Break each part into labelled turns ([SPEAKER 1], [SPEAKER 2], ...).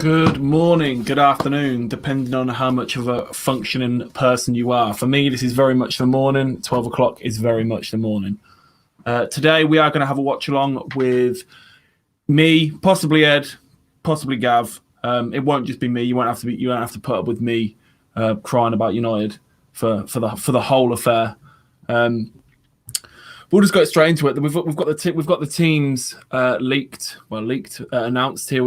[SPEAKER 1] Good morning, good afternoon, depending on how much of a functioning person you are. For me, this is very much the morning. 12 o'clock is very much the morning. Today, we are going to have a watch along with me, possibly Ed, possibly Gav. It won't just be me. You won't have to put up with me crying about United for the whole affair. We'll just go straight into it. We've got the teams announced here.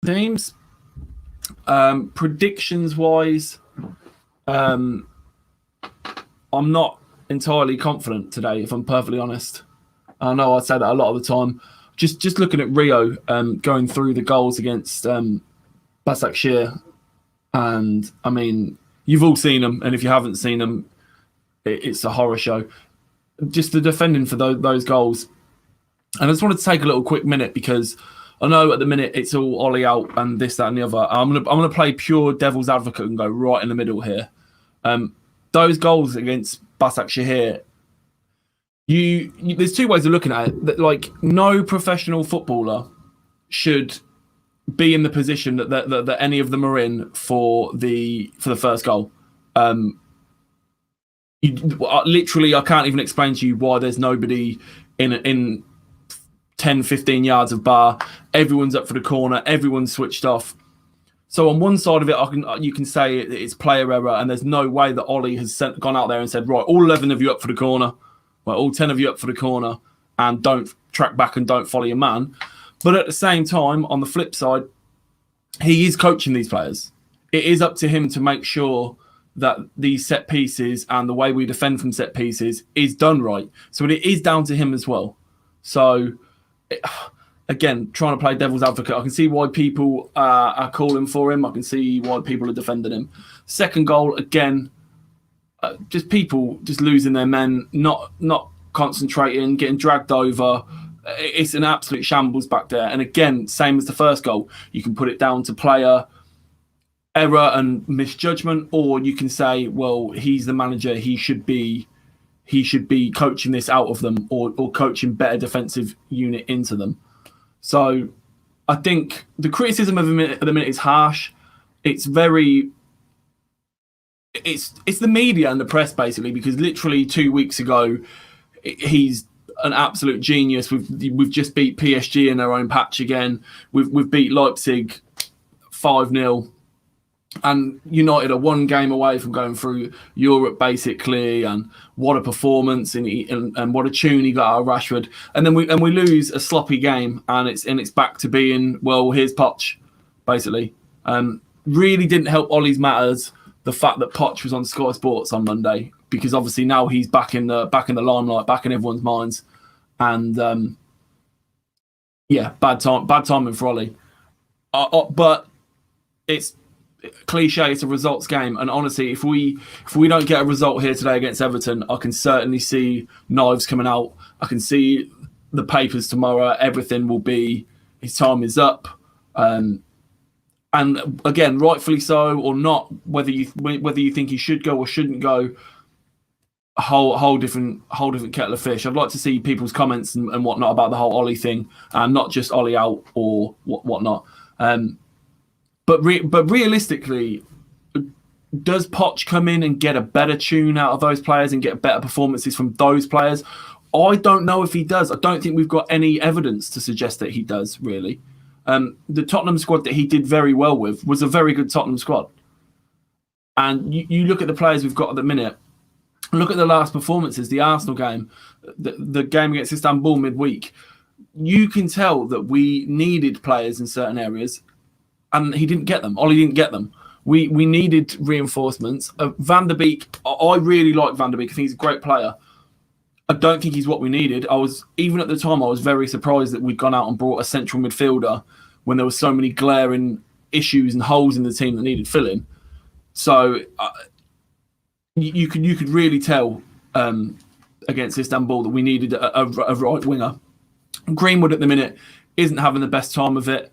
[SPEAKER 1] Teams. Predictions wise, I'm not entirely confident today, if I'm perfectly honest. I know I say that a lot of the time. Just looking at Rio, going through the goals against Başakşehir, and I mean, you've all seen them, and if you haven't seen them, it's a horror show. Just the defending for those goals, and I just wanted to take a little quick minute because I know at the minute it's all Ollie out and this, that, and the other. I'm gonna play pure devil's advocate and go right in the middle here. Those goals against Başakşehir, there's two ways of looking at it. Like, no professional footballer should be in the position that any of them are in for the first goal. Literally, I can't even explain to you why there's nobody in 10, 15 yards of bar. Everyone's up for the corner. Everyone's switched off. So on one side of it, you can say it's player error, and there's no way that Ollie has gone out there and said, right, all 11 of you up for the corner, well, all 10 of you up for the corner, and don't track back and don't follow your man. But at the same time, on the flip side, he is coaching these players. It is up to him to make sure that these set pieces and the way we defend from set pieces is done right. So it is down to him as well. So again, trying to play devil's advocate, I can see why people are calling for him. I can see why people are defending him. Second goal, again, just people just losing their men, not concentrating, getting dragged over. It's an absolute shambles back there. And again, same as the first goal, you can put it down to player error and misjudgment, or you can say, well, he's the manager, he should be coaching this out of them, or coaching better defensive unit into them. So I think the criticism of him at the minute is harsh. It's the media and the press, basically, because literally 2 weeks ago he's an absolute genius. We've just beat PSG in their own patch again. We've beat Leipzig 5-0. And United are one game away from going through Europe, basically, and what a performance and what a tune he got out of Rashford. And then we lose a sloppy game, and it's back to being, well, here's Poch, basically. Really didn't help Ollie's matters the fact that Poch was on Sky Sports on Monday, because obviously now he's back in the limelight, back in everyone's minds, and bad timing for Ollie. But it's cliche, it's a results game, and honestly, if we don't get a result here today against Everton, I can certainly see knives coming out. I can see the papers tomorrow. Everything will be, his time is up, and again, rightfully so or not. Whether you think he should go or shouldn't go, a whole different kettle of fish. I'd like to see people's comments and whatnot about the whole Ollie thing, and not just Ollie out or whatnot. But realistically, does Poch come in and get a better tune out of those players and get better performances from those players? I don't know if he does. I don't think we've got any evidence to suggest that he does, really. The Tottenham squad that he did very well with was a very good Tottenham squad. And you look at the players we've got at the minute, look at the last performances, the Arsenal game, the game against Istanbul midweek. You can tell that we needed players in certain areas, and he didn't get them. Ollie didn't get them. We needed reinforcements. Van der Beek, I really like Van der Beek. I think he's a great player. I don't think he's what we needed. Even at the time, I was very surprised that we'd gone out and brought a central midfielder when there were so many glaring issues and holes in the team that needed filling. So you could really tell against Istanbul that we needed a right winger. Greenwood at the minute isn't having the best time of it.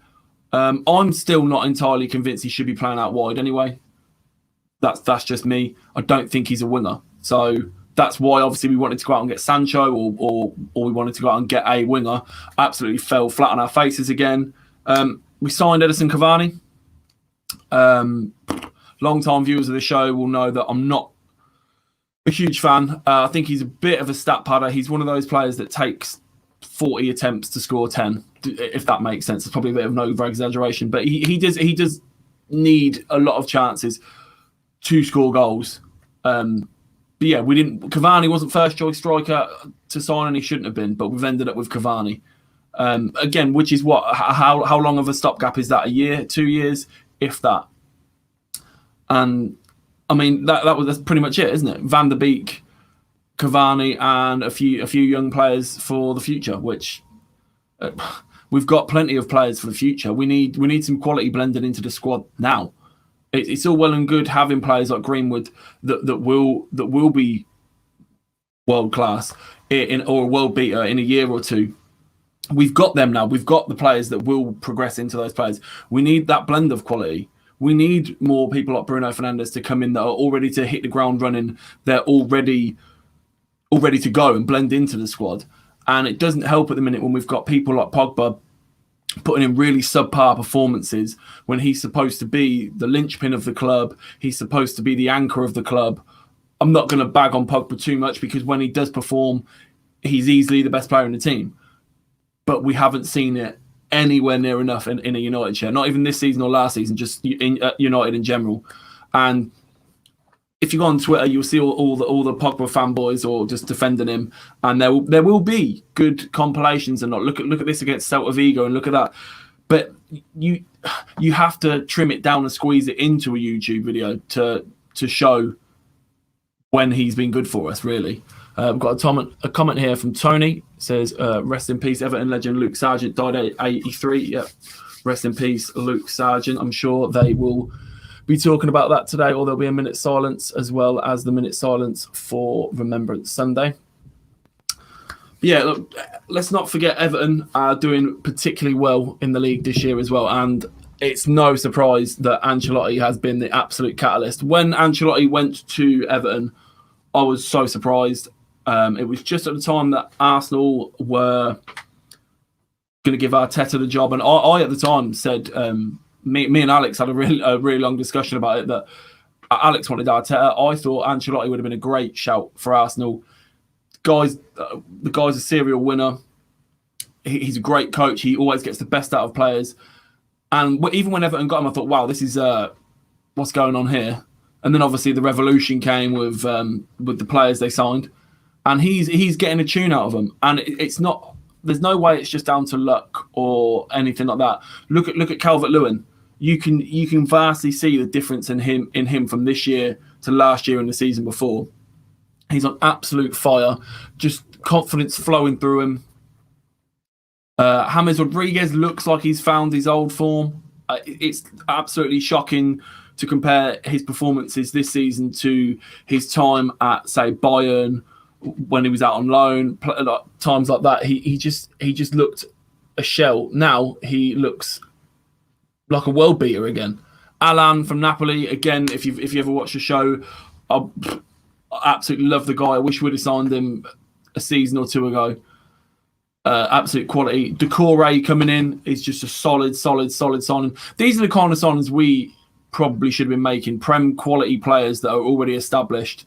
[SPEAKER 1] I'm still not entirely convinced he should be playing out wide anyway. That's just me. I don't think he's a winger. So that's why obviously we wanted to go out and get Sancho or we wanted to go out and get a winger. Absolutely fell flat on our faces again. We signed Edison Cavani. Long-time viewers of the show will know that I'm not a huge fan. I think he's a bit of a stat padder. He's one of those players that takes 40 attempts to score 10, if that makes sense. It's probably a bit of an over-exaggeration, but he does need a lot of chances to score goals. But yeah, Cavani wasn't first choice striker to sign, and he shouldn't have been, but we've ended up with Cavani. Again, which is how long of a stopgap is that? A year, 2 years, if that? And I mean, that's pretty much it, isn't it? Van der Beek, Cavani, and a few young players for the future, which we've got plenty of players for the future. We need some quality blended into the squad now. It's all well and good having players like Greenwood that will be world class or a world beater in a year or two. We've got them now. We've got the players that will progress into those players. We need that blend of quality. We need more people like Bruno Fernandes to come in that are all ready to hit the ground running. They're all ready to go and blend into the squad. And it doesn't help at the minute when we've got people like Pogba putting in really subpar performances when he's supposed to be the linchpin of the club. He's supposed to be the anchor of the club. I'm not going to bag on Pogba too much because when he does perform, he's easily the best player in the team. But we haven't seen it anywhere near enough in a United shirt. Not even this season or last season, just in United in general. And if you go on Twitter, you'll see all the Pogba fanboys or just defending him, and there will be good compilations and not look at this against Celta Vigo and look at that. But you have to trim it down and squeeze it into a YouTube video to show when he's been good for us, really. We've got a comment here from Tony. It says, rest in peace, Everton legend Luke Sargent died at 83. Yep. Rest in peace, Luke Sargent. I'm sure they will be talking about that today, or there'll be a minute's silence as well as the minute's silence for Remembrance Sunday. Yeah, look, let's not forget Everton are doing particularly well in the league this year as well. And it's no surprise that Ancelotti has been the absolute catalyst. When Ancelotti went to Everton, I was so surprised. It was just at the time that Arsenal were going to give Arteta the job. And I at the time said, me and Alex had a really long discussion about it, that Alex wanted Arteta. I thought Ancelotti would have been a great shout for Arsenal. The guy's a serial winner. He's a great coach. He always gets the best out of players. And even when Everton got him, I thought, wow, this is what's going on here. And then obviously the revolution came with the players they signed, and he's getting a tune out of them. And it's not. There's no way it's just down to luck or anything like that. Look at Calvert-Lewin. You can vastly see the difference in him from this year to last year and the season before. He's on absolute fire, just confidence flowing through him. James Rodriguez looks like he's found his old form. It's absolutely shocking to compare his performances this season to his time at, say, Bayern when he was out on loan. Times like that, he just looked a shell. Now he looks like a world beater again. Alan from Napoli, again, if you ever watched the show, I absolutely love the guy. I wish we'd have signed him a season or two ago. Absolute quality. Decore coming in is just a solid signing. These are the kind of signings we probably should have been making. Prem quality players that are already established.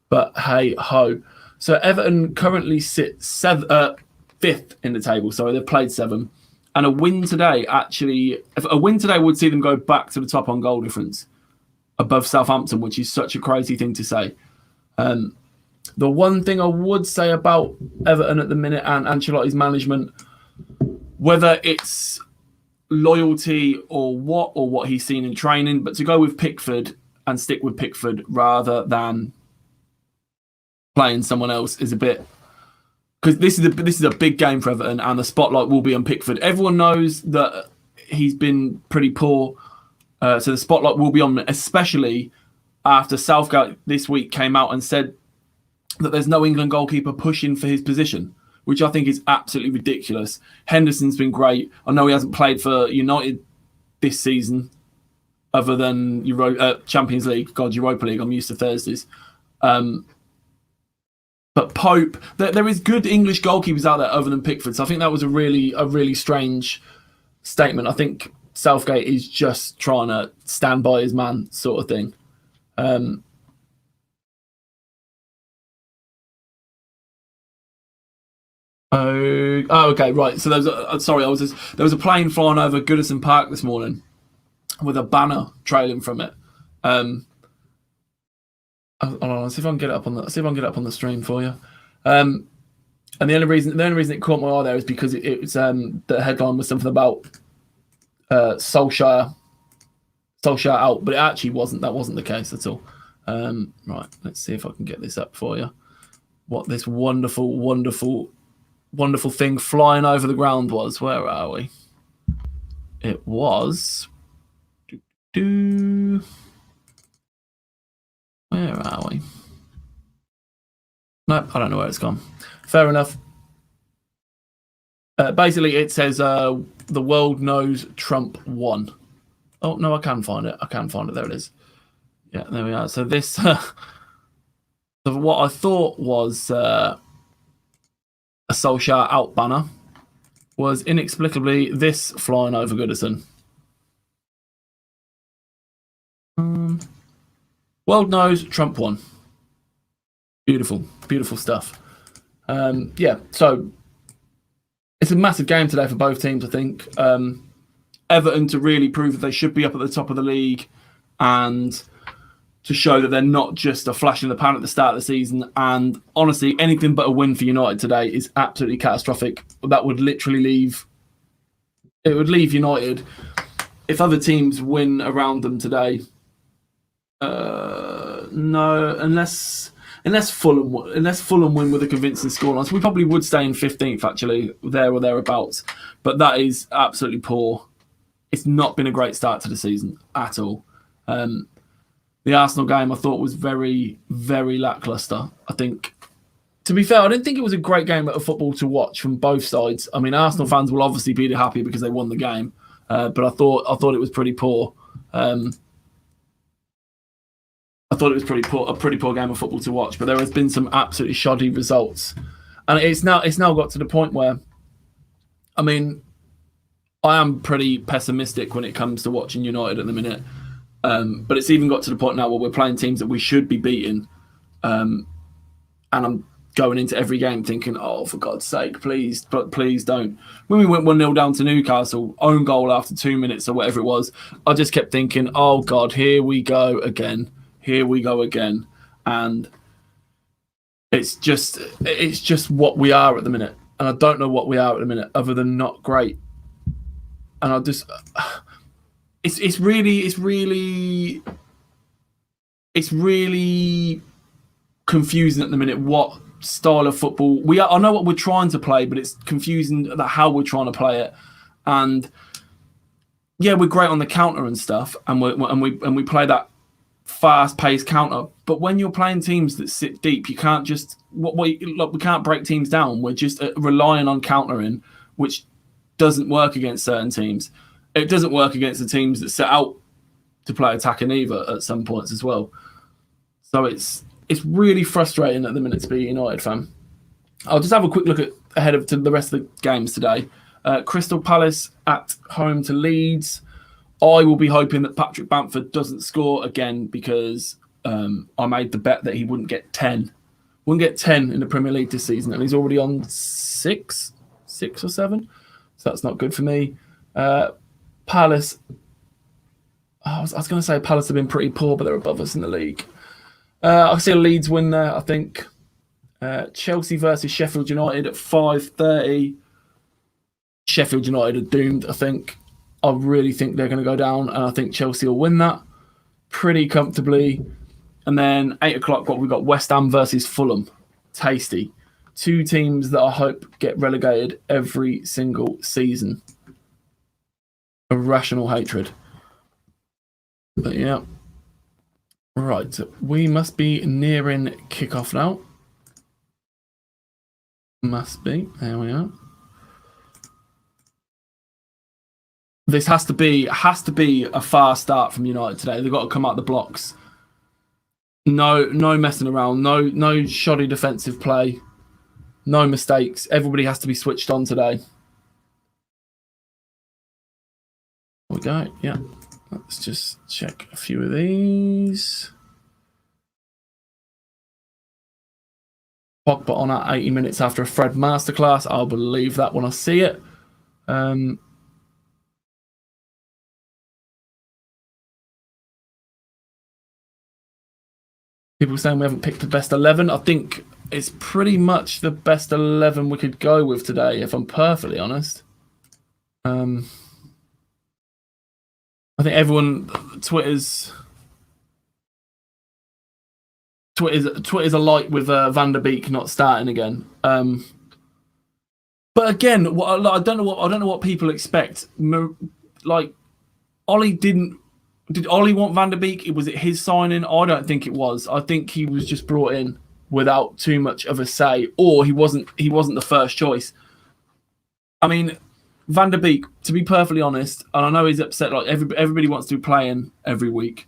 [SPEAKER 1] But hey ho. So Everton currently sit fifth in the table. Sorry, they've played 7. And a win today would see them go back to the top on goal difference above Southampton, which is such a crazy thing to say. The one thing I would say about Everton at the minute and Ancelotti's management, whether it's loyalty or what he's seen in training, but to go with Pickford and stick with Pickford rather than playing someone else is a bit, because this is a big game for Everton and the spotlight will be on Pickford. Everyone knows that he's been pretty poor, so the spotlight will be on, especially after Southgate this week came out and said that there's no England goalkeeper pushing for his position, which I think is absolutely ridiculous. Henderson's been great. I know he hasn't played for United this season other than Champions League. God, Europa League. I'm used to Thursdays. But Pope, there is good English goalkeepers out there other than Pickford. So I think that was a really strange statement. I think Southgate is just trying to stand by his man sort of thing. Okay, right. So there was a plane flying over Goodison Park this morning with a banner trailing from it. Hold on, see if I can get it up on the stream for you. And the only reason it caught my eye there is because it was the headline was something about Solskjaer out, but it actually wasn't. That wasn't the case at all. Right, let's see if I can get this up for you. What this wonderful thing flying over the ground was. Where are we? It was. Where are we? Nope, I don't know where it's gone. Fair enough. Basically, it says the world knows Trump won. Oh, no, I can find it. There it is. Yeah, there we are. So this, so what I thought was a Solskjaer out banner was inexplicably this flying over Goodison. World knows Trump won. Beautiful stuff. Yeah, so it's a massive game today for both teams, I think. Everton to really prove that they should be up at the top of the league and to show that they're not just a flash in the pan at the start of the season. And honestly, anything but a win for United today is absolutely catastrophic. That would literally leave United, if other teams win around them today, no, unless Fulham win with a convincing scoreline, so we probably would stay in 15th actually, there or thereabouts. But that is absolutely poor. It's not been a great start to the season at all. The Arsenal game I thought was very, very lacklustre. I think, to be fair, I didn't think it was a great game of football to watch from both sides. I mean, Arsenal fans will obviously be happy because they won the game, but I thought it was pretty poor. I thought it was a pretty poor game of football to watch. But there has been some absolutely shoddy results, and it's now got to the point where, I mean, I am pretty pessimistic when it comes to watching United at the minute. But it's even got to the point now where we're playing teams that we should be beating, and I'm going into every game thinking, oh, for God's sake, please don't. When we went 1-0 down to Newcastle, own goal after 2 minutes or whatever it was, I just kept thinking, oh God, here we go again. And it's just what we are at the minute. And I don't know what we are at the minute other than not great. And I just, it's really confusing at the minute what style of football we are. I know what we're trying to play, but it's confusing that how we're trying to play it. And yeah, we're great on the counter and stuff, and we play that fast-paced counter. But when you're playing teams that sit deep, you can't just we can't break teams down. We're just relying on countering, which doesn't work against certain teams. It doesn't work against the teams that set out to play attacking either at some points as well. So it's really frustrating at the minute to be a United fan. I'll just have a quick look ahead to the rest of the games today. Crystal Palace at home to Leeds. I will be hoping that Patrick Bamford doesn't score again because I made the bet that he wouldn't get 10. Wouldn't get 10 in the Premier League this season, and he's already on 6 or 7. So that's not good for me. Palace. I was going to say Palace have been pretty poor, but they're above us in the league. I see a Leeds win there, I think. Chelsea versus Sheffield United at 5:30. Sheffield United are doomed, I think. I really think they're going to go down, and I think Chelsea will win that pretty comfortably. And then 8 o'clock, we've got West Ham versus Fulham. Tasty. Two teams that I hope get relegated every single season. Irrational hatred. But yeah. Right, we must be nearing kickoff now. Must be. There we are. This has to be a fast start from United today. They've got to come out the blocks. No messing around. No shoddy defensive play. No mistakes. Everybody has to be switched on today. There we go. Yeah. Let's just check a few of these. Pogba on at 80 minutes after a Fred masterclass. I'll believe that when I see it. People saying we haven't picked the best 11. I think it's pretty much the best 11 we could go with today, if I'm perfectly honest. I think everyone Twitter's alight with Van der Beek not starting again. But again, I don't know what people expect. Like Ollie did Ollie want Van der Beek? Was it his signing? I don't think it was. I think he was just brought in without too much of a say, or he wasn't the first choice. I mean, Van der Beek, to be perfectly honest, and I know he's upset, like everybody wants to be playing every week.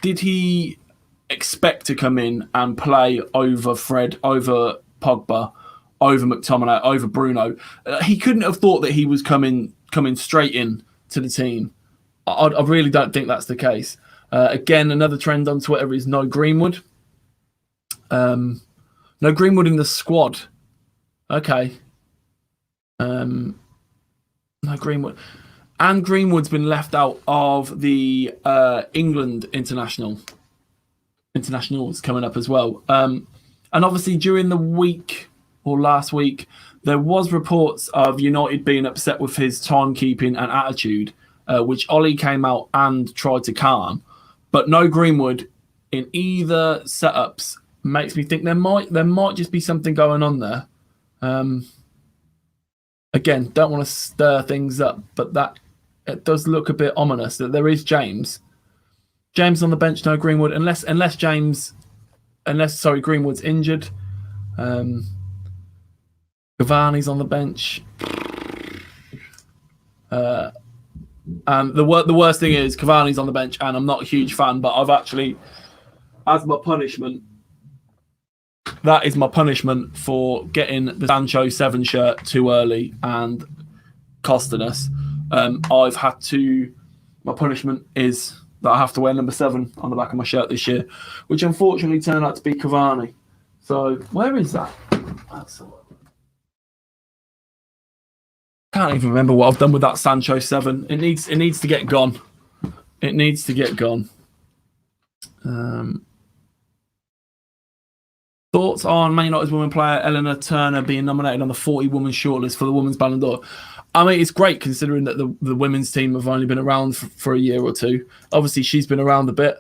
[SPEAKER 1] Did he expect to come in and play over Fred, over Pogba, over McTominay, over Bruno? He couldn't have thought that he was coming straight in to the team. I really don't think that's the case. Again, another trend on Twitter is no Greenwood. No Greenwood in the squad. Okay. No Greenwood. And Greenwood's been left out of the England internationals coming up as well. And obviously during the week or last week, there was reports of United being upset with his timekeeping and attitude, which Ollie came out and tried to calm. But no Greenwood in either setups makes me think there might just be something going on there. Again, don't want to stir things up, but that it does look a bit ominous that there is James on the bench, no Greenwood, unless Greenwood's injured. Cavani's on the bench. And the worst thing is Cavani's on the bench, and I'm not a huge fan, but I've actually, as my punishment, that is my punishment for getting the Sancho 7 shirt too early and costing us. My punishment is that I have to wear number 7 on the back of my shirt this year, which unfortunately turned out to be Cavani. So where is that? Can't even remember what I've done with that Sancho 7. It needs to get gone. It needs to get gone. Thoughts on Man United's women player Eleanor Turner being nominated on the 40-woman shortlist for the Women's Ballon d'Or? I mean, it's great considering that the women's team have only been around for a year or two. Obviously, she's been around a bit.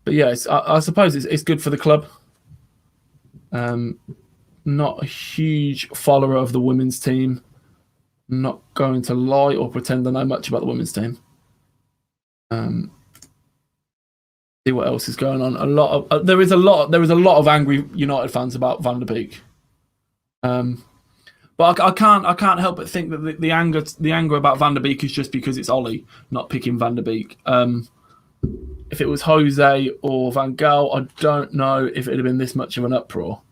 [SPEAKER 1] But yeah, I suppose it's good for the club. Not a huge follower of the women's team. Not going to lie or pretend I know much about the women's team. See what else is going on. There is a lot of angry United fans about Van der Beek. But I can't help but think that the anger about Van der Beek is just because it's Ollie not picking Van der Beek. If it was Jose or Van Gaal, I don't know if it'd have been this much of an uproar.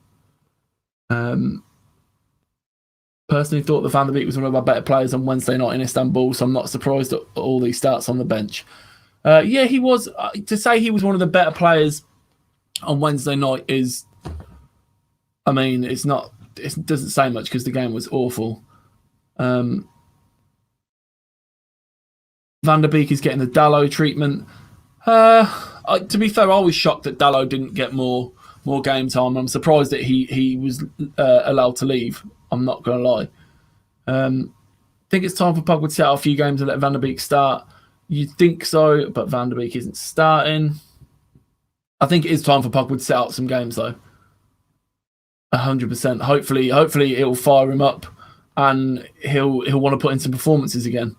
[SPEAKER 1] Personally thought that Van der Beek was one of our better players on Wednesday night in Istanbul, so I'm not surprised at all these stats on the bench. Yeah, he was. To say he was one of the better players on Wednesday night is, I mean, it doesn't say much because the game was awful. Van der Beek is getting the Dalot treatment. To be fair, I was shocked that Dalot didn't get more game time. I'm surprised that he was allowed to leave. I'm not going to lie. Think it's time for Pogba to set out a few games and let Van der Beek start. You'd think so, but Van der Beek isn't starting. I think it is time for Pogba to set out some games, though. 100%. Hopefully it'll fire him up and he'll want to put in some performances again.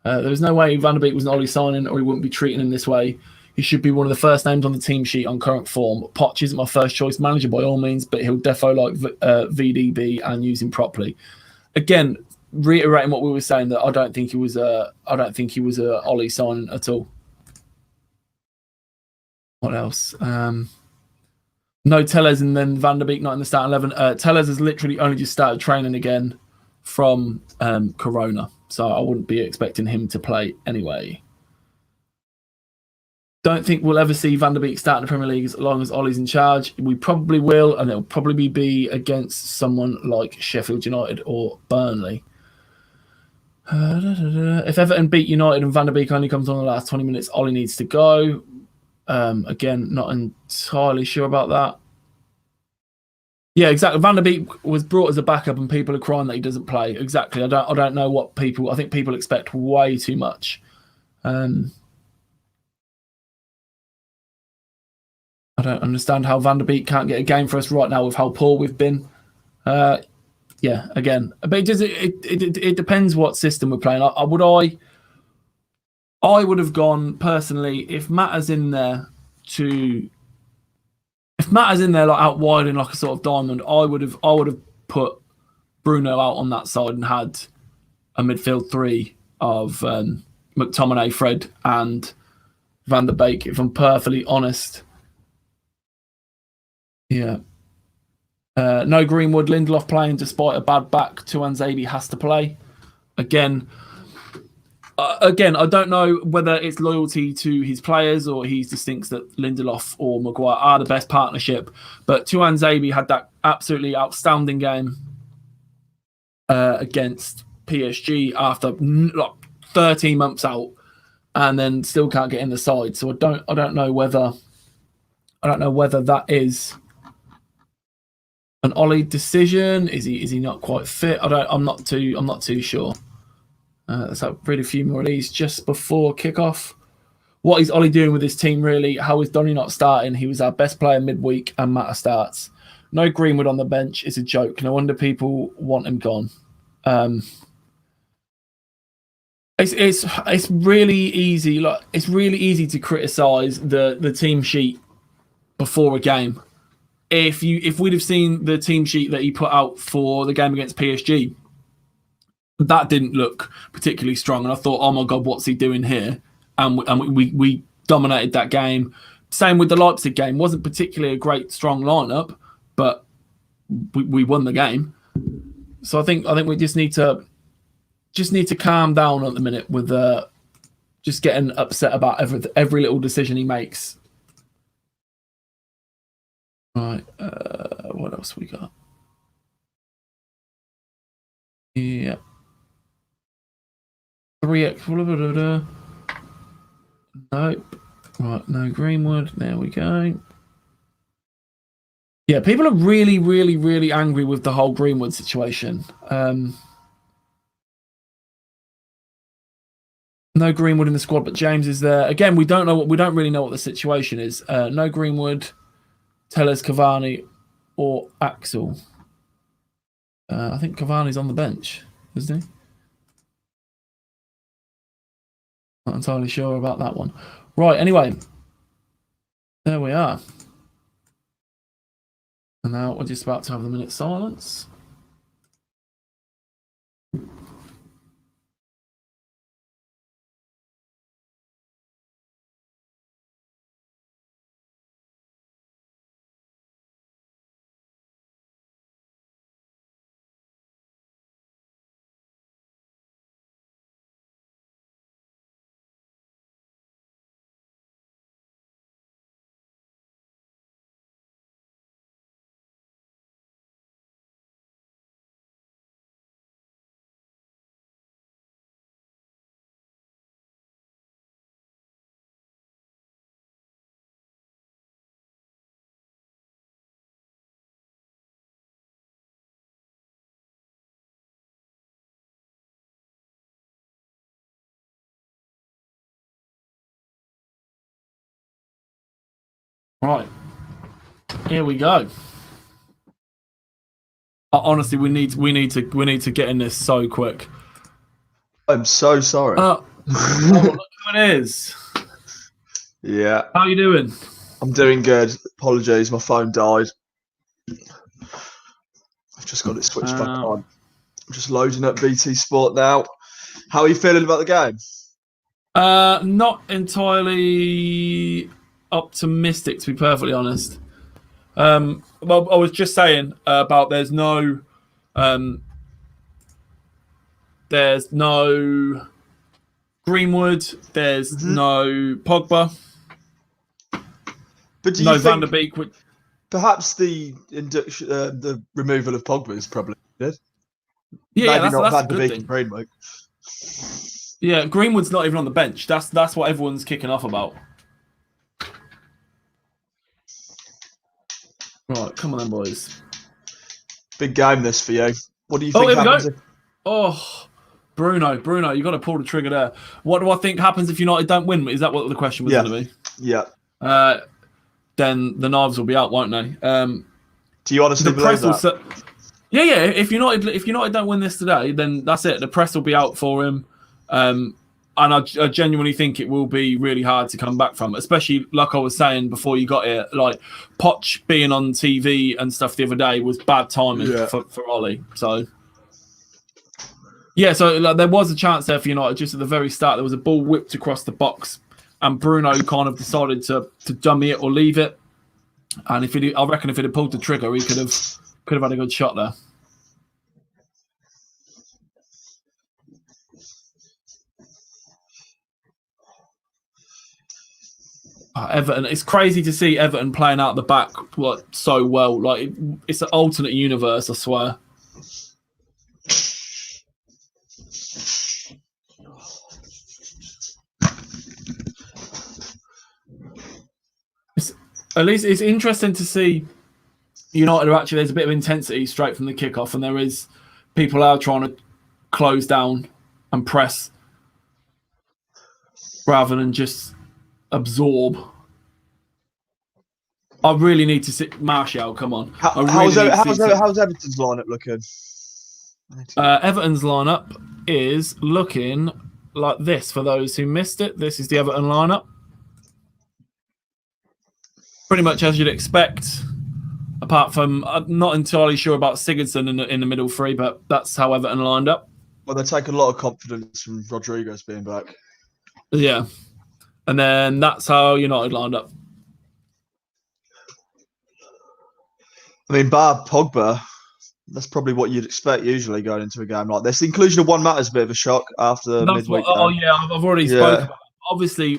[SPEAKER 1] There's no way Van der Beek was an Ollie signing or he wouldn't be treating him this way. He should be one of the first names on the team sheet on current form. Poch isn't my first choice manager by all means, but he'll defo like VDB and use him properly. Again, reiterating what we were saying, that I don't think he was a Ollie signing at all. What else? No Tellez and then Van der Beek not in the starting 11. Tellez has literally only just started training again from Corona, so I wouldn't be expecting him to play anyway. Don't think we'll ever see Van der Beek start in the Premier League as long as Ollie's in charge. We probably will, and it'll probably be against someone like Sheffield United or Burnley. If Everton beat United and Van der Beek only comes on the last 20 minutes, Ollie needs to go. Again, not entirely sure about that. Yeah, exactly. Van der Beek was brought as a backup and people are crying that he doesn't play. Exactly. I don't know what people... I think people expect way too much. I don't understand how Van der Beek can't get a game for us right now with how poor we've been. Yeah, again, but it depends what system we're playing. I would have gone personally if Matt is in there like out wide in like a sort of diamond. I would have put Bruno out on that side and had a midfield 3 of McTominay, Fred, and Van der Beek. If I'm perfectly honest, yeah. No Greenwood, Lindelof playing despite a bad back. Tuanzebe has to play. Again, I don't know whether it's loyalty to his players or he just thinks that Lindelof or Maguire are the best partnership. But Tuanzebe had that absolutely outstanding game against PSG after like 13 months out, and then still can't get in the side. So I don't know whether that is an Ollie decision. Is he not quite fit? I'm not too sure. Let's have read a few more of these just before kickoff. what is Ollie doing with his team, really? How is Donny not starting? He was our best player midweek and Matter starts. No Greenwood on the bench is a joke. No wonder people want him gone. It's really easy. Like, it's really easy to criticize the team sheet before a game. If we'd have seen the team sheet that he put out for the game against PSG, that didn't look particularly strong, and I thought, oh my god, what's he doing here? And we dominated that game. Same with the Leipzig game. Wasn't particularly a great strong lineup, but we won the game. So I think we just need to calm down at the minute with just getting upset about every little decision he makes. Right, what else we got? Yeah. 3x. Nope. Right, no Greenwood. There we go. Yeah, people are really, really, really angry with the whole Greenwood situation. No Greenwood in the squad, but James is there. Again, we don't really know what the situation is. No Greenwood, Telles, Cavani, or Axel. I think Cavani's on the bench, isn't he? Not entirely sure about that one. Right, anyway. There we are. And now we're just about to have a minute's silence. Right, here we go. Honestly, we need to get in this so quick.
[SPEAKER 2] I'm so sorry.
[SPEAKER 1] Oh, look who it is.
[SPEAKER 2] Yeah.
[SPEAKER 1] How you doing?
[SPEAKER 2] I'm doing good. Apologies, my phone died. I've just got it switched back on. I'm just loading up BT Sport now. How are you feeling about the game?
[SPEAKER 1] Not entirely optimistic, to be perfectly honest. Well, I was just saying about there's no Greenwood, there's no Pogba,
[SPEAKER 2] but do
[SPEAKER 1] no
[SPEAKER 2] you
[SPEAKER 1] Van der
[SPEAKER 2] think
[SPEAKER 1] Beek.
[SPEAKER 2] perhaps the induction, the removal of Pogba is probably good?
[SPEAKER 1] Yeah,
[SPEAKER 2] Maybe not
[SPEAKER 1] that's
[SPEAKER 2] Van
[SPEAKER 1] a
[SPEAKER 2] der
[SPEAKER 1] good
[SPEAKER 2] Beek
[SPEAKER 1] thing.
[SPEAKER 2] and Greenwood.
[SPEAKER 1] Yeah, Greenwood's not even on the bench. That's what everyone's kicking off about. Right, come on then, boys.
[SPEAKER 2] Big game this for you. What do you
[SPEAKER 1] Oh,
[SPEAKER 2] think
[SPEAKER 1] here we
[SPEAKER 2] happens?
[SPEAKER 1] go. Oh, Bruno, you got to pull the trigger there. What do I think happens if United don't win? Is that what the question was going to be?
[SPEAKER 2] Yeah.
[SPEAKER 1] Then the knives will be out, won't they?
[SPEAKER 2] Do you honestly believe that?
[SPEAKER 1] Yeah. If United don't win this today, then that's it. The press will be out for him, and I genuinely think it will be really hard to come back from. Especially like I was saying before you got here, like Poch being on TV and stuff the other day was bad timing for Ollie. So. Yeah, so like, there was a chance there for United just at the very start. There was a ball whipped across the box, and Bruno kind of decided to dummy it or leave it. And I reckon if he'd have pulled the trigger, he could have had a good shot there. Everton. It's crazy to see Everton playing out the back so well. Like it's an alternate universe, I swear. At least it's interesting to see United are actually, there's a bit of intensity straight from the kickoff, and there is people are trying to close down and press rather than just absorb. I really need to sit Martial. Come on.
[SPEAKER 2] How's Everton's lineup looking?
[SPEAKER 1] Everton's lineup is looking like this. For those who missed it, this is the Everton lineup. Pretty much as you'd expect, apart from I'm not entirely sure about Sigurdsson in the middle three, but that's how Everton lined up.
[SPEAKER 2] Well, they take a lot of confidence from Rodriguez being back.
[SPEAKER 1] Yeah. And then that's how United lined up.
[SPEAKER 2] I mean, bar Pogba, that's probably what you'd expect usually going into a game like this. The inclusion of Juan Mata's a bit of a shock after the midweek game.
[SPEAKER 1] Oh, yeah, I've already spoken about it. Obviously,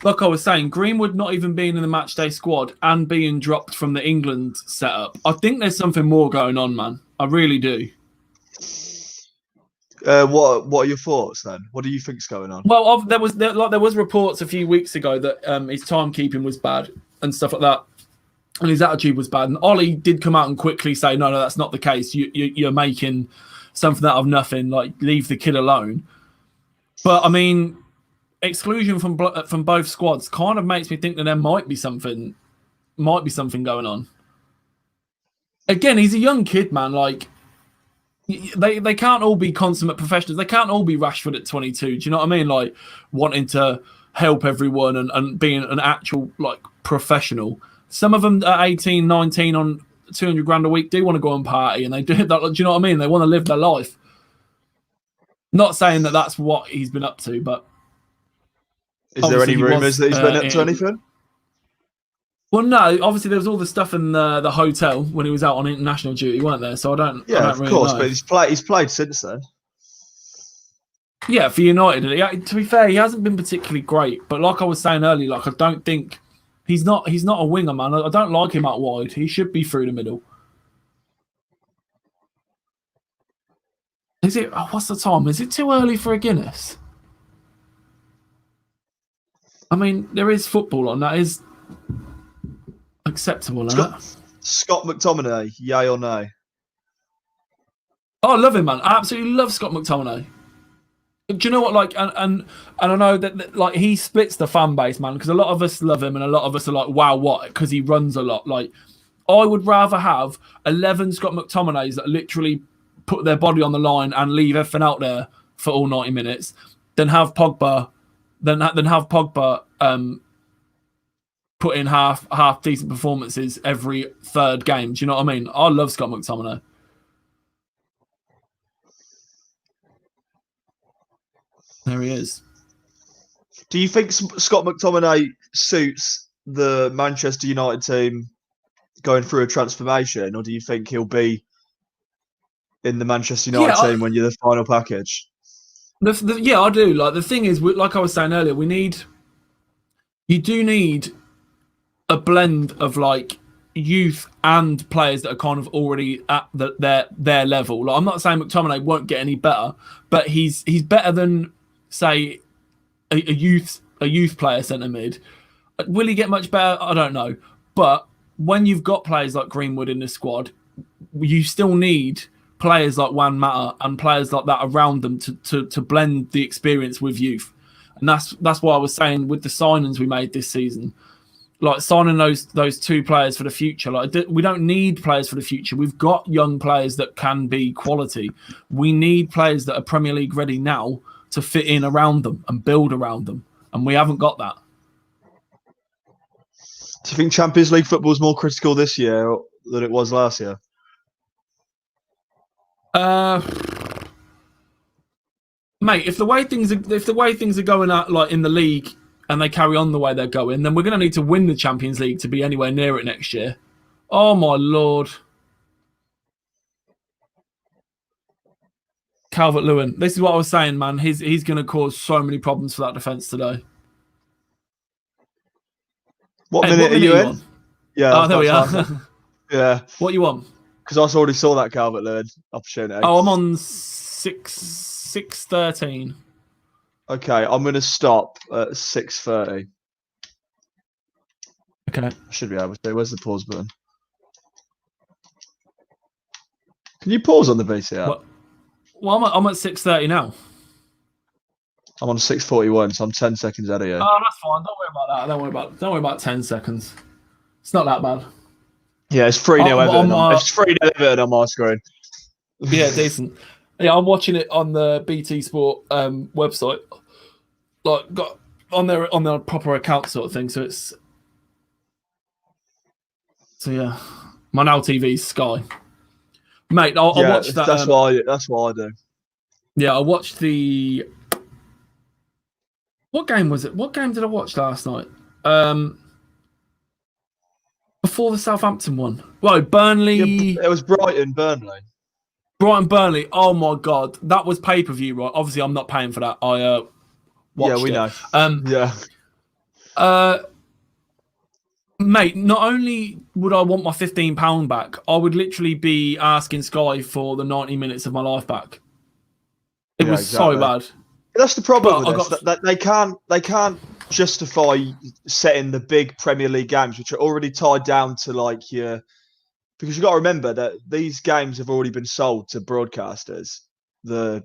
[SPEAKER 1] like I was saying, Greenwood not even being in the matchday squad and being dropped from the England setup. I think there's something more going on, man. I really do.
[SPEAKER 2] What are your thoughts then? What do you think's going on?
[SPEAKER 1] Well, there was reports a few weeks ago that his timekeeping was bad and stuff like that, and his attitude was bad. And Ollie did come out and quickly say, "No, that's not the case. You're making something out of nothing. Like, leave the kid alone." But I mean, exclusion from both squads kind of makes me think that there might be something going on. Again, he's a young kid, man. Like, they can't all be consummate professionals. They can't all be Rashford at 22. Do you know what I mean? Like, wanting to help everyone and being an actual, like, professional. Some of them at 18, 19 on 200 grand a week do want to go and party, and they do that. Do you know what I mean? They want to live their life. Not saying that that's what he's been up to, but
[SPEAKER 2] is there any rumours that he's been up to anything?
[SPEAKER 1] Well, no. Obviously, there was all the stuff in the hotel when he was out on international duty, weren't there? So I don't.
[SPEAKER 2] Yeah,
[SPEAKER 1] I don't
[SPEAKER 2] of
[SPEAKER 1] really
[SPEAKER 2] course,
[SPEAKER 1] know.
[SPEAKER 2] but he's played since then.
[SPEAKER 1] Yeah, for United. To be fair, he hasn't been particularly great. But like I was saying earlier, like I don't think he's not a winger, man. I don't like him out wide. He should be through the middle. Is it? Oh, what's the time? Is it too early for a Guinness? I mean, there is football on. That is acceptable.
[SPEAKER 2] Scott McTominay, yay or no?
[SPEAKER 1] Oh, I love him, man. I absolutely love Scott McTominay. Do you know what? Like, and I know that like he splits the fan base, man, because a lot of us love him and a lot of us are like, wow, what? Because he runs a lot. Like, I would rather have 11 Scott McTominays that literally put their body on the line and leave everything out there for all 90 minutes than have Pogba, put in half decent performances every third game. Do you know what I mean? I love Scott McTominay. There he is.
[SPEAKER 2] Do you think Scott McTominay suits the Manchester United team going through a transformation, or do you think he'll be in the Manchester United team when you're the final package?
[SPEAKER 1] Yeah, I do. Like, the thing is, like I was saying earlier, you do need a blend of like youth and players that are kind of already at their level. Like, I'm not saying McTominay won't get any better, but he's better than, say, a youth player centre mid. Will he get much better? I don't know. But when you've got players like Greenwood in the squad, you still need players like Juan Mata and players like that around them to blend the experience with youth. And that's why I was saying with the signings we made this season, like signing those two players for the future. Like, we don't need players for the future. We've got young players that can be quality. We need players that are Premier League ready now to fit in around them and build around them. And we haven't got that.
[SPEAKER 2] Do you think Champions League football is more critical this year than it was last year?
[SPEAKER 1] Mate, if the way things are going out, like in the league, and they carry on the way they're going, then we're going to need to win the Champions League to be anywhere near it next year. Oh my Lord. Calvert-Lewin. This is what I was saying, man. He's going to cause so many problems for that defence today.
[SPEAKER 2] What minute are you in? Yeah.
[SPEAKER 1] Oh, there we are.
[SPEAKER 2] Yeah.
[SPEAKER 1] What you want?
[SPEAKER 2] Because I already saw that Calvert-Lewin opportunity.
[SPEAKER 1] Oh, I'm on 6:13.
[SPEAKER 2] Okay, I'm going to stop at 6:30.
[SPEAKER 1] Okay.
[SPEAKER 2] I should be able to. Where's the pause button? Can you pause on the VCR?
[SPEAKER 1] Well, I'm at 6:30 now.
[SPEAKER 2] I'm on 6:41, so I'm 10 seconds ahead of you.
[SPEAKER 1] Oh, that's fine. Don't worry about that. Don't worry about 10 seconds. It's not that bad.
[SPEAKER 2] Yeah, it's 3-0 Everton. It's 3-0 Everton on my screen.
[SPEAKER 1] Yeah, decent. Yeah, I'm watching it on the BT Sport website. Like, got on their proper account sort of thing. So yeah, my Now TV's Sky. Mate, I watched that.
[SPEAKER 2] That's why I do.
[SPEAKER 1] Yeah, I watched the. What game was it? What game did I watch last night? Before the Southampton one. Well, Burnley.
[SPEAKER 2] Yeah, it was Burnley.
[SPEAKER 1] Burnley. Oh my god, that was pay-per-view, right? Obviously, I'm not paying for that. I watched
[SPEAKER 2] we
[SPEAKER 1] it.
[SPEAKER 2] know.
[SPEAKER 1] Mate, not only would I want my £15 back, I would literally be asking Sky for the 90 minutes of my life back. It was so bad.
[SPEAKER 2] That's the problem with this. That they can't justify setting the big Premier League games, which are already tied down to like your. Because you've got to remember that these games have already been sold to broadcasters, the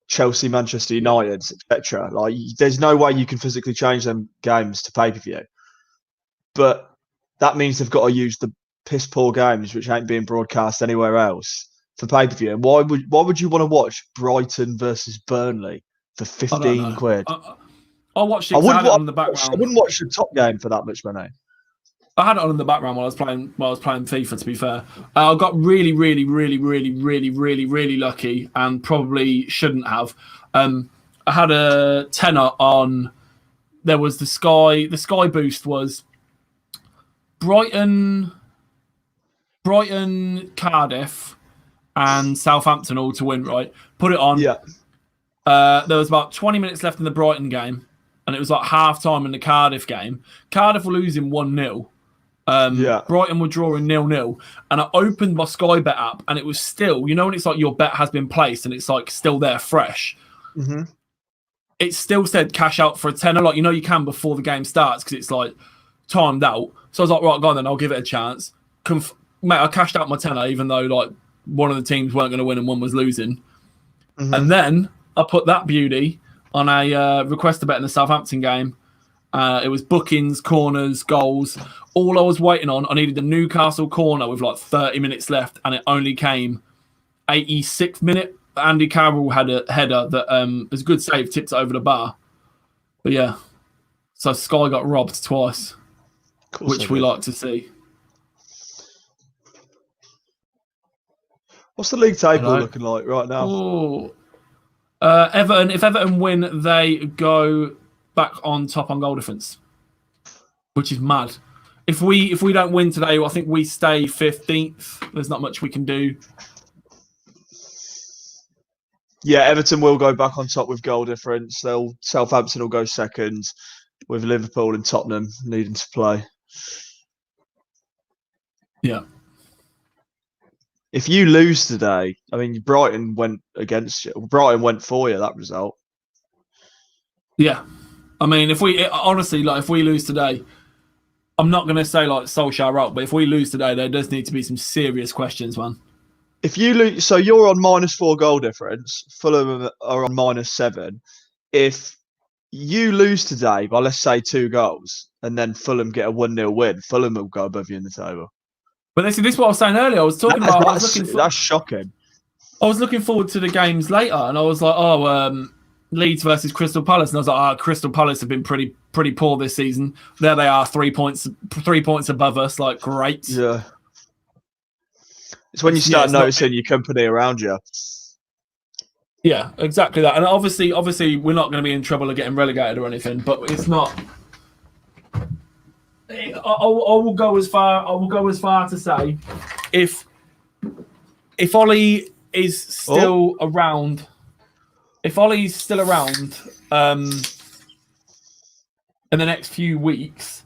[SPEAKER 2] Chelsea, Manchester United, etc. Like, there's no way you can physically change them games to pay-per-view. But that means they've got to use the piss poor games which ain't being broadcast anywhere else for pay-per-view. And why would you want to watch Brighton versus Burnley for 15 quid?
[SPEAKER 1] I watched it. I on the background.
[SPEAKER 2] I wouldn't watch the top game for that much money.
[SPEAKER 1] I had it on in the background while I was playing FIFA, to be fair. I got really, really, really, really, really, really, really lucky and probably shouldn't have. I had a tenner on. There was the Sky Boost was Brighton, Cardiff, and Southampton all to win, right? Put it on.
[SPEAKER 2] Yeah.
[SPEAKER 1] There was about 20 minutes left in the Brighton game, and it was like half time in the Cardiff game. Cardiff were losing 1-0. Brighton were drawing 0-0, and I opened my Sky Bet app, and it was still, you know, when it's like your bet has been placed and it's like still there fresh.
[SPEAKER 2] Mm-hmm.
[SPEAKER 1] It still said cash out for a tenner, like, you know, you can before the game starts because it's like timed out. So I was like, right, go on then, I'll give it a chance. Mate, I cashed out my tenner, even though like one of the teams weren't going to win and one was losing. Mm-hmm. And then I put that beauty on a request to bet in the Southampton game. It was bookings, corners, goals. All I was waiting on, I needed the Newcastle corner with like 30 minutes left, and it only came 86th minute. Andy Carroll had a header that was a good save, tipped it over the bar. But yeah, so Sky got robbed twice, which we like to see.
[SPEAKER 2] What's the league table looking like right now?
[SPEAKER 1] Oh, Everton. If Everton win, they go back on top on goal difference, which is mad. If we don't win today, I think we stay 15th. There's not much we can do.
[SPEAKER 2] Yeah, Everton will go back on top with goal difference. Southampton will go second, with Liverpool and Tottenham needing to play.
[SPEAKER 1] Yeah.
[SPEAKER 2] If you lose today, I mean, Brighton went against you. Brighton went for you, that result.
[SPEAKER 1] Yeah. I mean, if we lose today, I'm not going to say like Solskjaer out, but if we lose today, there does need to be some serious questions, man.
[SPEAKER 2] If you lose, so you're on -4 goal difference. Fulham are on -7. If you lose today by, let's say, 2 goals, and then Fulham get a 1-0 win, Fulham will go above you in the table.
[SPEAKER 1] But this is what I was saying earlier. I was talking about.
[SPEAKER 2] That's shocking.
[SPEAKER 1] I was looking forward to the games later, and I was like, Leeds versus Crystal Palace, and I was like, Crystal Palace have been pretty poor this season. There they are, 3 points above us. Like, great.
[SPEAKER 2] Yeah. It's when you start noticing your company around you.
[SPEAKER 1] Yeah, exactly that. And obviously, we're not going to be in trouble of getting relegated or anything. But it's not. I will go as far to say, if Ollie is still around. If Ollie's still around in the next few weeks,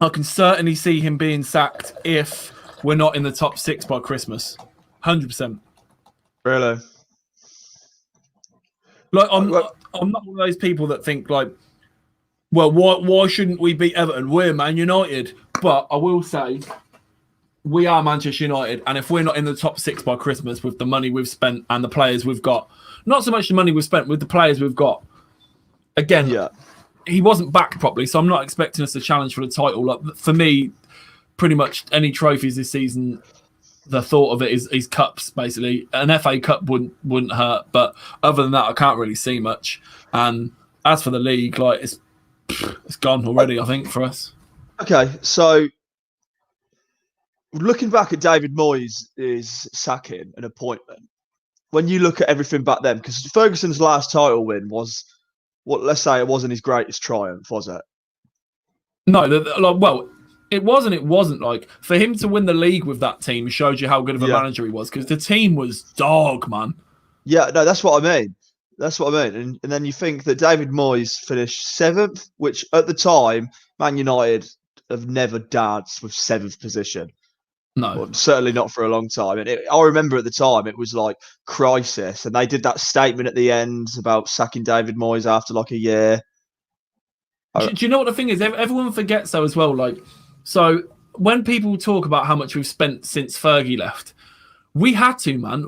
[SPEAKER 1] I can certainly see him being sacked if we're not in the top 6 by Christmas. 100%.
[SPEAKER 2] Really?
[SPEAKER 1] Like, I'm not one of those people that think like, well, why shouldn't we beat Everton? We're Man United. But I will say, we are Manchester United, and if we're not in the top 6 by Christmas with the money we've spent and the players we've got, Not so much the money we've spent with the players we've got. Again, he wasn't back properly, so I'm not expecting us to challenge for the title. Like, for me, pretty much any trophies this season, the thought of it is cups, basically. An FA Cup wouldn't hurt, but other than that, I can't really see much. And as for the league, like it's gone already, I think, for us.
[SPEAKER 2] Okay, so looking back at David Moyes' sacking and appointment, when you look at everything back then, because Ferguson's last title win was, let's say it wasn't his greatest triumph, was it?
[SPEAKER 1] No, well, it wasn't. Like, for him to win the league with that team showed you how good of a manager he was, because the team was dog, man.
[SPEAKER 2] Yeah, no, that's what I mean. That's what I mean. And then you think that David Moyes finished 7th, which at the time, Man United have never danced with 7th position.
[SPEAKER 1] No.
[SPEAKER 2] Well, certainly not for a long time. And I remember at the time, it was like crisis. And they did that statement at the end about sacking David Moyes after like a year.
[SPEAKER 1] Do you know what the thing is? Everyone forgets though as well. Like, so when people talk about how much we've spent since Fergie left, we had to, man.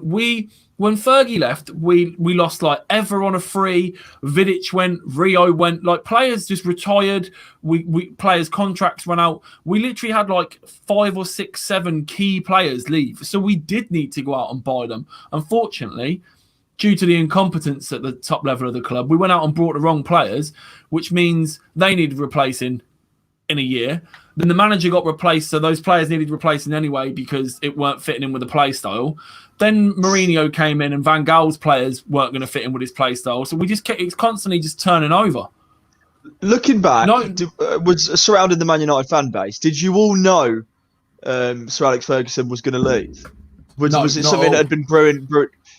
[SPEAKER 1] When Fergie left, we lost like Ever on a free, Vidic went, Rio went, like players just retired. We players' contracts ran out. We literally had like 5 or 6, 7 key players leave. So we did need to go out and buy them. Unfortunately, due to the incompetence at the top level of the club, we went out and brought the wrong players, which means they needed replacing in a year. Then the manager got replaced, so those players needed replacing anyway because it weren't fitting in with the play style. Then Mourinho came in and Van Gaal's players weren't going to fit in with his play style. So we just kept, it's constantly just turning over.
[SPEAKER 2] Looking back, was surrounding the Man United fan base, did you all know Sir Alex Ferguson was going to leave? Was it something that had been brewing?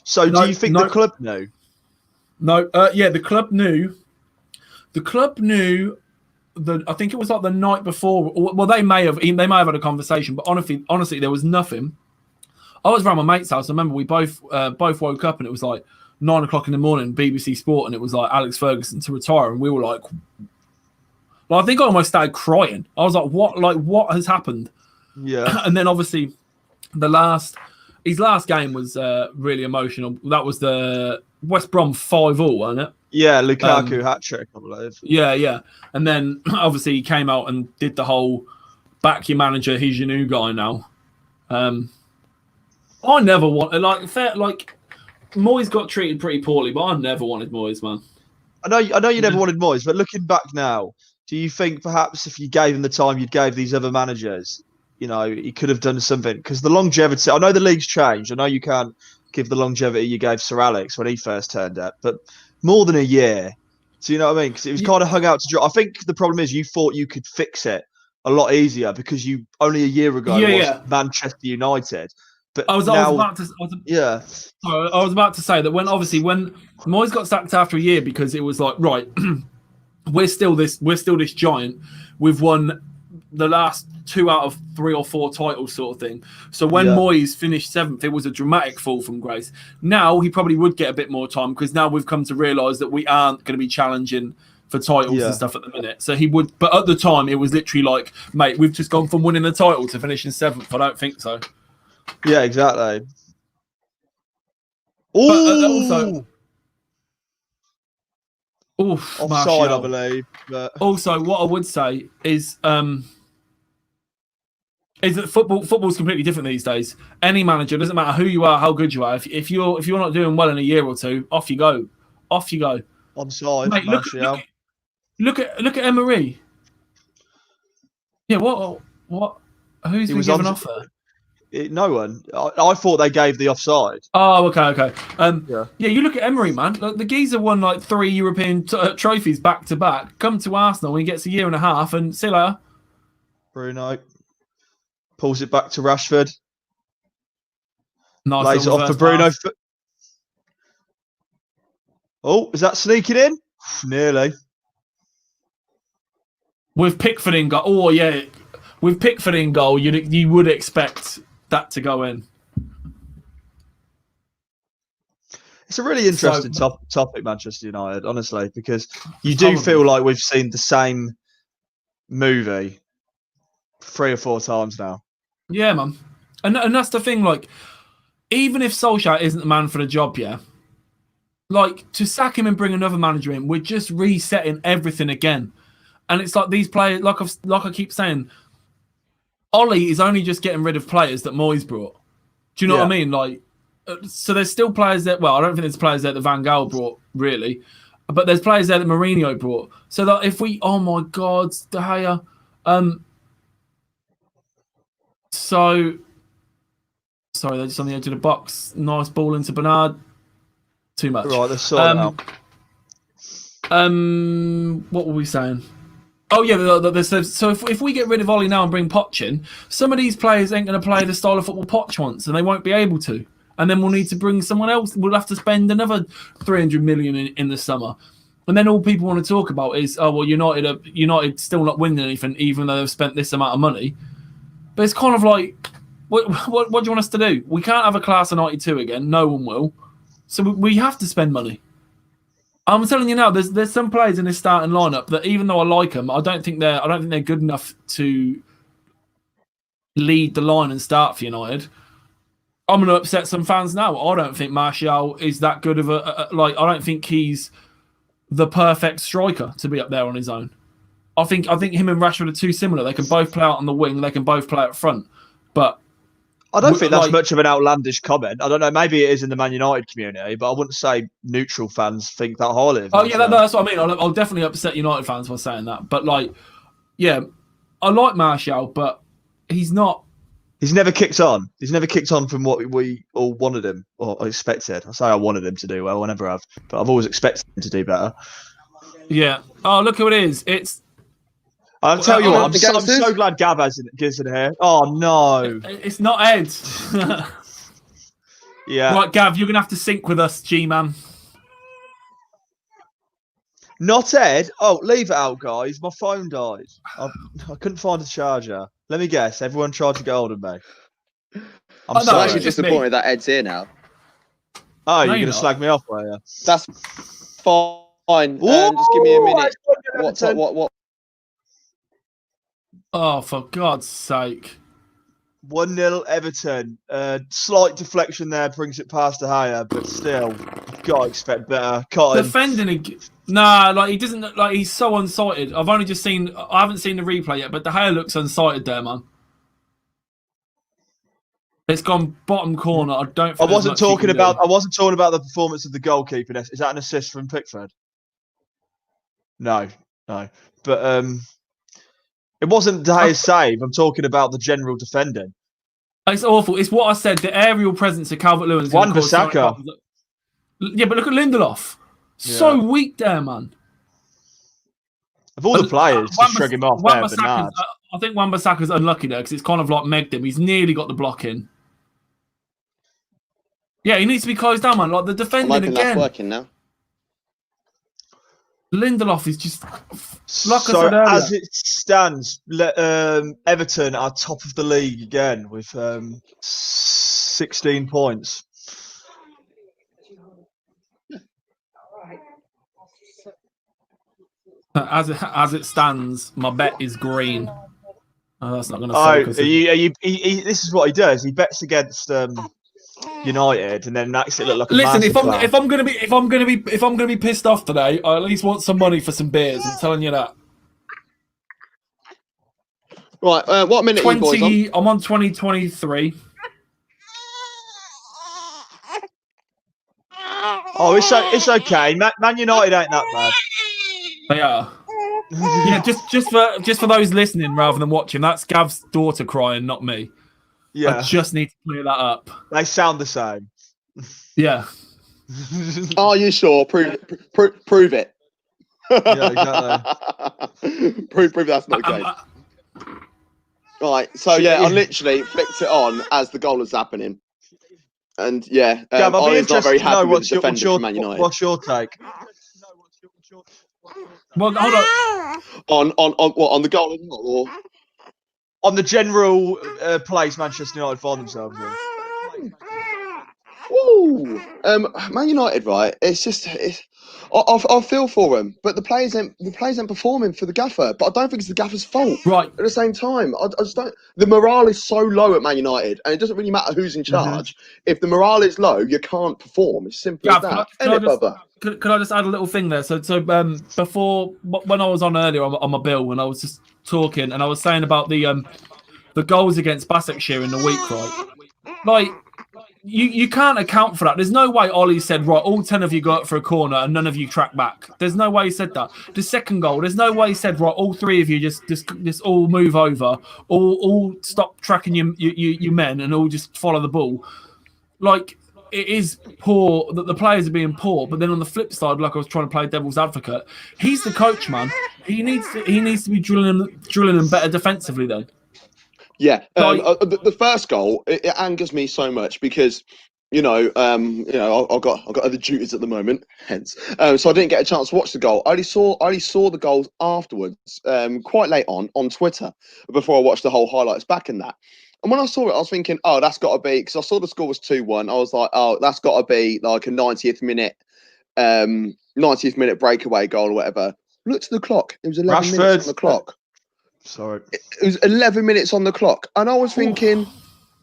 [SPEAKER 2] So do you think the club knew?
[SPEAKER 1] No, yeah, the club knew. The club knew. I think it was like the night before. Well, they may have had a conversation, but honestly, there was nothing. I was around my mate's house. I remember we both woke up and it was like 9 o'clock in the morning, BBC Sport, and it was like Alex Ferguson to retire, and we were like I think I almost started crying. I was like, what has happened?
[SPEAKER 2] Yeah.
[SPEAKER 1] And then obviously his last game was really emotional. That was the West Brom 5-0, wasn't it?
[SPEAKER 2] Yeah, Lukaku hat-trick, I believe.
[SPEAKER 1] Yeah. And then, obviously, he came out and did the whole back your manager, he's your new guy now. I never wanted... Moyes got treated pretty poorly, but I never wanted Moyes, man.
[SPEAKER 2] I know you never wanted Moyes, but looking back now, do you think perhaps if you gave him the time you'd gave these other managers, you know, he could have done something? Because the longevity... I know the league's changed. I know you can't give the longevity you gave Sir Alex when he first turned up, but... more than a year. So you know what I mean? Because it was kind of hung out to dry. I think the problem is you thought you could fix it a lot easier because you only a year ago was Manchester United. But I was about
[SPEAKER 1] to say that when Moyes got sacked after a year, because it was like, right, we're still this giant. We've won the last 2 out of 3 or 4 titles, sort of thing. So when Moyes finished 7th, it was a dramatic fall from grace. Now he probably would get a bit more time because now we've come to realise that we aren't going to be challenging for titles and stuff at the minute. So he would, but at the time it was literally like, mate, we've just gone from winning the title to finishing 7th. I don't think so.
[SPEAKER 2] Yeah, exactly.
[SPEAKER 1] Also,
[SPEAKER 2] offside, I believe. But...
[SPEAKER 1] also, what I would say is that football's completely different these days. Any manager, doesn't matter who you are, how good you are. If you're not doing well in a year or two, off you go.
[SPEAKER 2] Onside,
[SPEAKER 1] mate, look at Emery. Yeah, what? Who's been given off there?
[SPEAKER 2] No one. I thought they gave the offside.
[SPEAKER 1] Oh, okay. Yeah, you look at Emery, man. Look, the geezer won like 3 European trophies back to back. Come to Arsenal and he gets a year and a half, and see you later.
[SPEAKER 2] Bruno pulls it back to Rashford.
[SPEAKER 1] Nice.
[SPEAKER 2] Lays it off for Bruno. Oh, is that sneaking in? Nearly.
[SPEAKER 1] With Pickford in goal. Oh, yeah. With Pickford in goal, you would expect that to go in.
[SPEAKER 2] It's a really interesting topic, Manchester United, honestly, because you do feel like we've seen the same movie 3 or 4 times now.
[SPEAKER 1] Yeah, man. And that's the thing, like, even if Solskjaer isn't the man for the job, like to sack him and bring another manager in, we're just resetting everything again. And it's like these players, like I keep saying, Ollie is only just getting rid of players that Moyes brought. Do you know what I mean? Like, so there's still players that. Well, I don't think there's players there that Van Gaal brought really, but there's players there that Mourinho brought. So that if we, oh my God, De Gea, so sorry, they're just on the edge of the box. Nice ball into Bernard. Too much.
[SPEAKER 2] Right, let's sort it out.
[SPEAKER 1] What were we saying? Oh yeah, so if we get rid of Ollie now and bring Poch in, some of these players ain't going to play the style of football Poch wants, and they won't be able to. And then we'll need to bring someone else. We'll have to spend another 300 million in the summer, and then all people want to talk about is, oh well, United still not winning anything, even though they've spent this amount of money. But it's kind of like, what do you want us to do? We can't have a class of '92 again. No one will. So we have to spend money. I'm telling you now, there's some players in this starting lineup that even though I like them, I don't think they're good enough to lead the line and start for United. I'm going to upset some fans now. I don't think Martial is that good of I don't think he's the perfect striker to be up there on his own. I think him and Rashford are too similar. They can both play out on the wing. They can both play up front. But
[SPEAKER 2] I don't think that's much of an outlandish comment. I don't know. Maybe it is in the Man United community, but I wouldn't say neutral fans think that highly of
[SPEAKER 1] yeah, that's what I mean. I'll definitely upset United fans by saying that. But yeah, I like Martial, but he's not.
[SPEAKER 2] He's never kicked on. He's never kicked on from what we all wanted him or expected. I say I wanted him to do well. I never have, but I've always expected him to do better.
[SPEAKER 1] Yeah. Oh, look who it is. It's.
[SPEAKER 2] I'll tell you what. I'm so glad Gav gives it here. Oh no,
[SPEAKER 1] it's not Ed.
[SPEAKER 2] Yeah.
[SPEAKER 1] Right, Gav, you're gonna have to sync with us, G-man.
[SPEAKER 2] Not Ed. Oh, leave it out, guys. My phone died. I couldn't find a charger. Let me guess. Everyone tried to get hold of me.
[SPEAKER 3] I'm actually disappointed that Ed's here now.
[SPEAKER 2] Oh, you're going to slag me off, are you?
[SPEAKER 3] That's fine. Just give me a minute. What?
[SPEAKER 1] Oh, for God's sake.
[SPEAKER 2] 1-0 Everton. Slight deflection there brings it past De Gea, but still, you've got to expect better. Cotton.
[SPEAKER 1] Defending nah, he doesn't look he's so unsighted. I haven't seen the replay yet, but De Gea looks unsighted there, man. It's gone bottom corner. I don't think
[SPEAKER 2] I wasn't talking about the performance of the goalkeeper. Is that an assist from Pickford? No. But it wasn't De Gea's save. I'm talking about the general defending.
[SPEAKER 1] It's awful. It's what I said. The aerial presence of Calvert-Lewin.
[SPEAKER 2] Wan-Bissaka.
[SPEAKER 1] Yeah, but look at Lindelof. So weak there, man.
[SPEAKER 2] Of all the players, to shrug him off there, Bernard.
[SPEAKER 1] I think Wan-Bissaka's unlucky there because it's kind of like megged him. He's nearly got the block in. Yeah, he needs to be closed down, man. Like the defending again.
[SPEAKER 3] That's working now.
[SPEAKER 1] Lindelof is just
[SPEAKER 2] so as it stands, Everton are top of the league again with 16 points.
[SPEAKER 1] As it stands, my bet is green. Oh, that's not going to focus.
[SPEAKER 2] This is what he does. He bets against United, and then makes it look like a
[SPEAKER 1] Listen, if I'm gonna be pissed off today, I at least want some money for some beers. I'm telling you that.
[SPEAKER 3] Right, what minute are you boys on?
[SPEAKER 1] I'm on 2023.
[SPEAKER 2] Oh, it's okay. Man United ain't that bad.
[SPEAKER 1] They are. Yeah, just for those listening rather than watching, that's Gav's daughter crying, not me.
[SPEAKER 2] Yeah.
[SPEAKER 1] I just need to clear that up.
[SPEAKER 2] They sound the same.
[SPEAKER 1] Yeah.
[SPEAKER 3] Are you sure? Prove it.
[SPEAKER 2] Yeah, exactly.
[SPEAKER 3] prove that's not the case. Right, so I literally flicked it on as the goal was happening. And
[SPEAKER 2] Gav, I'll be interested
[SPEAKER 3] not very
[SPEAKER 2] to know
[SPEAKER 3] happy with the defender from Man United.
[SPEAKER 2] What's your take?
[SPEAKER 1] Well, hold
[SPEAKER 3] on the goal or
[SPEAKER 2] on the general place Manchester United find themselves in.
[SPEAKER 3] Woo! Man United, right? It's just I feel for him, but the players ain't performing for the gaffer. But I don't think it's the gaffer's fault.
[SPEAKER 1] Right.
[SPEAKER 3] At the same time, I just don't. The morale is so low at Man United, and it doesn't really matter who's in charge. If the morale is low, you can't perform. It's simple as that.
[SPEAKER 1] Could I just add a little thing there? So before, when I was on earlier on my bill, when I was just talking and I was saying about the goals against Başakşehir in the week, right? Like, you can't account for that. There's no way Ollie said, right, all 10 of you go up for a corner and none of you track back. There's no way he said that. The second goal, there's no way he said, right, all 3 of you just all move over, all stop tracking your men and all just follow the ball. Like, it is poor that the players are being poor, but then on the flip side, like I was trying to play devil's advocate, he's the coach, man. He needs to be drilling them better defensively then.
[SPEAKER 3] Yeah, the first goal it angers me so much because I've got other duties at the moment, hence, so I didn't get a chance to watch the goal. I only saw the goals afterwards, quite late on Twitter before I watched the whole highlights back in that. And when I saw it, I was thinking, oh, that's got to be, because I saw the score was 2-1. I was like, oh, that's got to be like a 90th minute breakaway goal or whatever. Looked at the clock; it was 11 minutes on the clock.
[SPEAKER 2] Sorry.
[SPEAKER 3] It was 11 minutes on the clock. And I was thinking,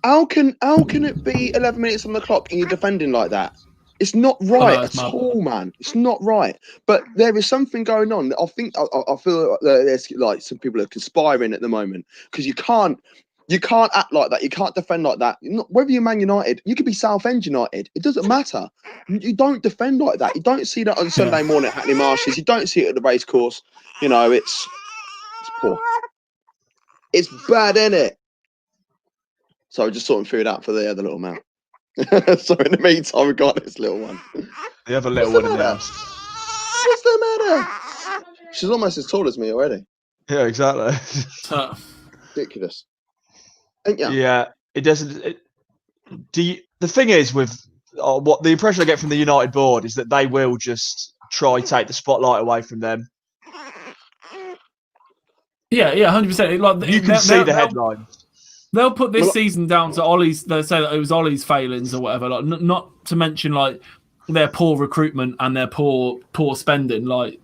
[SPEAKER 3] how can it be 11 minutes on the clock and you're defending like that? It's not right at all, man. It's not right. But there is something going on. I think I feel like there's like some people are conspiring at the moment because you can't act like that. You can't defend like that. Whether you're Man United, you could be Southend United. It doesn't matter. You don't defend like that. You don't see that on Sunday morning at Hackney Marshes. You don't see it at the racecourse. It's poor. It's bad, isn't it? So I just sorting food out for the other little man. So in the meantime, we've got this little one.
[SPEAKER 2] The other little one in the house.
[SPEAKER 3] What's the matter? She's almost as tall as me already.
[SPEAKER 2] Yeah, exactly.
[SPEAKER 3] Ridiculous. Ain't ya?
[SPEAKER 2] Yeah, it doesn't. The thing is with what the impression I get from the United board is that they will just try take the spotlight away from them.
[SPEAKER 1] Yeah, 100%. Like
[SPEAKER 2] you can see the headlines.
[SPEAKER 1] They'll put this season down to Ollie's. They'll say that it was Ollie's failings or whatever. Like, not to mention like their poor recruitment and their poor spending. Like,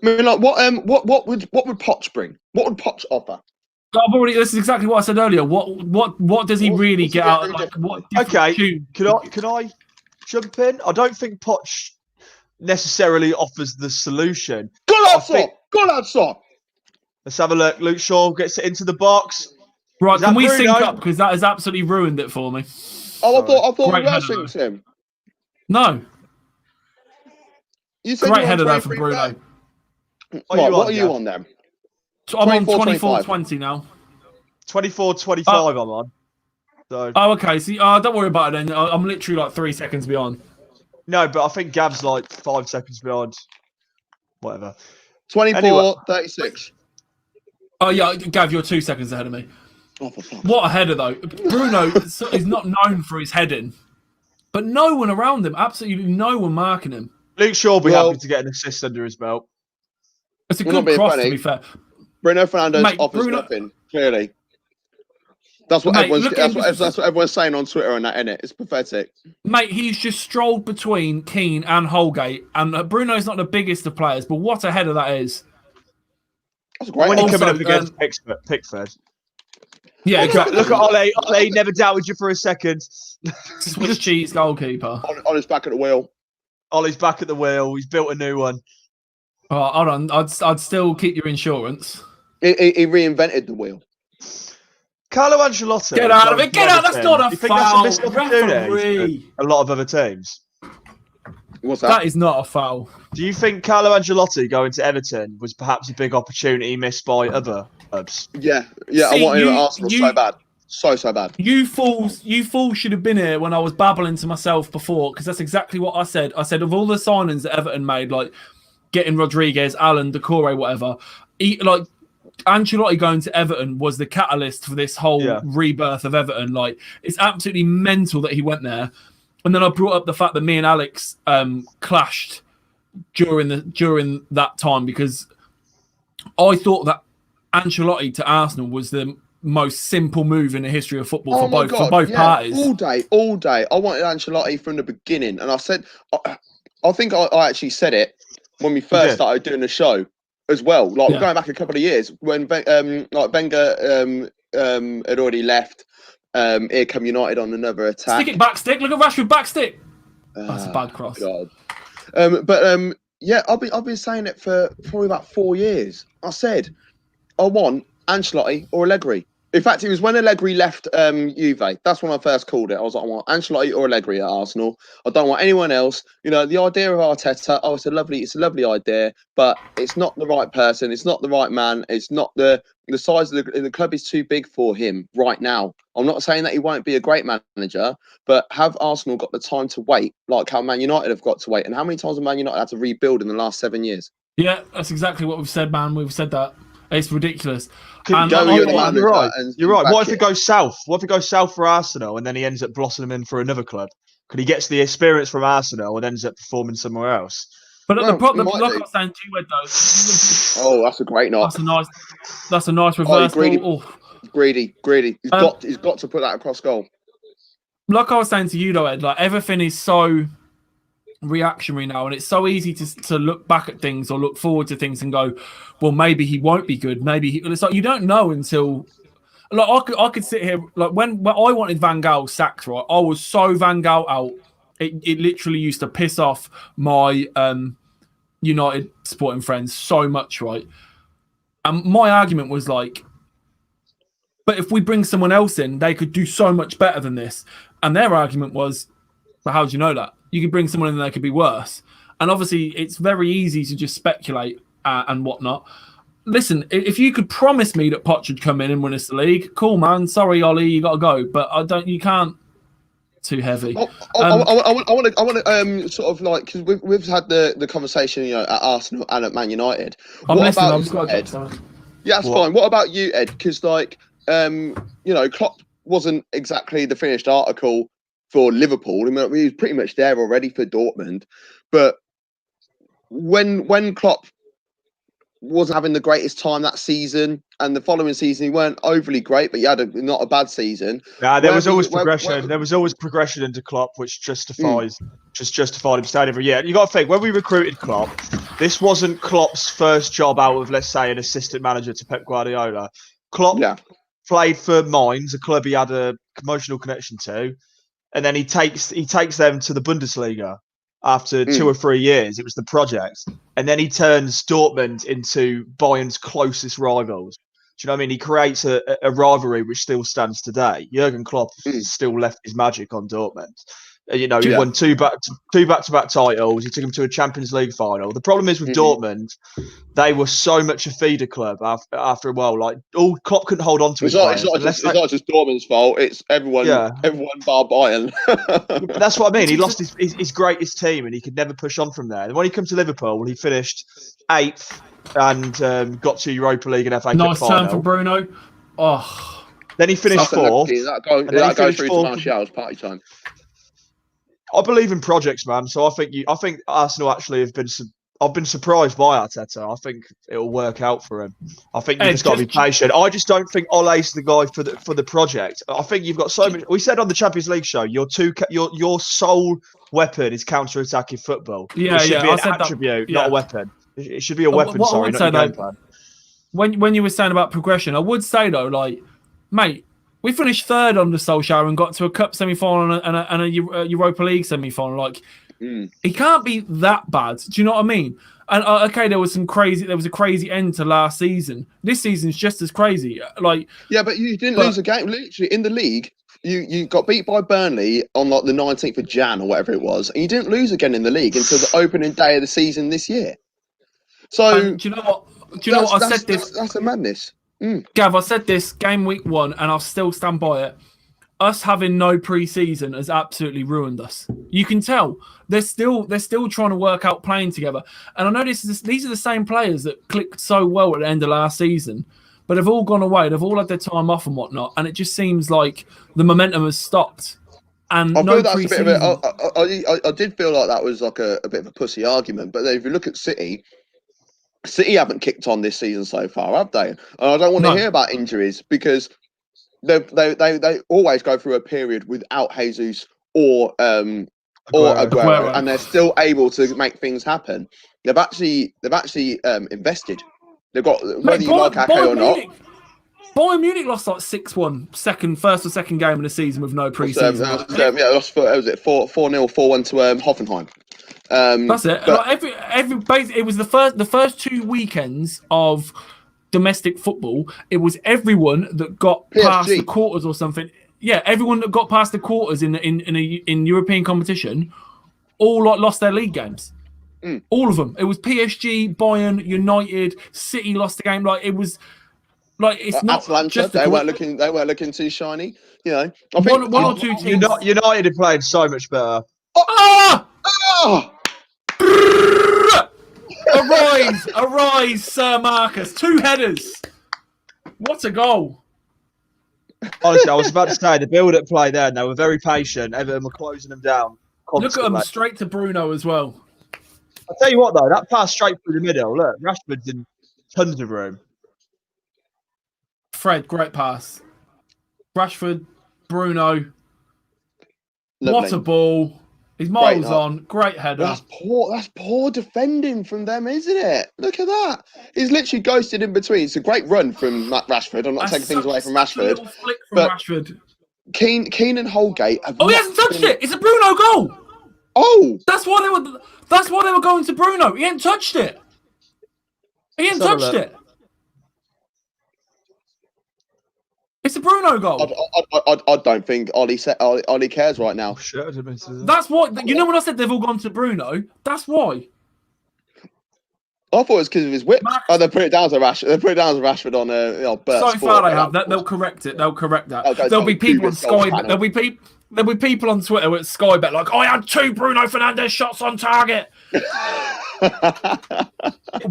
[SPEAKER 3] I mean, like what would Poch bring? What would Poch offer?
[SPEAKER 1] This is exactly what I said earlier. What does he really get out? Like, what?
[SPEAKER 2] Okay, can I jump in? I don't think Poch necessarily offers the solution.
[SPEAKER 3] Go outside.
[SPEAKER 2] Let's have a look. Luke Shaw gets it into the box.
[SPEAKER 1] Right, can we sync up? Because that has absolutely ruined it for me.
[SPEAKER 3] Oh, I thought we were synced him.
[SPEAKER 1] No.
[SPEAKER 3] You said
[SPEAKER 1] great header there from Bruno.
[SPEAKER 3] What are you on then?
[SPEAKER 1] I'm on 24-20 now.
[SPEAKER 2] 24-25 I'm on. So.
[SPEAKER 1] Oh, okay. See, don't worry about it then. I'm literally like 3 seconds behind.
[SPEAKER 2] No, but I think Gav's like 5 seconds behind. Whatever.
[SPEAKER 3] 24-36.
[SPEAKER 1] Oh, yeah, Gav, you're 2 seconds ahead of me. What a header, though. Bruno is not known for his heading, but no one around him, absolutely no one marking him.
[SPEAKER 2] Luke Shaw will be happy to get an assist under his belt.
[SPEAKER 1] It's a good cross, to be fair.
[SPEAKER 3] Bruno Fernandes offers nothing, clearly. That's what everyone's saying on Twitter and that, innit? It's pathetic.
[SPEAKER 1] Mate, he's just strolled between Keane and Holgate, and Bruno's not the biggest of players, but what a header that is.
[SPEAKER 3] That's great.
[SPEAKER 2] When he coming up against Pickford.
[SPEAKER 1] Yeah, exactly.
[SPEAKER 2] Look at Ole. Ole never doubted you for a second.
[SPEAKER 1] Swiss cheese goalkeeper.
[SPEAKER 3] On his back at the wheel.
[SPEAKER 2] Ollie's back at the wheel. He's built a new one.
[SPEAKER 1] Oh, hold on. I'd still keep your insurance.
[SPEAKER 3] He reinvented the wheel.
[SPEAKER 2] Carlo Ancelotti.
[SPEAKER 1] Get out of it. Get out. That's not a foul.
[SPEAKER 2] That's a missed opportunity for a lot of other teams.
[SPEAKER 3] What's that?
[SPEAKER 1] That is not a foul.
[SPEAKER 2] Do you think Carlo Ancelotti going to Everton was perhaps a big opportunity missed by other clubs?
[SPEAKER 3] Yeah. See, I wanted him at Arsenal so bad. So bad.
[SPEAKER 1] You fools should have been here when I was babbling to myself before, because that's exactly what I said. I said of all the signings that Everton made, like getting Rodriguez, Allen, Decore, whatever, like Ancelotti going to Everton was the catalyst for this whole rebirth of Everton. Like, it's absolutely mental that he went there. And then I brought up the fact that me and Alex clashed during that time, because I thought that Ancelotti to Arsenal was the most simple move in the history of football for both parties.
[SPEAKER 3] All day. I wanted Ancelotti from the beginning, and I said think I actually said it when we first started doing the show as well. Like we're going back a couple of years when Wenger had already left. Here come United on another attack.
[SPEAKER 1] Stick it back stick. Look at Rashford back stick. That's a bad cross.
[SPEAKER 3] God. Yeah, I've been saying it for probably about 4 years. I said I want Ancelotti or Allegri. In fact, it was when Allegri left Juve. That's when I first called it. I was like, I want Ancelotti or Allegri at Arsenal. I don't want anyone else. You know, the idea of Arteta, it's a lovely idea, but it's not the right person. It's not the right man. It's not the size of the club is too big for him right now. I'm not saying that he won't be a great manager, but have Arsenal got the time to wait, like how Man United have got to wait? And how many times have Man United had to rebuild in the last 7 years?
[SPEAKER 1] Yeah, that's exactly what we've said, man. We've said that. It's ridiculous.
[SPEAKER 2] You're right. You're right. What if it goes south? What if it goes south for Arsenal and then he ends up blossoming for another club? Could he get the experience from Arsenal and ends up performing somewhere else?
[SPEAKER 1] But the problem, like I was saying to you, Ed, though.
[SPEAKER 3] Oh, that's a great knock.
[SPEAKER 1] That's a nice reverse ball.
[SPEAKER 3] Greedy. He's got to put that across goal.
[SPEAKER 1] Like I was saying to you, though, Ed, like everything is so reactionary now, and it's so easy to look back at things or look forward to things and go, well, maybe he won't be good. It's like you don't know until. Like I could sit here like when I wanted Van Gaal sacked, right? I was so Van Gaal out. It literally used to piss off my United supporting friends so much, right? And my argument was like, but if we bring someone else in, they could do so much better than this. And their argument was, well, how do you know that? You could bring someone in and they could be worse. And obviously, it's very easy to just speculate and whatnot. Listen, if you could promise me that Poch would come in and win us the league, cool, man. Sorry, Ollie, you got to go. But you can't. Too heavy.
[SPEAKER 3] I want to sort of like, because we've had the conversation, you know, at Arsenal and at Man United.
[SPEAKER 1] I'm listening.
[SPEAKER 3] About you, Ed? Yeah, that's fine. What about you, Ed? Because like, you know, Klopp wasn't exactly the finished article for Liverpool. I mean, he was pretty much there already for Dortmund. But when Klopp wasn't having the greatest time that season, and the following season he weren't overly great, but he had not a bad season.
[SPEAKER 2] Yeah, there was always progression. There was always progression into Klopp, which justified him staying every year. You got to think, when we recruited Klopp, this wasn't Klopp's first job out of, let's say, an assistant manager to Pep Guardiola. Klopp played for Mainz, a club he had a emotional connection to, and then he takes them to the Bundesliga. After 2 or 3 years, it was the project. And then he turns Dortmund into Bayern's closest rivals. Do you know what I mean? He creates a rivalry which still stands today. Jurgen Klopp still left his magic on Dortmund. You know, he won two back-to-back titles. He took him to a Champions League final. The problem is with Dortmund, they were so much a feeder club after a while. Like, all Klopp couldn't hold on to his players.
[SPEAKER 3] It's not just Dortmund's fault. It's everyone bar Bayern.
[SPEAKER 2] That's what I mean. He lost his greatest team and he could never push on from there. And when he came to Liverpool, he finished 8th and got to Europa League and FA Cup final. Nice
[SPEAKER 1] turn for Bruno. Oh.
[SPEAKER 2] Then he finished 4th.
[SPEAKER 3] That goes through to Martial's party time.
[SPEAKER 2] I believe in projects, man. So I think Arsenal actually have been. I've been surprised by Arteta. I think it'll work out for him. I think you've just got to be patient. I just don't think Ole's the guy for the project. I think you've got so much. We said on the Champions League show, your sole weapon is counter-attacking football.
[SPEAKER 1] Yeah,
[SPEAKER 2] it should be
[SPEAKER 1] an
[SPEAKER 2] attribute, not a weapon. It should be a weapon.
[SPEAKER 1] Not a game plan. When you were saying about progression, I would say though, like, mate. We finished 3rd under Solskjaer and got to a cup semi-final and a Europa League semi-final. Like, he can't be that bad. Do you know what I mean? And okay, there was a crazy end to last season. This season's just as crazy. Like,
[SPEAKER 3] yeah, but you didn't lose a game. Literally in the league, you got beat by Burnley on like the 19th of Jan or whatever it was, and you didn't lose again in the league until the opening day of the season this year. So
[SPEAKER 1] do you know what? Do you know what I said?
[SPEAKER 3] That's a madness.
[SPEAKER 1] Gav, I said this game week 1, and I'll still stand by it. Us having no pre-season has absolutely ruined us. You can tell they're still trying to work out playing together. And I know these are the same players that clicked so well at the end of last season, but they've all gone away. They've all had their time off and whatnot, and it just seems like the momentum has stopped. And I did
[SPEAKER 3] feel like that was like a bit of a pussy argument. But then if you look at City haven't kicked on this season so far, have they? And I don't want to hear about injuries because they always go through a period without Jesus or or Aguero,
[SPEAKER 1] Aguero.
[SPEAKER 3] and they're still able to make things happen. They've actually invested. They've got whether you like Ake or not.
[SPEAKER 1] Bayern Munich lost like 6-1, first or second game of the season with no pre-season.
[SPEAKER 3] Yeah, lost was it 4-0, 4-1 to Hoffenheim.
[SPEAKER 1] That's it.
[SPEAKER 3] But,
[SPEAKER 1] like it was the first 2 weekends of domestic football. It was everyone that got past the quarters or something. Yeah, everyone that got past the quarters in European competition, all like lost their league games. All of them. It was PSG, Bayern, United, City lost the game. Like it was. Like it's not
[SPEAKER 3] Atalanta,
[SPEAKER 1] just
[SPEAKER 3] they weren't looking too shiny. You know, I think
[SPEAKER 1] one or two teams.
[SPEAKER 2] United are playing so much better.
[SPEAKER 1] Arise, Sir Marcus! 2 headers. What a goal!
[SPEAKER 2] Honestly, I was about to say the build-up play there, and they were very patient. Everton were closing them down.
[SPEAKER 1] Look at them straight to Bruno as well.
[SPEAKER 2] I'll tell you what, though, that pass straight through the middle. Look, Rashford's in tons of room.
[SPEAKER 1] Fred, great pass. Rashford, Bruno.
[SPEAKER 3] Lovely.
[SPEAKER 1] What a ball. He's miles on. Great header.
[SPEAKER 3] That's poor defending from them, isn't it? Look at that. He's literally ghosted in between. It's a great run from Rashford. I'm not taking things away from Rashford.
[SPEAKER 1] Flick from Rashford.
[SPEAKER 3] Keane and Holgate have
[SPEAKER 1] he hasn't touched it. It's a Bruno goal.
[SPEAKER 3] Oh,
[SPEAKER 1] that's why they were going to Bruno. He ain't touched it. It's a Bruno goal.
[SPEAKER 3] I don't think Ollie cares right now.
[SPEAKER 1] That's what you know when I said they've all gone to Bruno. That's why.
[SPEAKER 3] I thought it was because of his whip. Oh, they put it down to Rashford. They put it down to Rashford on
[SPEAKER 1] So far, they have that. They'll correct it. They'll correct that. There'll be people on Sky. There'll be people on Twitter at Sky Bet like, I had 2 Bruno Fernandes shots on target.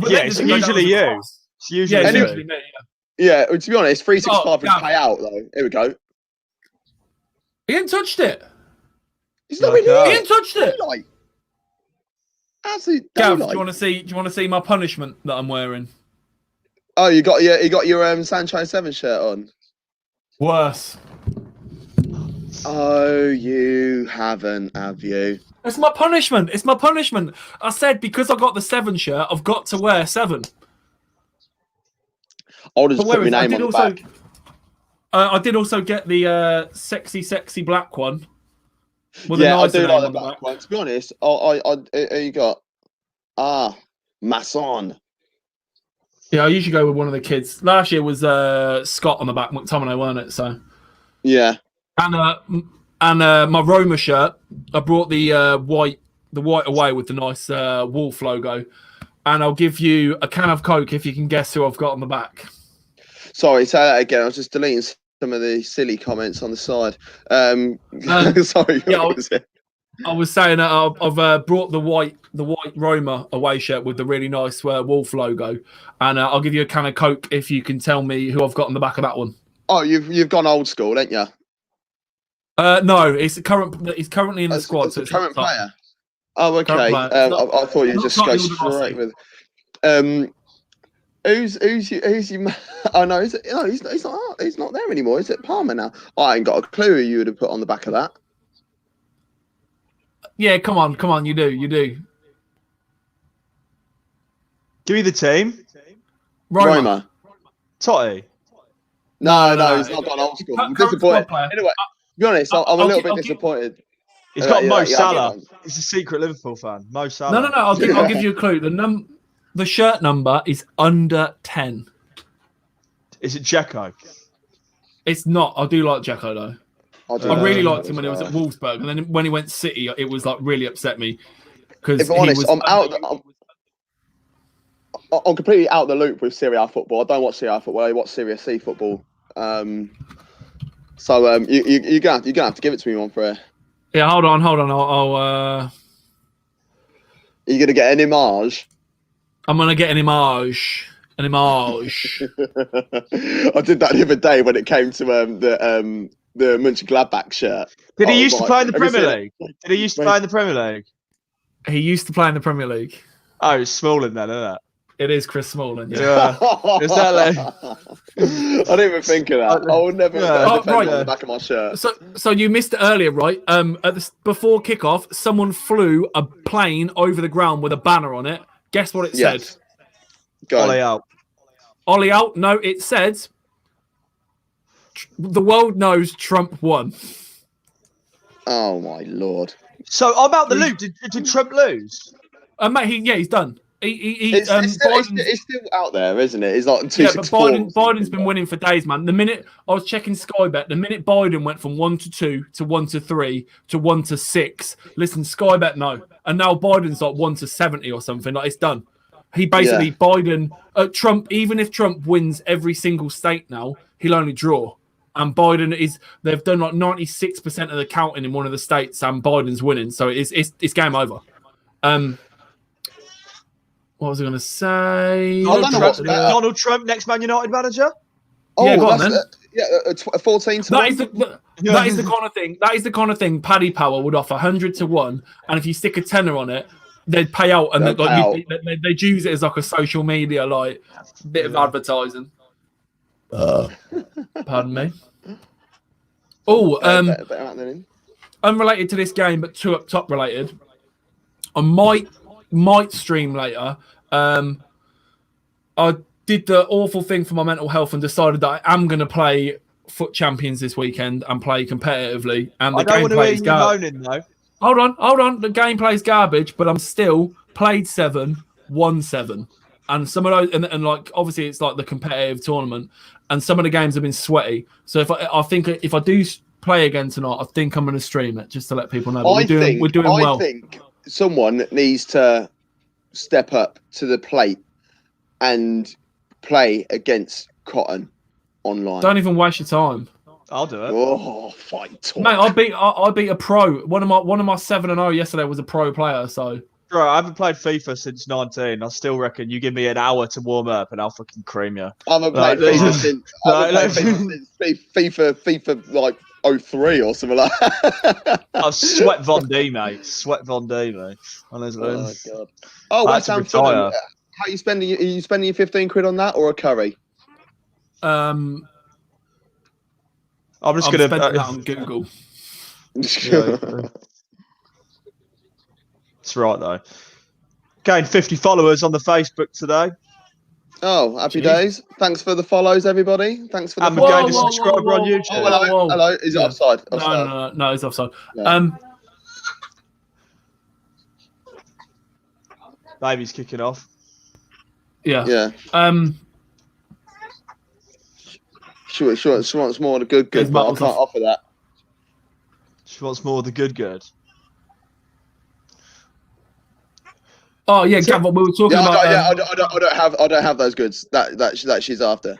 [SPEAKER 2] It's usually you. It's usually
[SPEAKER 1] me.
[SPEAKER 3] Yeah, to be honest, 365 would pay out though. Here we go.
[SPEAKER 1] He ain't touched it.
[SPEAKER 3] He's not really.
[SPEAKER 1] He ain't touched it.
[SPEAKER 3] Absolutely.
[SPEAKER 1] Gav, do you want to see my punishment that I'm wearing?
[SPEAKER 3] Oh, you got your Sunshine 7 shirt on.
[SPEAKER 1] Worse.
[SPEAKER 3] Oh, you haven't, have you?
[SPEAKER 1] It's my punishment. It's my punishment. I said because I got the 7 shirt, I've got to wear 7.
[SPEAKER 3] I'll just put my name on the back.
[SPEAKER 1] I did also get the sexy black one.
[SPEAKER 3] Yeah, I do like the black one. To be honest, you got Masson.
[SPEAKER 1] Yeah, I usually go with one of the kids. Last year was Scott on the back, McTominay, weren't it? So
[SPEAKER 3] yeah,
[SPEAKER 1] and my Roma shirt, I brought the white away with the nice Wolf logo, and I'll give you a can of Coke if you can guess who I've got on the back.
[SPEAKER 3] Sorry, say that again. I was just deleting some of the silly comments on the side. Sorry,
[SPEAKER 1] yeah, I was saying that I've brought the white Roma away shirt with the really nice Wolf logo, and I'll give you a can of Coke if you can tell me who I've got on the back of that one.
[SPEAKER 3] Oh, you've gone old school, ain't you?
[SPEAKER 1] No, it's currently in the squad.
[SPEAKER 3] So it's a current player. Oh, okay. I thought you just go straight with. Who's your? Oh no, he's not there anymore. Is it Palmer now? I ain't got a clue who you would have put on the back of that.
[SPEAKER 1] Yeah, come on, you do.
[SPEAKER 2] Give me the team.
[SPEAKER 3] Roma.
[SPEAKER 2] Totti.
[SPEAKER 3] No, he's not gone old school. I'm disappointed. Anyway, to be honest, I'm a little bit disappointed.
[SPEAKER 2] He's got Mo Salah. He's a secret Liverpool fan. Mo Salah.
[SPEAKER 1] No. I'll give you a clue. The shirt number is under 10.
[SPEAKER 2] Is it Dzeko?
[SPEAKER 1] It's not. I do like Dzeko though. I really liked him when he was at Wolfsburg, and then when he went City, it was like really upset me because
[SPEAKER 3] if I'm honest, I'm completely out of the loop with Serie A football. I don't watch Serie A football. I watch Serie C football. So you're gonna have to give it to me one for.
[SPEAKER 1] Yeah, hold on. I'll. Are
[SPEAKER 3] you gonna get an image?
[SPEAKER 1] I'm gonna get an image. An image.
[SPEAKER 3] I did that the other day when it came to the Mönchengladbach shirt.
[SPEAKER 2] Did he used to play in the Premier League? Did he used to play in the Premier League?
[SPEAKER 1] He used to play in the Premier League.
[SPEAKER 2] Oh, it's Smalling then, isn't it?
[SPEAKER 1] It is Chris Smalling. Yeah.
[SPEAKER 2] Exactly.
[SPEAKER 3] I didn't even think of that. I would never defend
[SPEAKER 1] right.
[SPEAKER 3] on the back of my shirt.
[SPEAKER 1] So you missed it earlier, right? Before kickoff, someone flew a plane over the ground with a banner on it. Guess what it said?
[SPEAKER 2] Ollie out.
[SPEAKER 1] Ollie out? No, it said, the world knows Trump won.
[SPEAKER 3] Oh, my Lord.
[SPEAKER 2] So I'm out the loop. Did Trump lose?
[SPEAKER 1] Mate, he's done.
[SPEAKER 3] It's still out there, isn't it? It's like 264.
[SPEAKER 1] Yeah, but Biden's been winning for days, man. The minute I was checking Sky Bet, the minute Biden went from 1-2 to 1-3 to 1-6, listen, Sky Bet no, and now Biden's like 1-70 or something. Like it's done. He basically Biden, Trump. Even if Trump wins every single state now, he'll only draw. And Biden is. They've done like 96% of the counting in one of the states, and Biden's winning. So it's game over. What was I going to say?
[SPEAKER 2] Donald Trump, next Man United manager.
[SPEAKER 3] Oh,
[SPEAKER 1] yeah, go on, then.
[SPEAKER 3] 14 to 1.
[SPEAKER 1] That is the kind of thing. That is the kind of thing Paddy Power would offer 100 to 1, and if you stick a tenner on it, they'd pay out, and they'd use it as like a social media bit of advertising. Pardon me. Oh, unrelated to this game, but two up top related. I might stream later. I did the awful thing for my mental health and decided that I am going to play Foot Champions this weekend and play competitively. And the gameplay is garbage. Hold on. The gameplay is garbage, but I'm still played 7, won 7, and some of those, and like obviously it's like the competitive tournament, and some of the games have been sweaty. So I think if I do play again tonight, I think I'm going to stream it just to let people know. We're doing well.
[SPEAKER 3] I think someone needs to step up to the plate and play against Cotton online.
[SPEAKER 1] Don't even waste your time.
[SPEAKER 2] I'll do it.
[SPEAKER 3] Oh, fight!
[SPEAKER 1] Mate, I beat a pro. One of my 7-0 yesterday was a pro player. So,
[SPEAKER 2] bro, I haven't played FIFA since 19. I still reckon you give me an hour to warm up and I'll fucking cream you.
[SPEAKER 3] I haven't played FIFA since FIFA like 03 or something like that.
[SPEAKER 2] I've sweat Von D, mate. Honestly.
[SPEAKER 3] Oh god. Oh, West Ham Fulham. How are you spending? Are you spending your 15 quid on that or a curry?
[SPEAKER 2] I'm just going to
[SPEAKER 1] spend that on Google.
[SPEAKER 2] That's right, though. Gained 50 followers on the Facebook today.
[SPEAKER 3] Oh, happy days. Thanks for the follows, everybody. Thanks for the
[SPEAKER 2] follows. And gained a subscriber on YouTube.
[SPEAKER 3] Oh, hello. Is it offside?
[SPEAKER 1] No, it's offside.
[SPEAKER 3] Yeah.
[SPEAKER 2] Baby's kicking off.
[SPEAKER 1] Yeah.
[SPEAKER 3] She wants more of the good, but I can't offer that.
[SPEAKER 2] She wants more of the good.
[SPEAKER 1] Oh yeah, Gav, what we were talking about.
[SPEAKER 3] I don't have those goods that she's after.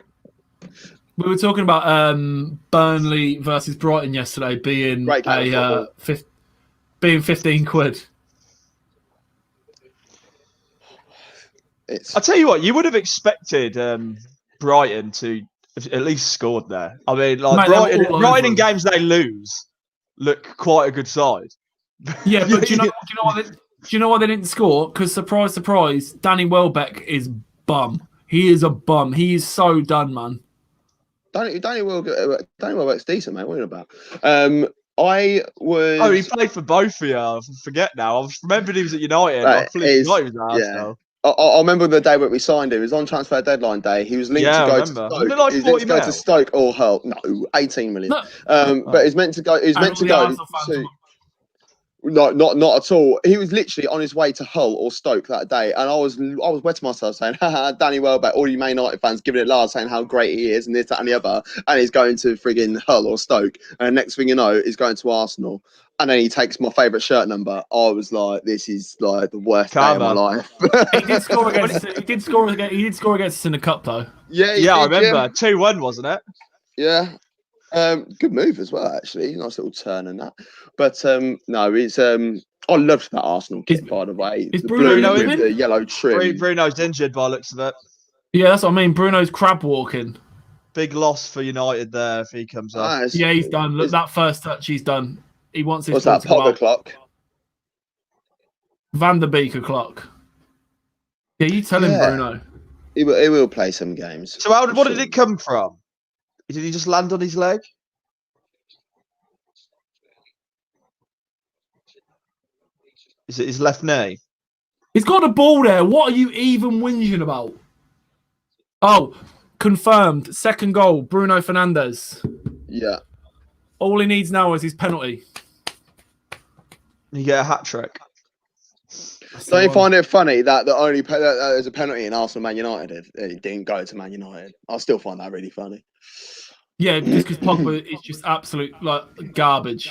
[SPEAKER 1] We were talking about Burnley versus Brighton yesterday being being 15 quid.
[SPEAKER 2] I'll tell you what, you would have expected Brighton to have at least scored there. I mean, like Brighton in games they lose look quite a good side.
[SPEAKER 1] Yeah, but do you know why they didn't score? Because surprise, surprise, Danny Welbeck is bum. He is a bum. He is so done, man.
[SPEAKER 3] Danny Welbeck's decent, mate. What are you about? I was.
[SPEAKER 2] Oh, he played for both of you. I forget now. I remembered he was at United. I completely forgot he was at Arsenal.
[SPEAKER 3] I remember the day when we signed him. It was on transfer deadline day. He was linked to go to Stoke.
[SPEAKER 2] Like
[SPEAKER 3] he was linked to go to Stoke or Hull. No, 18 million. But he's meant to go. He's meant to go to. Not at all. He was literally on his way to Hull or Stoke that day, and I was wetting myself saying, "Haha, Danny Welbeck." All you Man United fans giving it large, saying how great he is and this, that, and the other, and he's going to frigging Hull or Stoke, and next thing you know, he's going to Arsenal, and then he takes my favourite shirt number. I was like, "This is like the worst day of my life."
[SPEAKER 1] He did score against us in the cup though.
[SPEAKER 3] Yeah,
[SPEAKER 2] I remember 2-1, wasn't it?
[SPEAKER 3] Yeah. Good move as well, actually. Nice little turn and that. But no, it's I loved that Arsenal kit, by the way.
[SPEAKER 1] Is
[SPEAKER 3] the
[SPEAKER 1] Bruno
[SPEAKER 3] blue with the yellow trim.
[SPEAKER 2] Bruno's injured by the looks of it.
[SPEAKER 1] Yeah, that's what I mean. Bruno's crab walking.
[SPEAKER 2] Big loss for United there if he comes up.
[SPEAKER 1] Yeah, he's done. Look, that first touch, he's done. He wants his.
[SPEAKER 3] What's that? Pogba clock.
[SPEAKER 1] Van der Beek clock. Yeah, you tell him, Bruno.
[SPEAKER 3] He will play some games.
[SPEAKER 2] So what did it come from? Did he just land on his leg? Is it his left knee?
[SPEAKER 1] He's got the ball there. What are you even whinging about? Oh, confirmed. Second goal, Bruno Fernandes.
[SPEAKER 3] Yeah.
[SPEAKER 1] All he needs now is his penalty.
[SPEAKER 2] You get a hat trick.
[SPEAKER 3] Don't you find it funny that there's a penalty in Arsenal Man United? It didn't go to Man United. I still find that really funny.
[SPEAKER 1] Yeah, just because Pogba is just absolute garbage.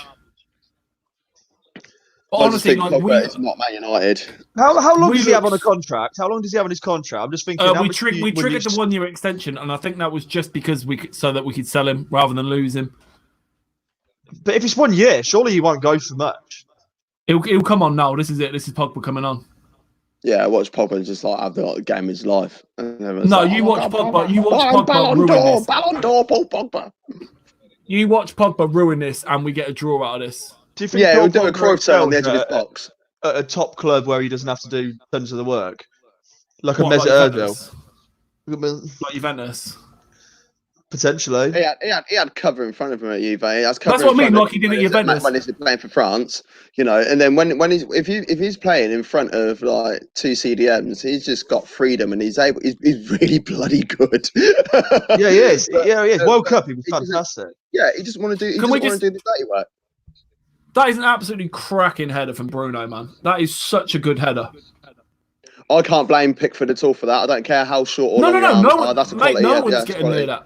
[SPEAKER 1] But honestly,
[SPEAKER 3] it's not Man United.
[SPEAKER 2] How long does he have on a contract? How long does he have on his contract? I'm just thinking.
[SPEAKER 1] We triggered the 1 year extension, and I think that was just because so that we could sell him rather than lose him.
[SPEAKER 2] But if it's 1 year, surely he won't go for much.
[SPEAKER 1] He'll come on now. This is it. This is Pogba coming on.
[SPEAKER 3] Yeah, watch Pogba just have the game of his life.
[SPEAKER 1] No, you watch Pogba. You watch Pogba ruin this.
[SPEAKER 3] Ballon d'Or, Paul Pogba.
[SPEAKER 1] You watch Pogba ruin this, and we get a draw out of this.
[SPEAKER 2] Do you think
[SPEAKER 3] he'll do a Cruyff turn on the edge of his box
[SPEAKER 2] at a top club where he doesn't have to do tons of the work, like a Mesut Ozil,
[SPEAKER 1] like Juventus?
[SPEAKER 2] Potentially.
[SPEAKER 3] He had cover in front of him at Juve.
[SPEAKER 1] That's what I mean. Like he did at Juventus
[SPEAKER 3] when he's playing for France, And then if he's playing in front of like two CDMs, he's just got freedom and he's really bloody good.
[SPEAKER 2] Yeah, he is. Yeah, he is. World Cup, he was fantastic.
[SPEAKER 3] He just want to do. Want to do the dirty work.
[SPEAKER 1] That is an absolutely cracking header from Bruno, man. That is such a good header.
[SPEAKER 3] I can't blame Pickford at all for that. I don't care how short or
[SPEAKER 1] long
[SPEAKER 3] no, that's a quality.
[SPEAKER 1] No one's getting near that.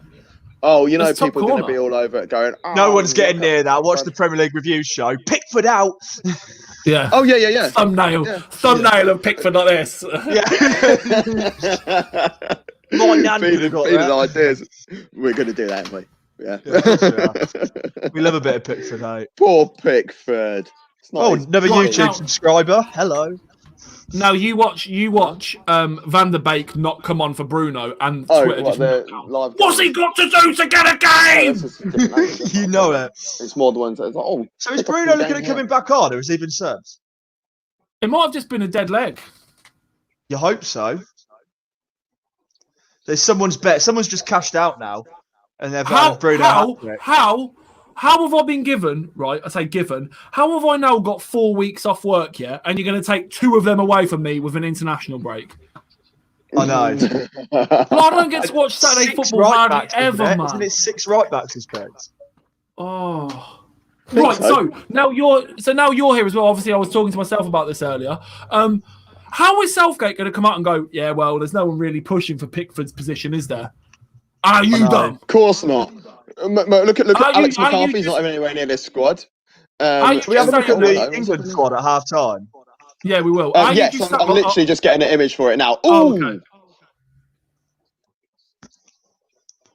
[SPEAKER 3] Oh, people are going to be all over it going,
[SPEAKER 2] no one's getting near that. Watch the Premier League review show. Pickford out.
[SPEAKER 1] Yeah.
[SPEAKER 3] Oh, yeah.
[SPEAKER 1] Thumbnail of Pickford like this.
[SPEAKER 2] Yeah. My nan
[SPEAKER 3] feeding ideas. We're going to do that, haven't we? Yeah.
[SPEAKER 2] We love a bit of Pickford, eh?
[SPEAKER 3] Poor Pickford.
[SPEAKER 2] Another YouTube subscriber. Hello.
[SPEAKER 1] No, you watch Van der Beek not come on for Bruno and Twitter what's he got to do to get a game?
[SPEAKER 2] You know it.
[SPEAKER 3] It's more the ones that's
[SPEAKER 2] so is Bruno looking at coming back on, or is he even subs?
[SPEAKER 1] It might have just been a dead leg.
[SPEAKER 2] You hope so. There's someone's just cashed out now. And they've Bruno.
[SPEAKER 1] How have I been given, right? I say given. How have I now got 4 weeks off work, yeah? And you're going to take 2 of them away from me with an international break?
[SPEAKER 2] I know.
[SPEAKER 1] Well, I don't get to watch Saturday football hardly ever, man.
[SPEAKER 2] Isn't it 6 right backs he's picked?
[SPEAKER 1] Oh. Right, so now you're here as well. Obviously, I was talking to myself about this earlier. How is Southgate going to come out and go, yeah, well, there's no one really pushing for Pickford's position, is there? Are you done?
[SPEAKER 3] Of course not. Look at Alex McCarthy. He's not even anywhere near this squad.
[SPEAKER 2] We have a look at the England squad at half time.
[SPEAKER 1] Yeah, we will.
[SPEAKER 3] Yes, I'm literally just getting an image for it now. Ooh.
[SPEAKER 1] Oh, okay.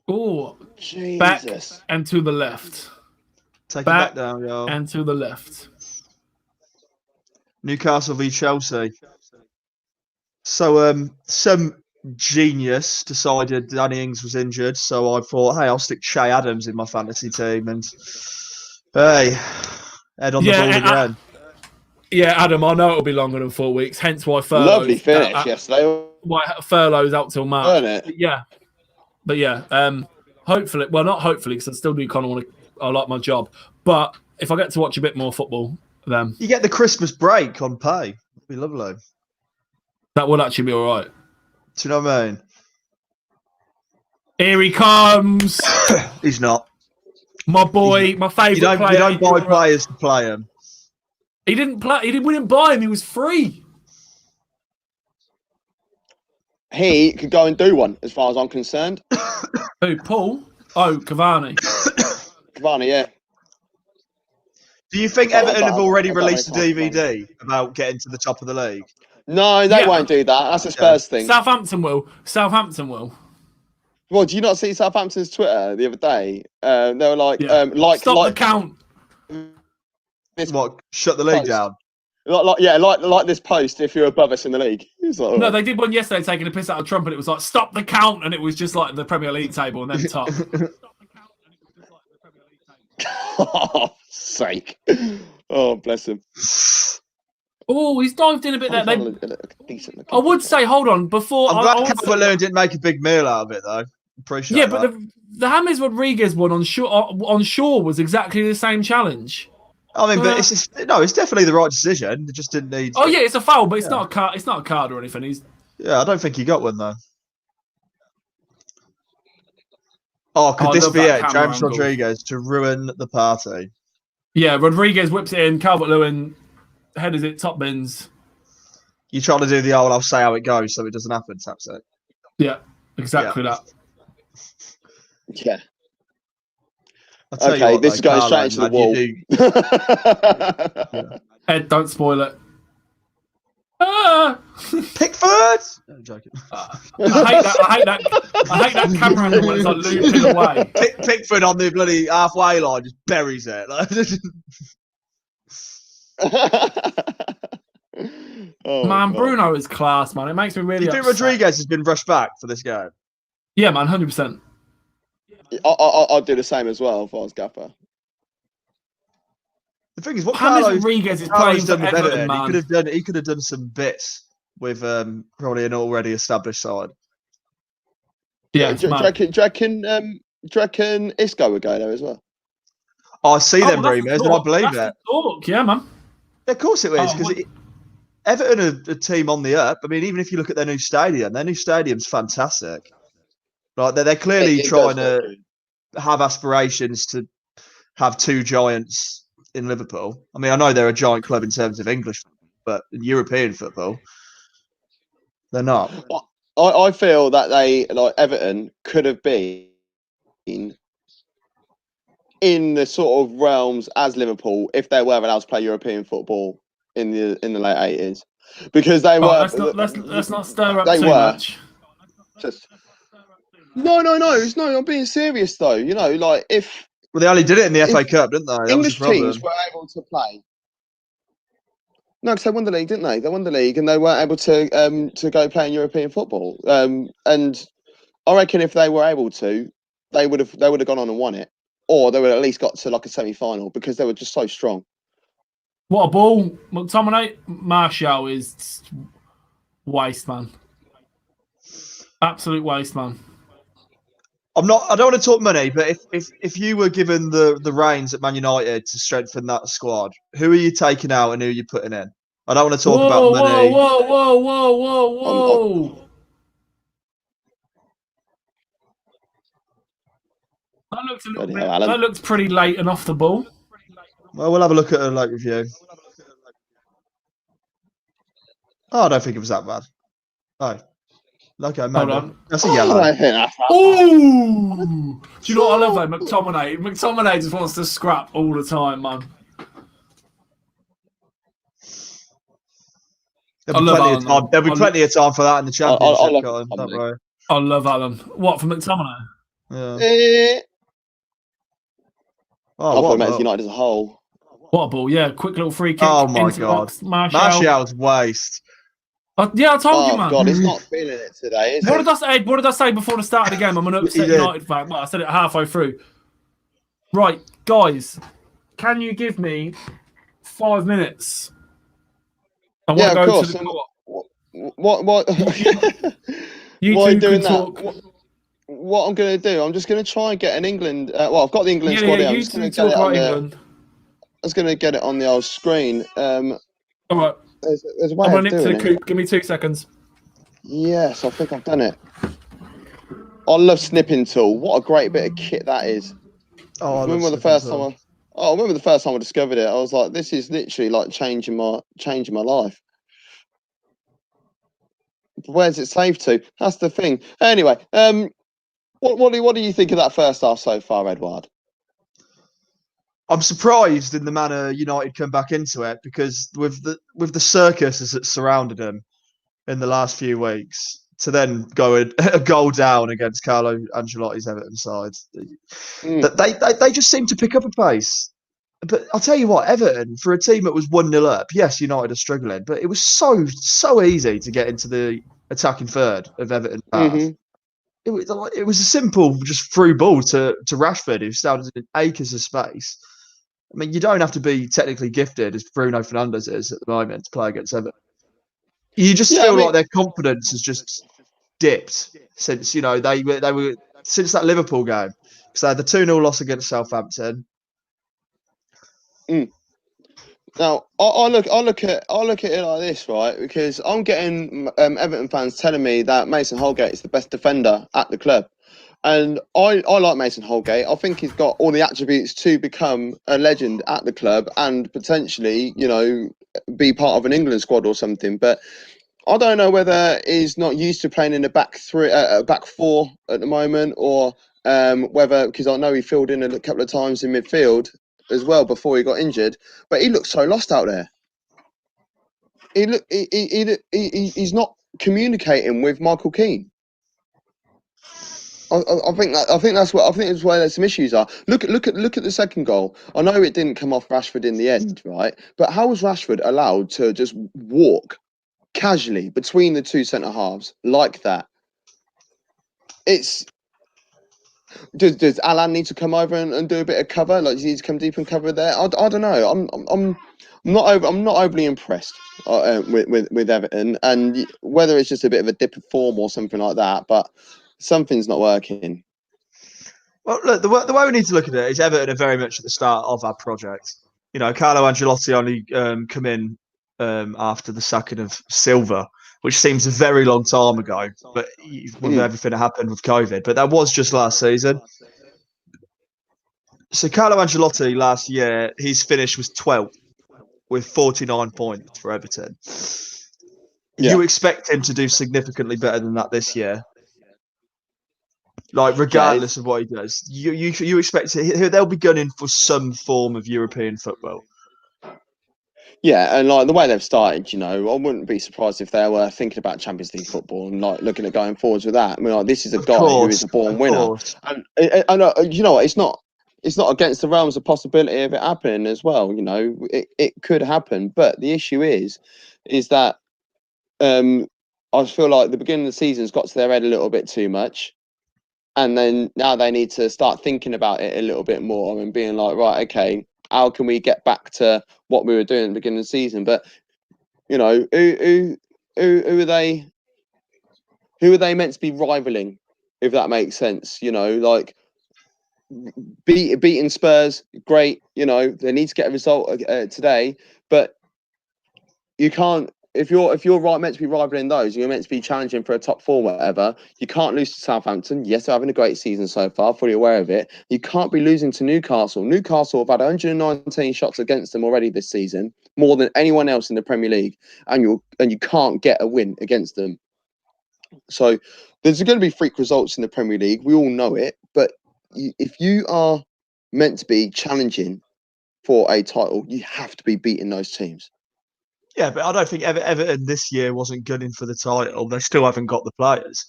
[SPEAKER 1] Oh,
[SPEAKER 3] Jesus.
[SPEAKER 1] Back and to the left.
[SPEAKER 2] Take back down, yo.
[SPEAKER 1] And to the left.
[SPEAKER 2] Newcastle v Chelsea. So, some genius decided Danny Ings was injured, so I thought, hey, I'll stick Che Adams in my fantasy team, and hey, head on the ball again.
[SPEAKER 1] Adam, I know it'll be longer than 4 weeks, hence why furlough's
[SPEAKER 3] lovely finish yesterday.
[SPEAKER 1] Why furlough's out till March. But hopefully, well, not hopefully, because I still do kind of I like my job, but if I get to watch a bit more football, then
[SPEAKER 2] you get the Christmas break on pay. It'd be lovely.
[SPEAKER 1] That would actually be all right.
[SPEAKER 2] Do you know what I mean?
[SPEAKER 1] Here he comes.
[SPEAKER 2] He's not.
[SPEAKER 1] My boy, my favourite player.
[SPEAKER 2] You don't buy players to play him.
[SPEAKER 1] We didn't buy him. He was free.
[SPEAKER 3] He could go and do one, as far as I'm concerned.
[SPEAKER 1] Who, Paul? Oh, Cavani.
[SPEAKER 3] Cavani, yeah.
[SPEAKER 2] Do you think Everton have already released a DVD about getting to the top of the league?
[SPEAKER 3] No, they won't do that. That's a Spurs thing.
[SPEAKER 1] Southampton will.
[SPEAKER 3] Well, do you not see Southampton's Twitter the other day? They were like,
[SPEAKER 1] stop the count.
[SPEAKER 2] What? Shut the league down.
[SPEAKER 3] Like this post. If you're above us in the league, like,
[SPEAKER 1] no, they did one yesterday taking a piss out of Trump, and it was like stop the count, and it was just like the Premier League table and then top.
[SPEAKER 3] Oh, sake! Oh, bless him.
[SPEAKER 1] Oh, he's dived in a bit there.
[SPEAKER 3] Decent.
[SPEAKER 1] I would say, hold on, before
[SPEAKER 2] I'm glad Calvert-Lewin didn't make a big meal out of it, though. Appreciate
[SPEAKER 1] yeah,
[SPEAKER 2] that.
[SPEAKER 1] but the James Rodriguez one on shore was exactly the same challenge.
[SPEAKER 2] I mean, but it's definitely the right decision. It just didn't need.
[SPEAKER 1] Oh yeah, it's a foul, but it's not a card. It's not a card or anything.
[SPEAKER 2] I don't think he got one though. Oh, could this be it? James Rodriguez to ruin the party.
[SPEAKER 1] Yeah, Rodriguez whips it in. Calvert-Lewin headers it top bins.
[SPEAKER 2] You trying to do the old "I'll say how it goes" so it doesn't happen, taps it.
[SPEAKER 1] Yeah, exactly that.
[SPEAKER 3] Yeah.
[SPEAKER 2] Okay,
[SPEAKER 3] this is going straight into the wall.
[SPEAKER 1] Ed, don't spoil it.
[SPEAKER 2] Pickford! No, I'm joking.
[SPEAKER 1] I hate that camera angle when it's like looping away.
[SPEAKER 2] Pickford on the bloody halfway line just buries it.
[SPEAKER 1] Man, Bruno is class, man. It makes me really.
[SPEAKER 2] Do you think Rodriguez has been rushed back for this game?
[SPEAKER 1] Yeah, man, 100%.
[SPEAKER 3] I'd do the same as well if I was Gaffer.
[SPEAKER 2] The thing is, what
[SPEAKER 1] James Rodriguez is playing for Everton, man.
[SPEAKER 2] He could have done some bits with probably an already established side.
[SPEAKER 3] Yeah, do you reckon Isco would go there as well?
[SPEAKER 2] I see them rumours, and I believe it.
[SPEAKER 1] Talk. Yeah, man.
[SPEAKER 2] Yeah, of course it is, because Everton are a team on the up. I mean, even if you look at their new stadium's fantastic. Like they're clearly trying to have aspirations to have two giants in Liverpool. I mean, I know they're a giant club in terms of English, but in European football, they're not.
[SPEAKER 3] I feel that Everton could have been in the sort of realms as Liverpool if they were allowed to play European football in the late 80s, because they were.
[SPEAKER 1] Let's not stir up too much.
[SPEAKER 3] No. I'm being serious though. You know, like if.
[SPEAKER 2] Well, they only did it in the FA Cup, didn't they?
[SPEAKER 3] English teams were able to play. No, because they won the league, didn't they? They won the league, and they weren't able to go play in European football. And I reckon if they were able to, they would have gone on and won it, or they would have at least got to like a semi-final because they were just so strong.
[SPEAKER 1] What a ball, McTominay! Martial is waste, man. Absolute waste, man.
[SPEAKER 2] I don't want to talk money, but if you were given the reins at Man United to strengthen that squad, who are you taking out and who are you putting in? I don't want to talk about money.
[SPEAKER 1] Whoa. That looks pretty late and off the ball.
[SPEAKER 2] Well, we'll have a look at a late review. Oh, I don't think it was that bad. Oh. Okay, man. Hold on. That's a yellow.
[SPEAKER 1] Oh! Do you know what I love though? McTominay. McTominay just wants to scrap all the time, man.
[SPEAKER 2] There'll be plenty of time for that in the championship. Don't worry.
[SPEAKER 1] I love Alan. What, for McTominay?
[SPEAKER 2] Yeah.
[SPEAKER 3] What about United as a whole?
[SPEAKER 1] What a ball, yeah. Quick little free kick.
[SPEAKER 2] Oh my God. Martial's waste.
[SPEAKER 1] Yeah, I told you, man.
[SPEAKER 3] Oh God, he's not feeling it today.
[SPEAKER 1] What did I say before the start of the game? I'm an upset United fan. Well, I said it halfway through. Right, guys, can you give me 5 minutes? I want to go to the
[SPEAKER 3] What?
[SPEAKER 1] You
[SPEAKER 3] Why
[SPEAKER 1] two
[SPEAKER 3] doing
[SPEAKER 1] can talk.
[SPEAKER 3] that? What I'm going to do? I'm just going to try and get an England. Well, I've got the England squad. I'm just going to get it on England. I was going to get it on the old screen.
[SPEAKER 1] All right.
[SPEAKER 3] There's a way
[SPEAKER 1] I'm
[SPEAKER 3] of
[SPEAKER 1] going to nip to the coop. Give me 2 seconds.
[SPEAKER 3] Yes, I think I've done it. I love snipping tool. What a great bit of kit that is. I remember the first time I discovered it. I was like, this is literally like changing my life. Where's it saved to? That's the thing. Anyway, what do you think of that first half so far, Edward?
[SPEAKER 2] I'm surprised in the manner United come back into it, because with the circus that surrounded them in the last few weeks, to then go a goal down against Carlo Ancelotti's Everton side, they just seem to pick up a pace. But I'll tell you what, Everton, for a team that was 1-0 up, yes, United are struggling, but it was so easy to get into the attacking third of Everton path. Mm-hmm. It was a simple, just through ball to Rashford, who started in acres of space. I mean, you don't have to be technically gifted as Bruno Fernandes is at the moment to play against Everton. You just feel like their confidence has just dipped since they were since that Liverpool game, because they had the 2-0 loss against Southampton.
[SPEAKER 3] Now I look at it like this, right? Because I'm getting Everton fans telling me that Mason Holgate is the best defender at the club, and I like Mason Holgate. I think he's got all the attributes to become a legend at the club and potentially, be part of an England squad or something. But I don't know whether he's not used to playing in the back four at the moment, or whether, because I know he filled in a couple of times in midfield as well before he got injured, but he looks so lost out there. He's not communicating with Michael Keane. I think that's where there's some issues are. Look at the second goal. I know it didn't come off Rashford in the end, right? But how was Rashford allowed to just walk casually between the two centre halves like that? Does Alan need to come over and do a bit of cover? Like, does he need to come deep and cover there? I don't know. I'm not overly impressed with Everton, and whether it's just a bit of a dip of form or something like that, but something's not working.
[SPEAKER 2] Well, look, the way we need to look at it is Everton are very much at the start of our project. Carlo Ancelotti only come in after the sacking of Silva, which seems a very long time ago, but with everything that happened with COVID. But that was just last season. So Carlo Ancelotti last year, his finish was 12th with 49 points for Everton.
[SPEAKER 3] Yeah.
[SPEAKER 2] You expect him to do significantly better than that this year. Like, regardless of what he does, you expect they'll be gunning for some form of European football.
[SPEAKER 3] Yeah, and like the way they've started, I wouldn't be surprised if they were thinking about Champions League football and like looking at going forwards with that. I mean, like, this is a guy who is a born winner, and you know what, it's not against the realms of possibility of it happening as well. It could happen, but the issue is that I feel like the beginning of the season's got to their head a little bit too much. And then now they need to start thinking about it a little bit more and being like, right, okay, how can we get back to what we were doing at the beginning of the season? But who are they? Who are they meant to be rivaling? If that makes sense, like beating Spurs, great. They need to get a result today, but you can't. If you're meant to be rivaling those, you're meant to be challenging for a top four, whatever. You can't lose to Southampton. Yes, they're having a great season so far, fully aware of it. You can't be losing to Newcastle. Newcastle have had 119 shots against them already this season, more than anyone else in the Premier League, and you can't get a win against them. So there's going to be freak results in the Premier League. We all know it, but if you are meant to be challenging for a title, you have to be beating those teams.
[SPEAKER 2] Yeah, but I don't think Everton this year wasn't gunning for the title. They still haven't got the players.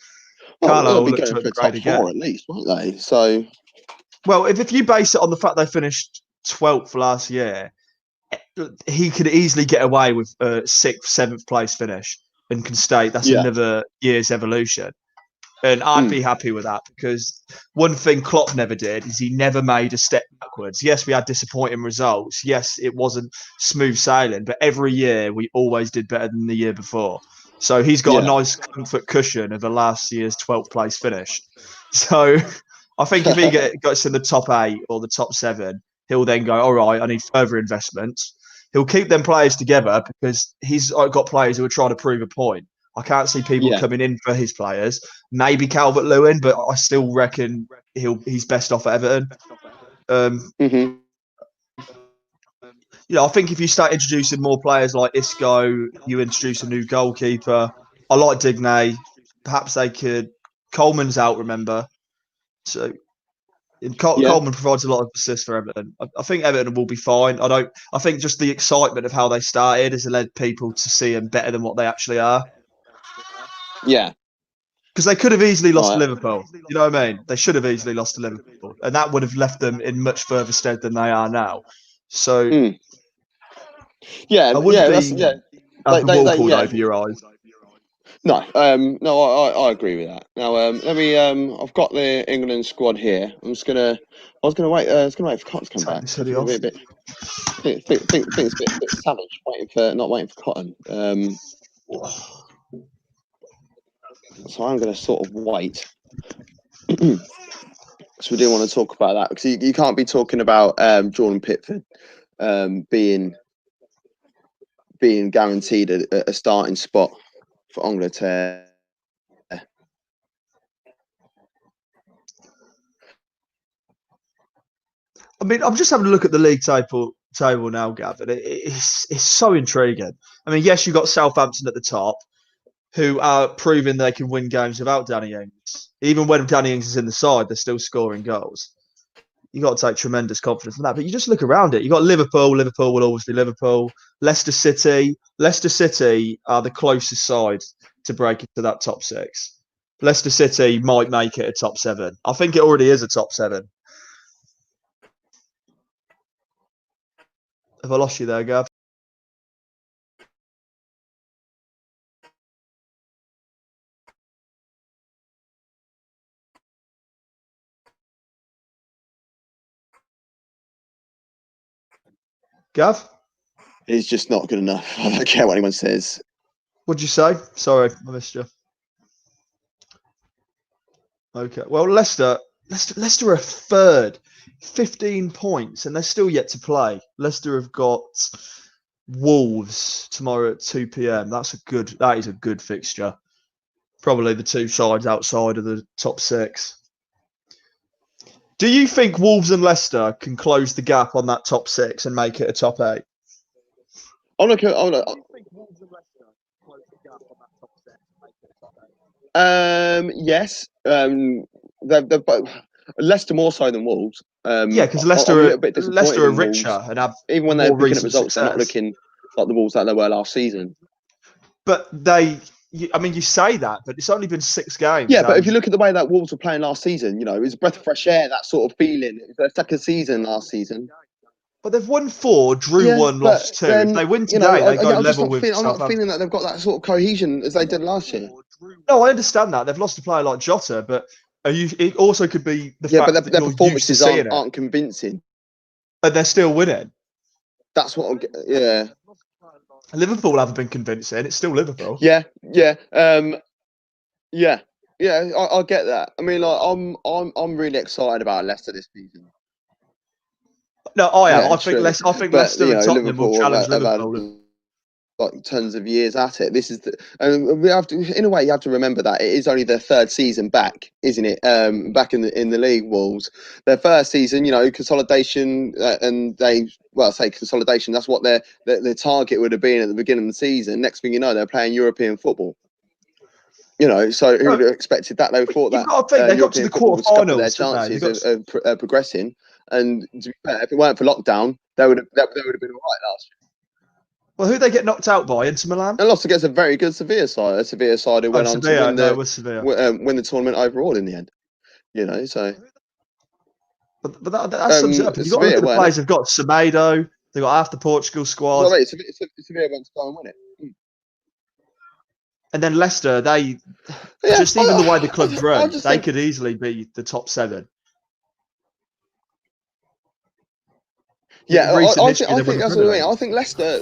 [SPEAKER 2] Carlo will look to upgrade again,
[SPEAKER 3] at least, won't they? So,
[SPEAKER 2] well, if you base it on the fact they finished 12th last year, he could easily get away with a 6th, 7th place finish and can stay. That's another year's evolution. And I'd be happy with that, because one thing Klopp never did is he never made a step backwards. Yes, we had disappointing results. Yes, it wasn't smooth sailing, but every year we always did better than the year before. So he's got a nice comfort cushion of a last year's 12th place finish. So I think if he gets in the top 8 or the top 7, he'll then go, all right, I need further investments. He'll keep them players together because he's got players who are trying to prove a point. I can't see people coming in for his players. Maybe Calvert-Lewin, but I still reckon he's best off at Everton. I think if you start introducing more players like Isco, you introduce a new goalkeeper. I like Digne. Perhaps they could. Coleman's out, remember? So Coleman provides a lot of assists for Everton. I think Everton will be fine. I think just the excitement of how they started has led people to see them better than what they actually are.
[SPEAKER 3] Yeah.
[SPEAKER 2] Because they could have easily lost to Liverpool. You know what I mean? They should have easily lost to Liverpool. And that would have left them in much further stead than they are now. So, I wouldn't be having wool pulled over your eyes.
[SPEAKER 3] No, no, I agree with that. Now, let me. I've got the England squad here. I was gonna wait. I was gonna wait for Cotton to come
[SPEAKER 2] Take
[SPEAKER 3] back.
[SPEAKER 2] this hoodie off.
[SPEAKER 3] Think it's a bit savage not waiting for Cotton. So I'm gonna sort of wait. So we do want to talk about that because you can't be talking about Jordan Pickford being guaranteed a starting spot for Angleterre.
[SPEAKER 2] I mean, I'm just having a look at the league table now, Gavin. It's so intriguing. I mean, yes, you've got Southampton at the top, who are proving they can win games without Danny Ings. Even when Danny Ings is in the side, they're still scoring goals. You got to take tremendous confidence in that. But you just look around it. You got Liverpool. Liverpool will always be Liverpool. Leicester City. Leicester City are the closest side to break into that top 6. Leicester City might make it a top 7. I think it already is a top 7. Have I lost you there, Gav? Gav?
[SPEAKER 3] He's just not good enough. I don't care what anyone says.
[SPEAKER 2] What'd you say? Sorry, I missed you. Okay. Well, Leicester are a third, 15 points, and they're still yet to play. Leicester have got Wolves tomorrow at 2 p.m. That is a good fixture. Probably the two sides outside of the top 6. Do you think Wolves and Leicester can close the gap on that top 6 and make it a top 8?
[SPEAKER 3] Yes. They've both, Leicester more so than Wolves.
[SPEAKER 2] Yeah, because Leicester are richer and have
[SPEAKER 3] even when they're picking up results, they're not looking like the Wolves that they were last season.
[SPEAKER 2] But you say that, but it's only been 6 games.
[SPEAKER 3] Yeah, but if you look at the way that Wolves were playing last season, it was a breath of fresh air, that sort of feeling. It was their second season last season.
[SPEAKER 2] But they've won 4, drew 1, lost 2. If they win today, they go level with Southampton.
[SPEAKER 3] I'm not feeling that they've got that sort of cohesion as they did last year.
[SPEAKER 2] No, I understand that. They've lost a player like Jota, but it also could be the fact that
[SPEAKER 3] their performances aren't convincing.
[SPEAKER 2] And they're still winning.
[SPEAKER 3] That's what yeah.
[SPEAKER 2] Liverpool haven't been convincing. It's still Liverpool.
[SPEAKER 3] Yeah. I get that. I mean, like, I'm really excited about Leicester this season.
[SPEAKER 2] No, I am. I think Leicester and Tottenham will challenge Liverpool.
[SPEAKER 3] Like tons of years at it. This is and we have to, in a way, you have to remember that it is only their 3rd season back, isn't it? Back in the league, Wolves. Their first season, consolidation, and say consolidation. That's what their target would have been at the beginning of the season. Next thing you know, they're playing European football. So who would have expected that? They thought that
[SPEAKER 2] they got to the quarterfinals.
[SPEAKER 3] Their chances of progressing. And to be fair, if it weren't for lockdown, they would have been all right last year.
[SPEAKER 2] Well, who they get knocked out by? Inter Milan?
[SPEAKER 3] And lost against a very good Sevilla side. A Sevilla side who went on to win the tournament overall in the end. So.
[SPEAKER 2] But that sums it up. You've got to look at the players they've got. Semedo, they've got half the Portugal squad.
[SPEAKER 3] Well, Sevilla went to go and win it.
[SPEAKER 2] And then Leicester, even the way the club's run, they could easily be the top 7.
[SPEAKER 3] Yeah, I think that's what I mean. I think Leicester.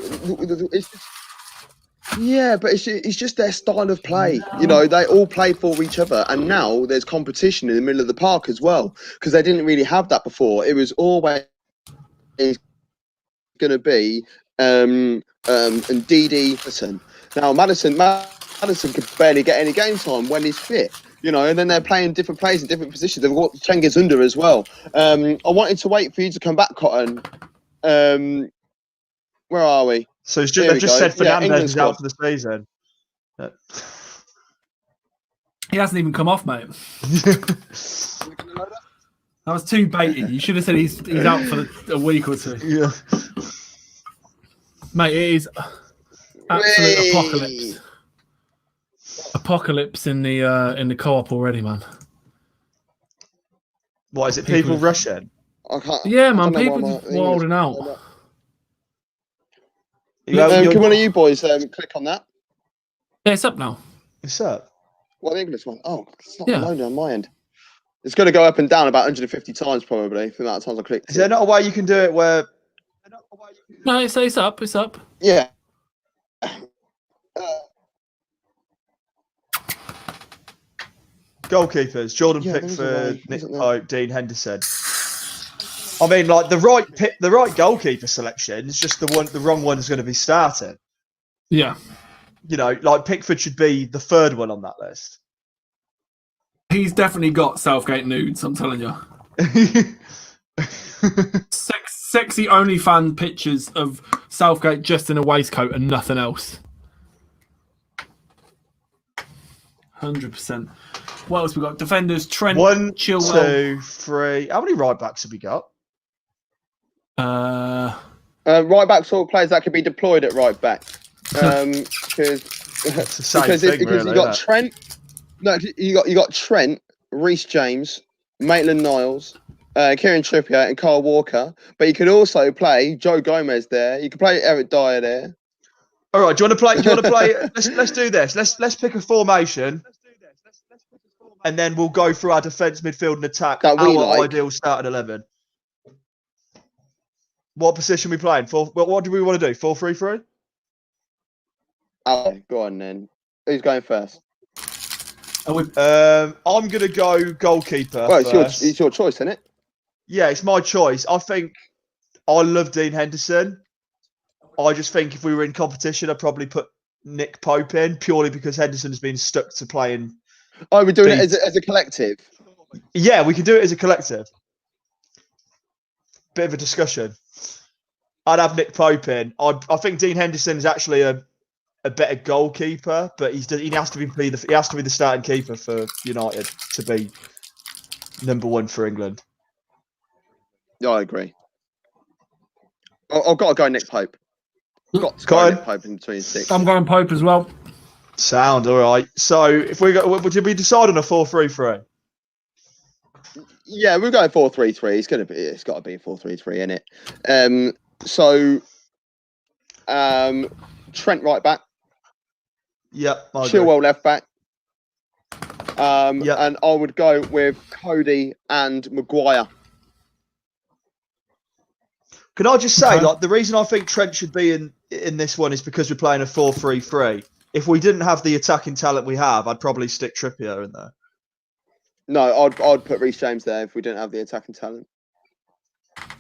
[SPEAKER 3] But it's just their style of play. They all play for each other, and now there's competition in the middle of the park as well because they didn't really have that before. It was always going to be and Didi Madison. Now Madison could barely get any game time when he's fit. And then they're playing different plays in different positions. They've got Cengiz Under as well. I wanted to wait for you to come back, Cotton. Where are we?
[SPEAKER 2] So they've just said Fernandes is out for the season.
[SPEAKER 1] He hasn't even come off, mate. That was too baited. You should have said he's out for a week or 2.
[SPEAKER 2] Yeah,
[SPEAKER 1] mate, it is absolute apocalypse. Apocalypse in the co-op already, man.
[SPEAKER 2] What is it? People rushing?
[SPEAKER 1] Yeah, man. People just wilding out.
[SPEAKER 3] Can one of you boys click on that?
[SPEAKER 1] Yeah, it's up now.
[SPEAKER 2] What's up?
[SPEAKER 3] What the English one? Oh, it's not
[SPEAKER 1] Yeah.
[SPEAKER 3] loading on my end. It's going to go up and down about 150 times probably for the amount of times I clicked.
[SPEAKER 2] Is there not a way you can do it where?
[SPEAKER 1] No, it's up. It's up.
[SPEAKER 3] Yeah.
[SPEAKER 2] Goalkeepers: Jordan
[SPEAKER 3] Yeah, there is a way,
[SPEAKER 2] Pickford, Nick
[SPEAKER 3] isn't there?
[SPEAKER 2] Pope, Dean Henderson. I mean, like the right goalkeeper selection is just the wrong one is going to be starting.
[SPEAKER 1] Yeah.
[SPEAKER 2] You know, like Pickford should be the third one on that list.
[SPEAKER 1] He's definitely got Southgate nudes, I'm telling you. Sexy OnlyFans pictures of Southgate just in a waistcoat and nothing else. 100%. What else we got? Defenders: Trent,
[SPEAKER 2] 1,
[SPEAKER 1] Chilwell.
[SPEAKER 2] 2, 3. How many right backs have we got?
[SPEAKER 3] Right back sort of players that could be deployed at right back. Because
[SPEAKER 2] It's the same thing, really,
[SPEAKER 3] you got
[SPEAKER 2] isn't it?
[SPEAKER 3] Trent. No, you got Trent, Reece James, Maitland-Niles, Kieran Trippier, and Kyle Walker. But you could also play Joe Gomez there. You could play Eric Dyer there.
[SPEAKER 2] All right, do you want to play? Let's do this. Let's pick a formation, and then we'll go through our defence, midfield, and attack.
[SPEAKER 3] That we
[SPEAKER 2] our
[SPEAKER 3] like.
[SPEAKER 2] ideal starting 11. What position are we playing? What do we want to do? 4-3-3.
[SPEAKER 3] Oh, go on then. Who's going first?
[SPEAKER 2] I'm gonna go goalkeeper.
[SPEAKER 3] Well,
[SPEAKER 2] first.
[SPEAKER 3] it's your choice, isn't it?
[SPEAKER 2] Yeah, it's my choice. I think I love Dean Henderson. I just think if we were in competition, I'd probably put Nick Pope in purely because Henderson's been stuck to playing.
[SPEAKER 3] Oh, we're doing it as a collective.
[SPEAKER 2] Yeah, we could do it as a collective. Bit of a discussion. I'd have Nick Pope in. I think Dean Henderson is actually a better goalkeeper, but he has to be the starting keeper for United to be number one for England.
[SPEAKER 3] Yeah, I agree. I've got to go Nick Pope. Got to
[SPEAKER 2] Go
[SPEAKER 3] go
[SPEAKER 2] on.
[SPEAKER 3] Nick Pope in between six.
[SPEAKER 1] I'm going Pope as well.
[SPEAKER 2] Sound all right. So if did we decide on a 4-3-3?
[SPEAKER 3] Yeah, we're going 4-3-3. It's got to be 4-3-3, innit? So Trent right back,
[SPEAKER 2] Yep. I agree.
[SPEAKER 3] Chilwell left back.
[SPEAKER 2] Yep.
[SPEAKER 3] And I would go with Cody and Maguire.
[SPEAKER 2] Can I just say,
[SPEAKER 1] Okay.
[SPEAKER 2] like, the reason I think Trent should be in this one is because we're playing a 4-3-3. If we didn't have the attacking talent we have, I'd probably stick Trippier in there.
[SPEAKER 3] No, I'd put Reece James there if we didn't have the attacking talent.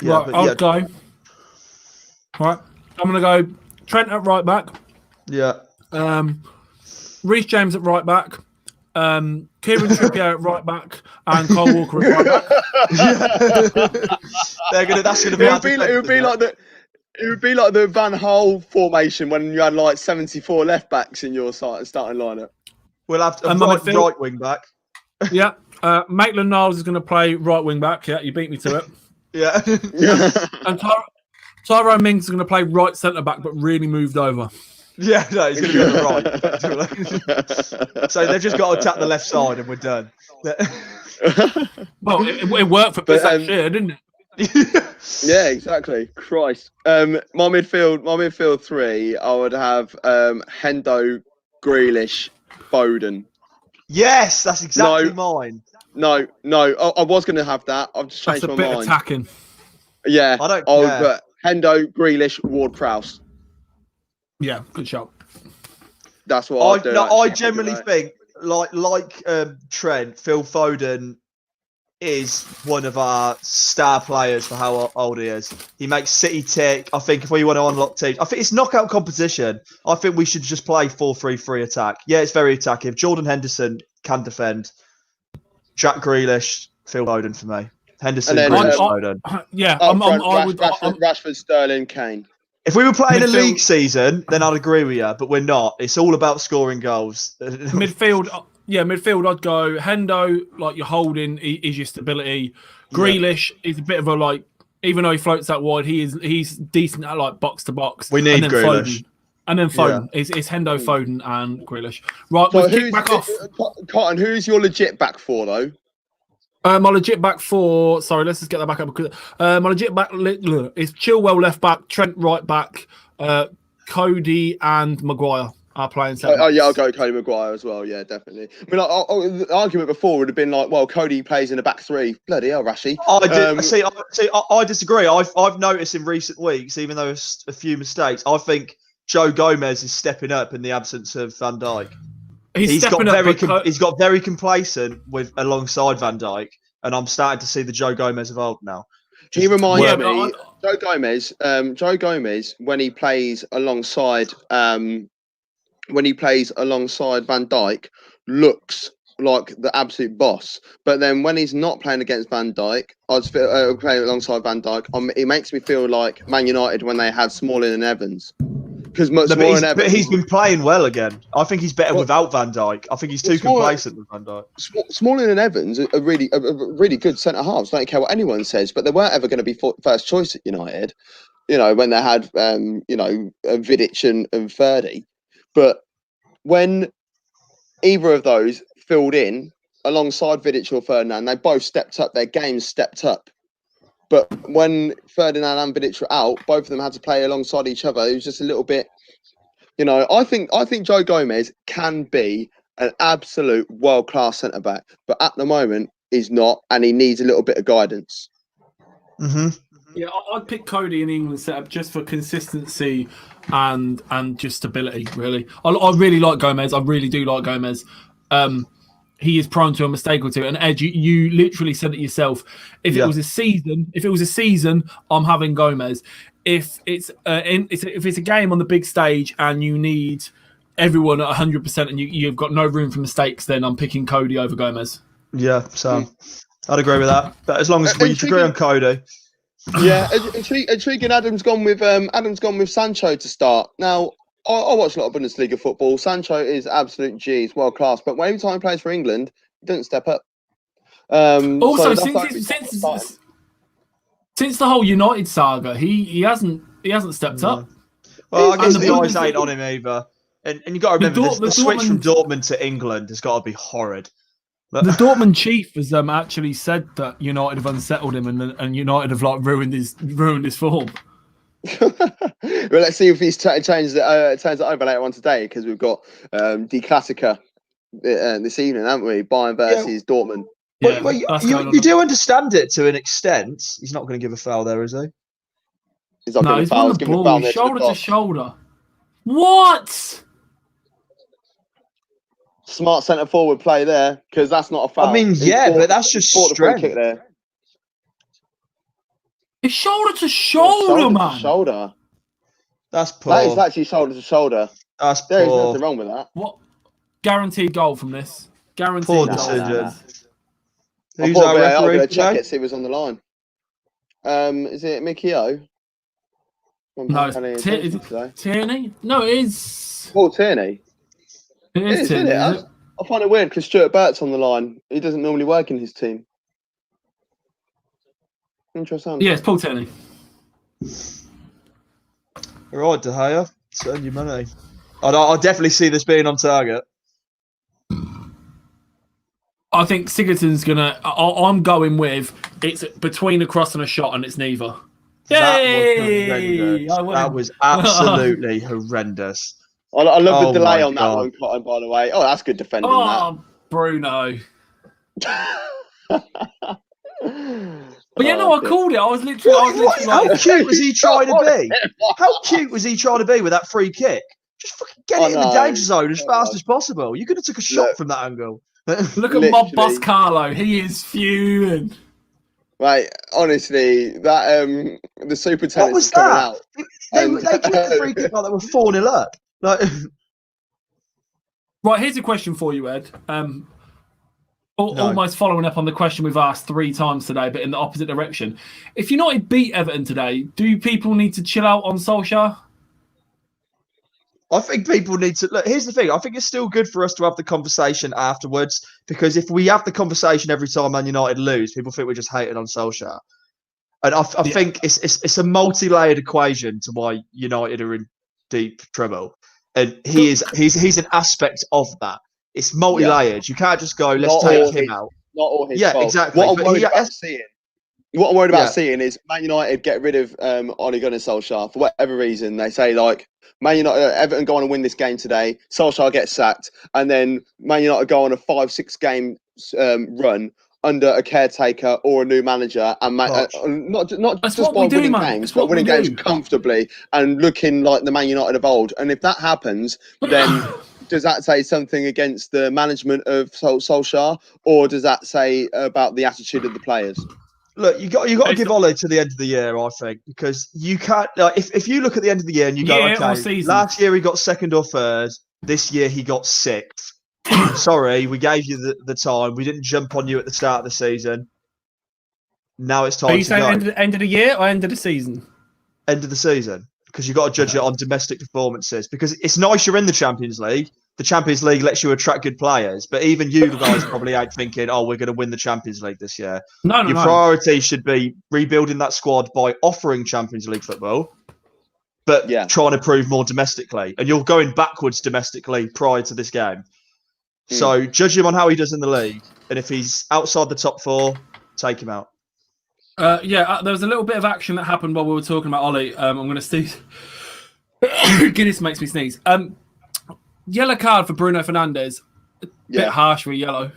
[SPEAKER 2] Yeah,
[SPEAKER 1] Right,
[SPEAKER 2] but
[SPEAKER 1] I'll
[SPEAKER 2] yeah,
[SPEAKER 1] go. Right, I'm going to go Trent at right back.
[SPEAKER 2] yeah.
[SPEAKER 1] Reece James at right back. Kieran Trippier at right back. And Kyle Walker at right back.
[SPEAKER 2] That's gonna be.
[SPEAKER 3] It would be like the Van Gaal formation when you had like 74 left backs in your starting lineup.
[SPEAKER 2] We'll have a
[SPEAKER 1] And my
[SPEAKER 2] right wing back.
[SPEAKER 1] Yeah. Maitland-Niles is going to play right wing back. Yeah, you beat me to it.
[SPEAKER 2] Yeah.
[SPEAKER 1] And Tyrone Mings is going to play right centre back, but really moved over.
[SPEAKER 2] Yeah, no, he's going to be on the right. So they've just got to attack the left side and we're done.
[SPEAKER 1] Well, it worked for Bissek year, didn't it?
[SPEAKER 3] Yeah, exactly. Christ. My midfield three, I would have Hendo, Grealish, Foden.
[SPEAKER 2] Yes, that's exactly mine.
[SPEAKER 3] No. I was going to have that. I've just changed
[SPEAKER 1] That's a
[SPEAKER 3] my
[SPEAKER 1] bit
[SPEAKER 3] mind.
[SPEAKER 1] attacking.
[SPEAKER 3] Yeah,
[SPEAKER 2] I don't
[SPEAKER 3] would
[SPEAKER 2] care.
[SPEAKER 3] put Hendo, Grealish, Ward-Prowse.
[SPEAKER 1] Yeah, good shot.
[SPEAKER 3] That's what
[SPEAKER 2] I generally think, like Trent, Phil Foden is one of our star players for how old he is. He makes City tick. I think if we want to unlock teams, I think it's knockout competition. I think we should just play 4-3-3 attack. Yeah, it's very attacking. Jordan Henderson can defend. Jack Grealish, Phil Foden for me. Henderson,
[SPEAKER 3] And then,
[SPEAKER 2] Grealish, Foden.
[SPEAKER 1] Yeah,
[SPEAKER 3] Rashford, Sterling, Kane.
[SPEAKER 2] If we were playing a
[SPEAKER 1] Midfield-
[SPEAKER 2] league season, then I'd agree with you, but we're not. It's all about scoring goals.
[SPEAKER 1] midfield. Yeah, midfield. I'd go Hendo. Like you're holding, is your stability. Grealish is a bit of a even though he floats out wide, he's decent at like box to box.
[SPEAKER 2] We need
[SPEAKER 1] and then
[SPEAKER 2] Grealish.
[SPEAKER 1] And then Foden. It's Hendo, Foden, and Grealish. Right,
[SPEAKER 3] So
[SPEAKER 1] we'll kick back off.
[SPEAKER 3] Cotton, who's your legit back four though?
[SPEAKER 1] My legit back four. Sorry, let's just get that back up. My legit back is Chilwell left back, Trent right back, Cody and Maguire our playing
[SPEAKER 3] Oh,
[SPEAKER 1] setup.
[SPEAKER 3] yeah, I'll go Cody Maguire as well. Yeah, definitely. I mean, the argument before would have been like, well, Cody plays in a back three. Bloody hell, Rashi.
[SPEAKER 2] I disagree. I've noticed in recent weeks, even though it's a few mistakes, I think Joe Gomez is stepping up in the absence of Van Dijk. He's got very complacent alongside Van Dijk, and I'm starting to see the Joe Gomez of old now.
[SPEAKER 3] He reminds me, Joe Gomez, when he plays alongside Van Dijk, looks like the absolute boss. But then when he's not playing against Van Dijk, playing alongside Van Dijk, it makes me feel like Man United when they had Smalling and Evans.
[SPEAKER 2] But he's been playing well again. I think he's better without Van Dijk. I think he's too complacent with Van Dijk.
[SPEAKER 3] Smalling and Evans are really good centre halves. Don't care what anyone says, but they weren't ever going to be first choice at United. When they had Vidic and Ferdy. But when either of those filled in alongside Vidic or Ferdinand, they both stepped up. Their games stepped up. But when Ferdinand and Vidic were out, both of them had to play alongside each other. It was just a little bit, I think Joe Gomez can be an absolute world-class centre-back. But at the moment, he's not, and he needs a little bit of guidance.
[SPEAKER 2] Mm-hmm.
[SPEAKER 1] Yeah, I'd pick Cody in the England setup just for consistency and just stability, really. I really like Gomez. I really do like Gomez. He is prone to a mistake or two. And Ed, you literally said it yourself. If it was a season, I'm having Gomez. If it's a game on the big stage and you need everyone at 100% and you've got no room for mistakes, then I'm picking Cody over Gomez.
[SPEAKER 2] Yeah, so I'd agree with that. But as long as we agree on Cody.
[SPEAKER 3] Yeah, intriguing. Adam's gone with Sancho to start. Now, I watch a lot of Bundesliga football. Sancho is absolute G, he's world class. But every time he plays for England, he doesn't step up.
[SPEAKER 1] Also, since the whole United saga, he hasn't stepped up.
[SPEAKER 2] Well, I guess the eyes ain't on him either. And you got to remember the switch from Dortmund to England has got to be horrid.
[SPEAKER 1] The Dortmund chief has actually said that United have unsettled him and United have ruined his form.
[SPEAKER 3] Well, let's see if he's turns it over later on today, because we've got Die Klassiker this evening, haven't we? Bayern versus Dortmund.
[SPEAKER 2] Yeah, well, you do understand it to an extent. He's not going to give a foul there, is he?
[SPEAKER 3] He's not going to foul.
[SPEAKER 1] He's giving the ball shoulder to shoulder. What?
[SPEAKER 3] Smart centre forward play there, because that's not a foul.
[SPEAKER 2] I mean, but that's just strength.
[SPEAKER 3] Kick there.
[SPEAKER 1] It's shoulder to shoulder, man.
[SPEAKER 3] Shoulder.
[SPEAKER 2] That's poor.
[SPEAKER 3] That is actually shoulder to shoulder.
[SPEAKER 2] That's
[SPEAKER 3] There is
[SPEAKER 2] poor.
[SPEAKER 3] nothing wrong with that.
[SPEAKER 1] What? Guaranteed goal from this. Guaranteed
[SPEAKER 2] Poor
[SPEAKER 1] goal.
[SPEAKER 2] decision.
[SPEAKER 3] I
[SPEAKER 2] Who's
[SPEAKER 3] thought
[SPEAKER 2] our
[SPEAKER 3] I'll
[SPEAKER 2] referee
[SPEAKER 3] check
[SPEAKER 2] today?
[SPEAKER 3] it, see who's on the line. Is it Mickey O?
[SPEAKER 1] No, it's Tierney? No, it is.
[SPEAKER 3] Paul Tierney.
[SPEAKER 1] It is Tierney.
[SPEAKER 3] Isn't it? I find it weird because Stuart Burt's on the line. He doesn't normally work in his team. Interesting.
[SPEAKER 1] Yeah, it's Paul Tierney.
[SPEAKER 2] All right, De Gea, spend your money. I definitely see this being on target.
[SPEAKER 1] I think Sigurdsson's gonna. I'm going with it's between a cross and a shot, and it's neither. Yay!
[SPEAKER 2] That was absolutely horrendous.
[SPEAKER 3] I love the delay on that one, Cotton, by the way. Oh, that's good defending.
[SPEAKER 1] Bruno. But I called it. I was literally
[SPEAKER 2] how cute was he trying to be? How cute was he trying to be with that free kick? Just fucking get it in the danger zone as fast as possible. You could have took a shot from that angle.
[SPEAKER 1] Look at Mob Boss Carlo. He is fuming.
[SPEAKER 3] Right, honestly, that the super tennis
[SPEAKER 2] what was
[SPEAKER 3] is coming
[SPEAKER 2] that?
[SPEAKER 3] out.
[SPEAKER 2] They took the free kick like they were 4-0 up.
[SPEAKER 1] Right, here's a question for you, Ed. Almost following up on the question we've asked 3 times today, but in the opposite direction. If United beat Everton today, do people need to chill out on Solskjaer?
[SPEAKER 2] I think people need to look. Here's the thing. I think it's still good for us to have the conversation afterwards, because if we have the conversation every time Man United lose, people think we're just hating on Solskjaer. And I think it's a multi-layered equation to why United are in deep trouble, and he's an aspect of that. It's multi-layered. You can't just go, let's take him out.
[SPEAKER 3] Not all his
[SPEAKER 2] Yeah,
[SPEAKER 3] fault.
[SPEAKER 2] exactly.
[SPEAKER 3] What I'm worried about seeing What I'm worried about
[SPEAKER 2] Yeah.
[SPEAKER 3] seeing is Man United get rid of Ole Gunnar Solskjaer for whatever reason. They say like Man United, Everton go on and win this game today. Solskjaer gets sacked, and then Man United go on a 5-6 game run under a caretaker or a new manager, and not
[SPEAKER 1] That's
[SPEAKER 3] just
[SPEAKER 1] what
[SPEAKER 3] by
[SPEAKER 1] we do,
[SPEAKER 3] winning
[SPEAKER 1] man.
[SPEAKER 3] games,
[SPEAKER 1] It's
[SPEAKER 3] but
[SPEAKER 1] what we
[SPEAKER 3] winning games
[SPEAKER 1] do.
[SPEAKER 3] comfortably and looking like the Man United of old. And if that happens, then does that say something against the management of Solskjaer, or does that say about the attitude of the players?
[SPEAKER 2] Look, you got to give Ole to the end of the year, I think, because you can't. Like, if you look at the end of the year and you go,
[SPEAKER 1] Year or
[SPEAKER 2] okay,
[SPEAKER 1] season.
[SPEAKER 2] last year he got second or third. This year he got sixth. Sorry, we gave you the time. We didn't jump on you at the start of the season. Now it's
[SPEAKER 1] Are
[SPEAKER 2] time
[SPEAKER 1] you
[SPEAKER 2] to go.
[SPEAKER 1] saying end of the year or end of the season?
[SPEAKER 2] End of the season, because you've got to judge it on domestic performances. Because it's nice you're in the Champions League. The Champions League lets you attract good players, but even you guys probably ain't thinking, "Oh, we're going to win the Champions League this year."
[SPEAKER 1] No.
[SPEAKER 2] Your priority should be rebuilding that squad by offering Champions League football, but trying to prove more domestically. And you're going backwards domestically prior to this game. So judge him on how he does in the league, and if he's outside the top 4, take him out.
[SPEAKER 1] There was a little bit of action that happened while we were talking about Ollie. I'm going to sneeze. Guinness makes me sneeze. Yellow card for Bruno Fernandes. Bit harsh for a yellow.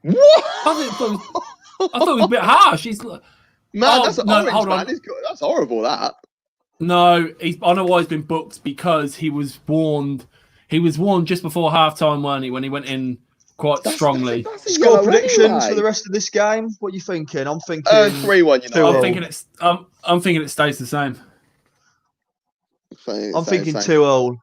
[SPEAKER 3] What?
[SPEAKER 1] I thought it was a bit harsh. He's
[SPEAKER 3] man, that's orange,
[SPEAKER 1] hold on.
[SPEAKER 3] That's horrible. That.
[SPEAKER 1] No, I know why he's been booked, because he was warned. He was warned just before half time, weren't he? When he went in quite strongly.
[SPEAKER 3] That's
[SPEAKER 2] Score predictions for the rest of this game. What are you thinking? I'm thinking
[SPEAKER 3] 3-1.
[SPEAKER 1] I'm thinking it stays the same.
[SPEAKER 2] I'm thinking 2-0.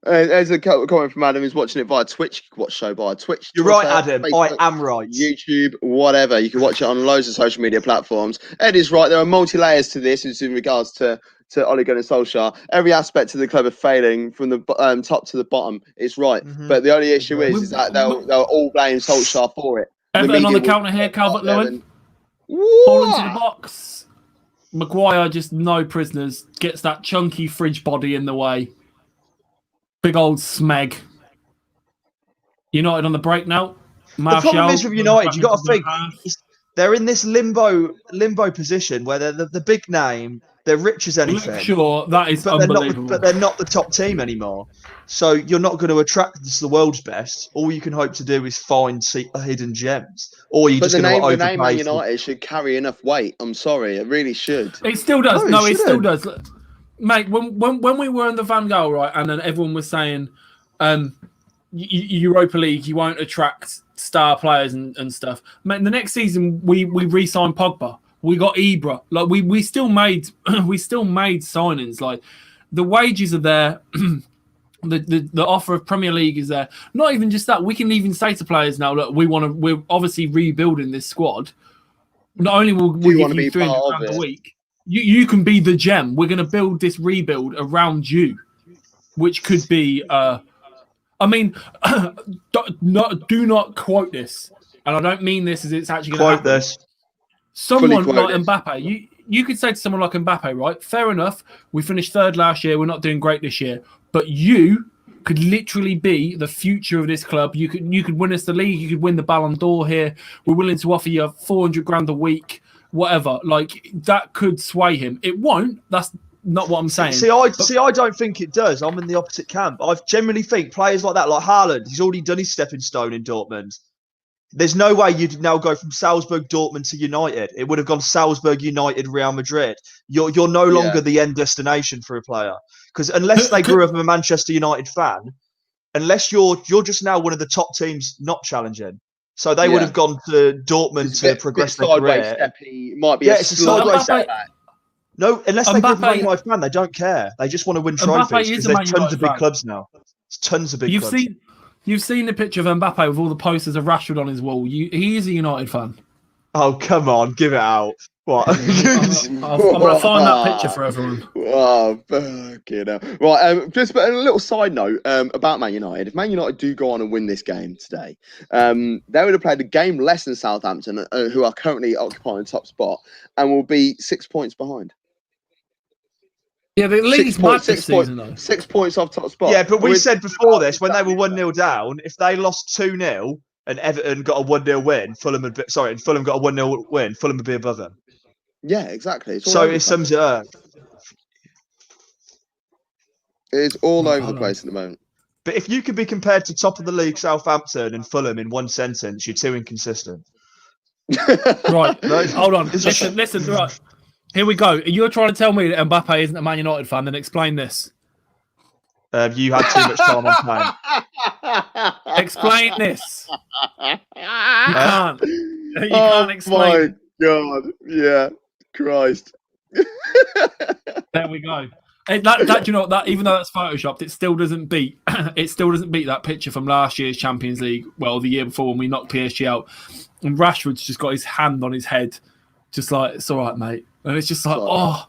[SPEAKER 3] There's a comment from Adam who's watching it via Twitch. You can watch the show via Twitch.
[SPEAKER 2] You're
[SPEAKER 3] Twitter,
[SPEAKER 2] right, Adam.
[SPEAKER 3] Facebook,
[SPEAKER 2] I am right.
[SPEAKER 3] YouTube, whatever. You can watch it on loads of social media platforms. Ed is right. There are multi-layers to this in regards to Ole Gunnar Solskjaer. Every aspect of the club is failing from the top to the bottom. It's right. But the only issue is that they'll all blame Solskjaer for it.
[SPEAKER 1] Everton on the counter here, Calvert-Lewin. Ball into the box. Maguire, just no prisoners. Gets that chunky fridge body in the way. Big old smeg. United on the break now. Martial,
[SPEAKER 2] the problem is with United, you got to think they're in this limbo position where they're the big name, they're rich as anything.
[SPEAKER 1] Sure, that is unbelievable.
[SPEAKER 2] But they're not the top team anymore. So you're not going to attract the world's best. All you can hope to do is find hidden gems, or you're just going to overpay.
[SPEAKER 3] The name Man United should carry enough weight. I'm sorry, it really should.
[SPEAKER 1] It still does. No, it still does. Mate, when we were in the Van Gaal, right, and then everyone was saying, Europa League, you won't attract star players and stuff. Mate, the next season we re-signed Pogba. We got Ibra. Like we still made signings. Like the wages are there. The offer of Premier League is there. Not even just that. We can even say to players now, look, we're obviously rebuilding this squad. Not only will we give you £300 a week. You can be the gem. We're going to build this rebuild around you, which could be. I mean, do not quote this, and I don't mean this as it's actually going to happen.
[SPEAKER 2] This.
[SPEAKER 1] Someone like Mbappe, you could say to someone like Mbappe, right? Fair enough. We finished third last year. We're not doing great this year, but you could literally be the future of this club. You could win us the league. You could win the Ballon d'Or here. We're willing to offer you $400,000 a week. Whatever, like that could sway him. It won't. That's not what I'm saying.
[SPEAKER 2] I don't think it does. I'm in the opposite camp. I generally think players like that, like Haaland, he's already done his stepping stone in Dortmund. There's no way you'd now go from Salzburg, Dortmund to United. It would have gone Salzburg, United, Real Madrid. You're no longer the end destination for a player, because unless they grew up a Manchester United fan, unless you're just now one of the top teams not challenging. So they would have gone to Dortmund to progress their career.
[SPEAKER 3] Might be
[SPEAKER 2] it's a sideways step. No, unless they grew up a Man United fan, they don't care. They just want to win trophies because there's tons of big clubs now. There's tons of big clubs.
[SPEAKER 1] You've seen the picture of Mbappe with all the posters of Rashford on his wall. He is a United fan.
[SPEAKER 2] Oh, come on, give it out. What?
[SPEAKER 1] I'm going to find that picture for everyone.
[SPEAKER 3] Oh, fucking hell. Right, just a little side note about Man United. If Man United do go on and win this game today, they would have played a game less than Southampton, who are currently occupying the top spot, and will be 6 points behind.
[SPEAKER 1] Yeah, the league's mad this season, though.
[SPEAKER 3] 6 points off top spot.
[SPEAKER 2] Yeah, but we said before this, when they were 1-0 down, if they lost 2-0 and Everton got a 1-0 win, and Fulham got a 1-0 win, Fulham would be above them.
[SPEAKER 3] Yeah, exactly. It's all
[SPEAKER 2] So
[SPEAKER 3] over
[SPEAKER 2] it
[SPEAKER 3] the
[SPEAKER 2] sums
[SPEAKER 3] place.
[SPEAKER 2] it up.
[SPEAKER 3] It's all over the
[SPEAKER 1] Hold on.
[SPEAKER 3] place at the moment.
[SPEAKER 2] But if you could be compared to top of the league Southampton and Fulham in one sentence, you're too inconsistent.
[SPEAKER 1] Right.
[SPEAKER 2] No,
[SPEAKER 1] Hold on.
[SPEAKER 2] it's just-
[SPEAKER 1] Listen. Right. Here we go. You're trying to tell me that Mbappe isn't a Man United fan, then explain this.
[SPEAKER 2] You had too much time on time.
[SPEAKER 1] Explain this. You can't. You can't explain.
[SPEAKER 3] Oh my God. Yeah. Christ.
[SPEAKER 1] There we go. That you know that even though that's photoshopped, it still doesn't beat. It still doesn't beat that picture from last year's Champions League. Well, the year before when we knocked PSG out, and Rashford's just got his hand on his head, just like it's all right, mate. And it's just like oh.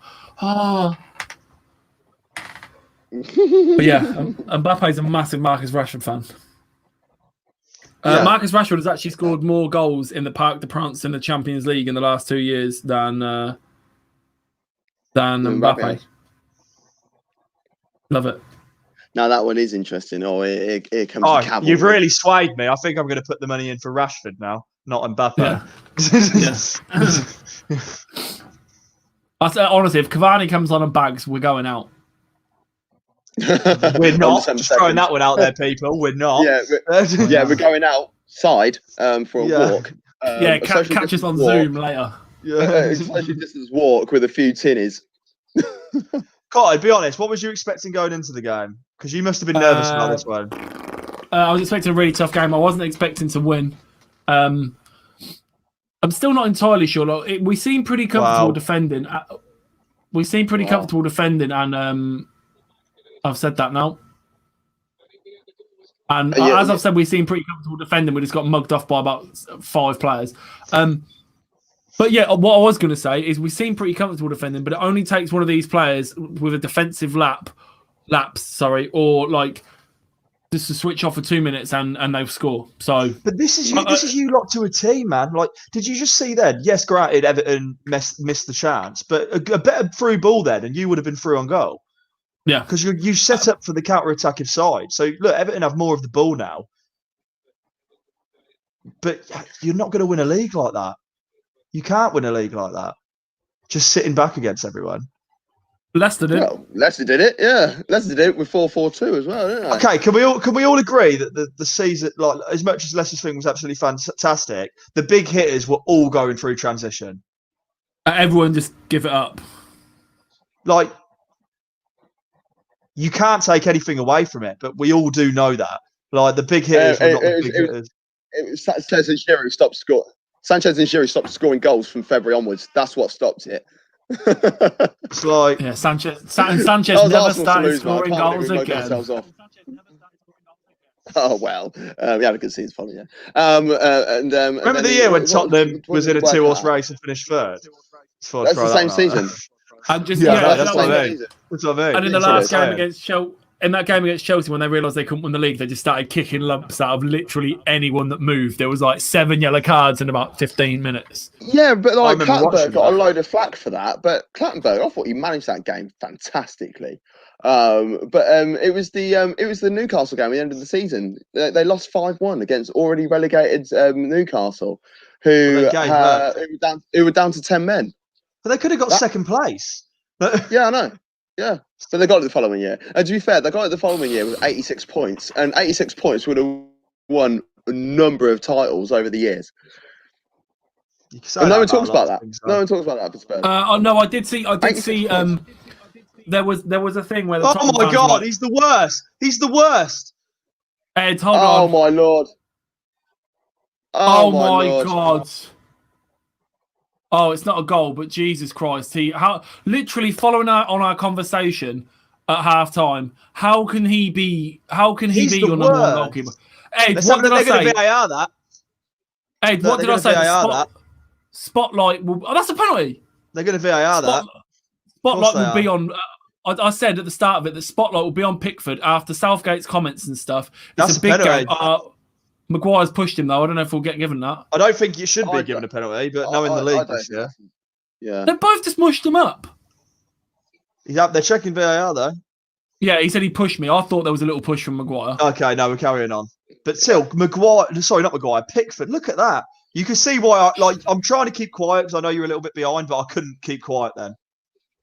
[SPEAKER 1] But yeah, Mbappe's a massive Marcus Rashford fan.
[SPEAKER 3] Yeah.
[SPEAKER 1] Marcus Rashford has actually scored more goals in the Parc des Princes in the Champions League in the last 2 years than Mbappe. Love it.
[SPEAKER 3] Now that one is interesting. Oh, here comes the cavalry.
[SPEAKER 2] You've really swayed me. I think I'm going to put the money in for Rashford now, not Mbappe.
[SPEAKER 1] Yeah. Yes. I say, honestly, if Cavani comes on and bags, we're going out.
[SPEAKER 2] We're not. Just throwing that one out there, people. We're not.
[SPEAKER 3] Yeah, we're going outside for a walk.
[SPEAKER 1] Catch us on Zoom later.
[SPEAKER 3] Social distance walk with a few tinnies.
[SPEAKER 2] Carter, be honest. What was you expecting going into the game? Because you must have been nervous about this one.
[SPEAKER 1] I was expecting a really tough game. I wasn't expecting to win. I'm still not entirely sure. Like, we seem pretty comfortable defending. We seem pretty comfortable defending, and I've said that now. And as I've said, we seem pretty comfortable defending. We just got mugged off by about 5 players. But yeah, what I was going to say is we seem pretty comfortable defending, but it only takes one of these players with a defensive lapse, or like just to switch off for 2 minutes and they'll score. So,
[SPEAKER 2] but this is you lot to a team, man. Like, did you just see then? Yes, granted, Everton missed the chance, but a better through ball then, and you would have been through on goal.
[SPEAKER 1] Yeah,
[SPEAKER 2] because you set up for the counter-attacking side. So look, Everton have more of the ball now, but you're not going to win a league like that. You can't win a league like that. Just sitting back against everyone.
[SPEAKER 1] Leicester did.
[SPEAKER 3] Well, Leicester did it. Yeah, Leicester did it with 4-4-2 as well, didn't they?
[SPEAKER 2] Okay, can we all agree that the season, like as much as Leicester's thing was absolutely fantastic, the big hitters were all going through transition.
[SPEAKER 1] Everyone just give it up.
[SPEAKER 2] Like, you can't take anything away from it, but we all do know that. Like the big hitters were not the big hitters.
[SPEAKER 3] It was Sanchez and Giroud stopped scoring. Sanchez and Giroud stopped scoring goals from February onwards. That's what stopped it.
[SPEAKER 2] It's like
[SPEAKER 1] Sanchez never started scoring goals again.
[SPEAKER 3] Oh well, we had a good season following.
[SPEAKER 2] Remember the year when Tottenham was in a 2-horse race and finished third?
[SPEAKER 3] That's the same season.
[SPEAKER 2] That's what I mean.
[SPEAKER 1] And in the last game against Chelsea, in that game against Chelsea, when they realised they couldn't win the league, they just started kicking lumps out of literally anyone that moved. There was like 7 yellow cards in about 15 minutes.
[SPEAKER 3] Yeah, but like Clattenburg got a load of flack for that. But Clattenburg, I thought he managed that game fantastically. It was the Newcastle game at the end of the season. They lost 5-1 against already relegated Newcastle, who were down to 10 men.
[SPEAKER 2] But they could have got second place.
[SPEAKER 3] Yeah, I know. Yeah, but they got it the following year. And to be fair, they got it the following year with 86 points, and 86 points would have won a number of titles over the years. And no one talks about that. No one talks about that for Spurs.
[SPEAKER 1] No, I did see. There was a thing where.
[SPEAKER 2] Oh my God, he's the worst. He's the worst.
[SPEAKER 1] Ed, hold on.
[SPEAKER 3] Oh my Lord.
[SPEAKER 1] Oh my God. Oh, it's not a goal, but Jesus Christ! Literally following on our conversation at half time. How can he be your number one goalkeeper? Ed, what did I say?
[SPEAKER 2] VAR that.
[SPEAKER 1] Ed, what did I say? Spotlight will. Oh, that's a penalty.
[SPEAKER 2] They're going to VAR that.
[SPEAKER 1] Spotlight will be on. I said at the start of it that Spotlight will be on Pickford after Southgate's comments and stuff. It's a big game. Maguire's pushed him though. I don't know if we'll get given that.
[SPEAKER 2] I don't think you should be given a penalty, but knowing the league this year,
[SPEAKER 3] yeah,
[SPEAKER 1] they both just mushed him up.
[SPEAKER 2] They're checking VAR though.
[SPEAKER 1] Yeah, he said he pushed me. I thought there was a little push from Maguire.
[SPEAKER 2] Okay, no, we're carrying on. But still, not Maguire, Pickford. Look at that. You can see why I'm trying to keep quiet because I know you're a little bit behind, but I couldn't keep quiet then.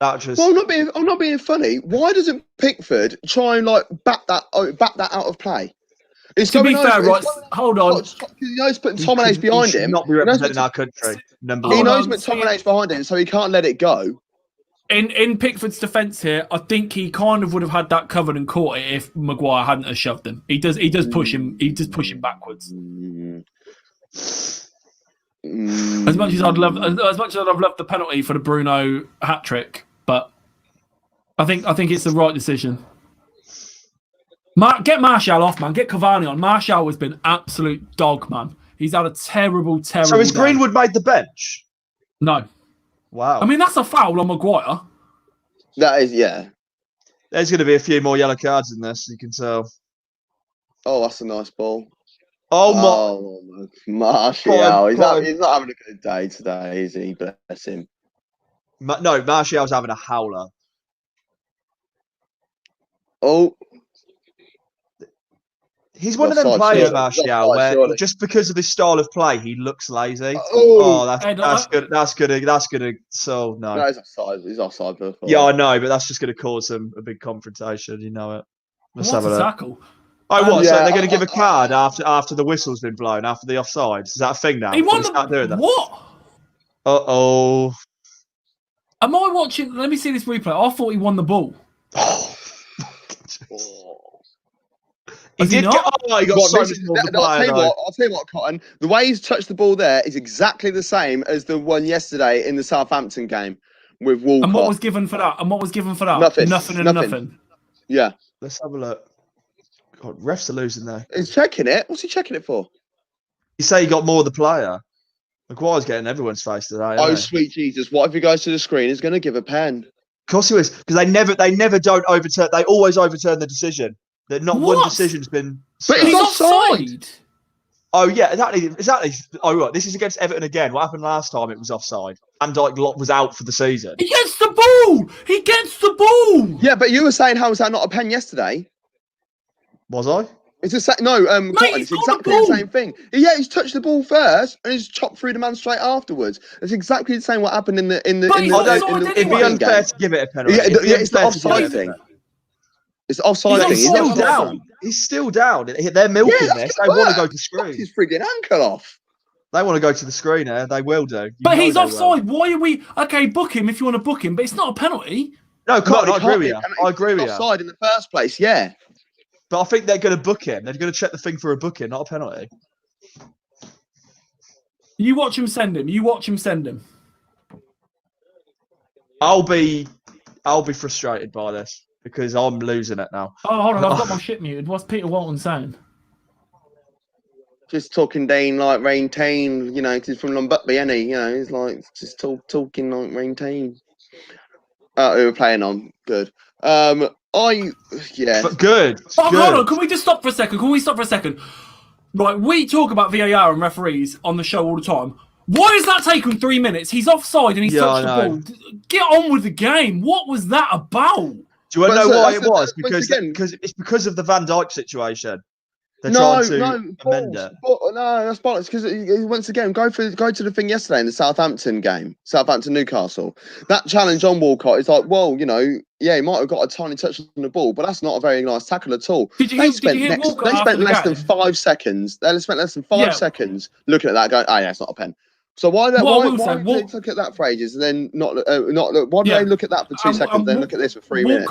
[SPEAKER 2] That just.
[SPEAKER 3] Well, I'm not being funny. Why doesn't Pickford try and back that out of play?
[SPEAKER 1] To be fair, right? Hold on.
[SPEAKER 3] He knows McTominay's behind him.
[SPEAKER 2] Not be representing our country.
[SPEAKER 3] He knows McTominay's behind him, so he can't let it go.
[SPEAKER 1] In Pickford's defence here, I think he kind of would have had that covered and caught it if Maguire hadn't have shoved him. He does push him. He does push him backwards. As much as I'd love the penalty for the Bruno hat trick, but I think it's the right decision. Get Martial off, man. Get Cavani on. Martial has been absolute dog, man. He's had a terrible. So
[SPEAKER 2] has Greenwood made the bench?
[SPEAKER 1] No.
[SPEAKER 2] Wow.
[SPEAKER 1] I mean, that's a foul on Maguire.
[SPEAKER 3] That is, yeah.
[SPEAKER 2] There's going to be a few more yellow cards in this, you can tell.
[SPEAKER 3] Oh, that's a nice ball.
[SPEAKER 2] Oh
[SPEAKER 3] my. Martial. He's not having a good day today, is he? Bless him.
[SPEAKER 2] No, Martial's having a howler.
[SPEAKER 3] Oh.
[SPEAKER 2] He's one of them players, Martial, where just because of his style of play, he looks lazy. That's good. So no,
[SPEAKER 3] he's offside. He's offside.
[SPEAKER 2] Yeah, I know, but that's just going to cause a big confrontation. You know it.
[SPEAKER 1] Let's have a tackle.
[SPEAKER 2] Oh, what? Yeah, so they're going to give a card after the whistle's been blown, after the offside. Is that a thing now?
[SPEAKER 1] He won
[SPEAKER 2] doing that?
[SPEAKER 1] What?
[SPEAKER 2] Uh-oh.
[SPEAKER 1] Am I watching? Let me see this replay. I thought he won the ball.
[SPEAKER 2] He got so much more to play,
[SPEAKER 3] I'll tell you what, Cotton. The way he's touched the ball there is exactly the same as the one yesterday in the Southampton game with Walcott.
[SPEAKER 1] And what was given for that? Nothing.
[SPEAKER 3] Yeah.
[SPEAKER 2] Let's have a look. God, refs are losing there.
[SPEAKER 3] He's checking it. What's he checking it for?
[SPEAKER 2] You say he got more of the player. Maguire's getting everyone's face today.
[SPEAKER 3] Oh, sweet Jesus. What if he goes to the screen? He's going to give a pen.
[SPEAKER 2] Of course he is. Because they never don't overturn. They always overturn the decision. That not one decision's been.
[SPEAKER 3] But he's offside.
[SPEAKER 2] Oh yeah, exactly. Oh right, this is against Everton again. What happened last time? It was offside. Van Dijk was out for the season.
[SPEAKER 1] He gets the ball.
[SPEAKER 3] Yeah, but you were saying how was that not a pen yesterday?
[SPEAKER 2] Was I?
[SPEAKER 3] It's it's exactly the same thing. Yeah, he's touched the ball first and he's chopped through the man straight afterwards. It's exactly the same what happened in the.
[SPEAKER 2] It'd be unfair to give it a penalty.
[SPEAKER 3] Yeah, it's the offside thing. It's offside thing.
[SPEAKER 2] He's still down. He's still down. They're milking this. They want to go to screen.
[SPEAKER 3] His frigging ankle off.
[SPEAKER 2] They want to go to the screen here. They will do.
[SPEAKER 1] But he's offside. Why are we... Okay, book him if you want to book him, but it's not a penalty.
[SPEAKER 2] No, I agree with you. I agree with you.
[SPEAKER 3] Offside in the first place, yeah.
[SPEAKER 2] But I think they're going to book him. They're going to check the thing for a booking, not a penalty.
[SPEAKER 1] You watch him send him.
[SPEAKER 2] I'll be frustrated by this. Because I'm losing it now.
[SPEAKER 1] Oh, hold on. I've got my shit muted. What's Peter Walton saying?
[SPEAKER 3] Just talking Dane like Rain Tane, because he's from Lumbutby, isn't he? He's like just talking like Rain Tane. We were playing on. Good.
[SPEAKER 2] But good.
[SPEAKER 1] Oh, hold on. Can we just stop for a second? Right, we talk about VAR and referees on the show all the time. Why is that taking 3 minutes? He's offside and he's touched the ball. Get on with the game. What was that about?
[SPEAKER 2] Do you want to know why it was? Because it's because of the Van Dijk situation. They're trying to amend it.
[SPEAKER 3] No, that's bollocks. Because once again, go to the thing yesterday in the Southampton game, Southampton-Newcastle. That challenge on Walcott is like, well, he might have got a tiny touch on the ball, but that's not a very nice tackle at all. They spent less than 5 seconds. They spent less than 5 seconds looking at that, going, "Oh yeah, it's not a pen." So why do they look at that for ages and then not look? Why do they look at that for 2 seconds and then look at this for 3 minutes?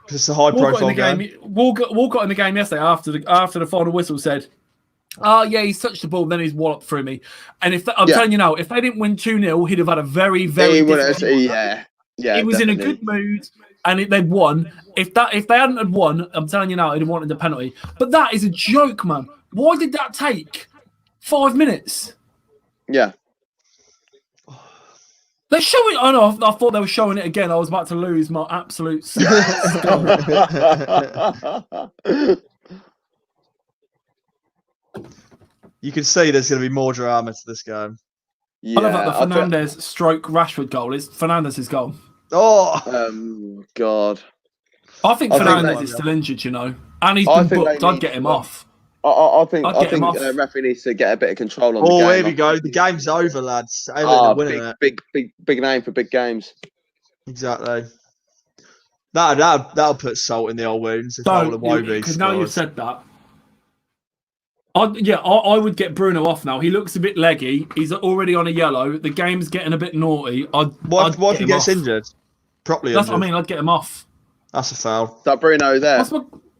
[SPEAKER 2] It's a high-profile game.
[SPEAKER 1] Walcott in the game yesterday after the final whistle said, "Oh yeah, he's touched the ball, then he's walloped through me." And I'm telling you now, if they didn't win 2-0, he'd have had a very, very
[SPEAKER 3] He was in
[SPEAKER 1] a good mood, and they'd won. If they hadn't had won, I'm telling you now, he'd have wanted the penalty. But that is a joke, man. Why did that take 5 minutes?
[SPEAKER 3] Yeah.
[SPEAKER 1] They're showing. I know. I thought they were showing it again. I was about to lose my absolute.
[SPEAKER 2] You can see there's going to be more drama to this game.
[SPEAKER 1] Yeah, I love that the Fernandes stroke Rashford goal is Fernandes' goal.
[SPEAKER 2] Oh,
[SPEAKER 3] God.
[SPEAKER 1] I think Fernandes is still injured, and he's been booked. I'd get him off.
[SPEAKER 3] I think
[SPEAKER 1] I'd get him off.
[SPEAKER 3] referee needs to get a bit of control on the game.
[SPEAKER 2] Oh, here we go. The game's over, lads. Everton are winning it.
[SPEAKER 3] Big name for big games.
[SPEAKER 2] Exactly. That'll put salt in the old wounds.
[SPEAKER 1] Because now you've said that. I would get Bruno off now. He looks a bit leggy. He's already on a yellow. The game's getting a bit naughty.
[SPEAKER 2] What if he gets injured? Properly
[SPEAKER 1] That's
[SPEAKER 2] injured.
[SPEAKER 1] what I mean. I'd get him off.
[SPEAKER 2] That's a foul.
[SPEAKER 3] Is that Bruno there?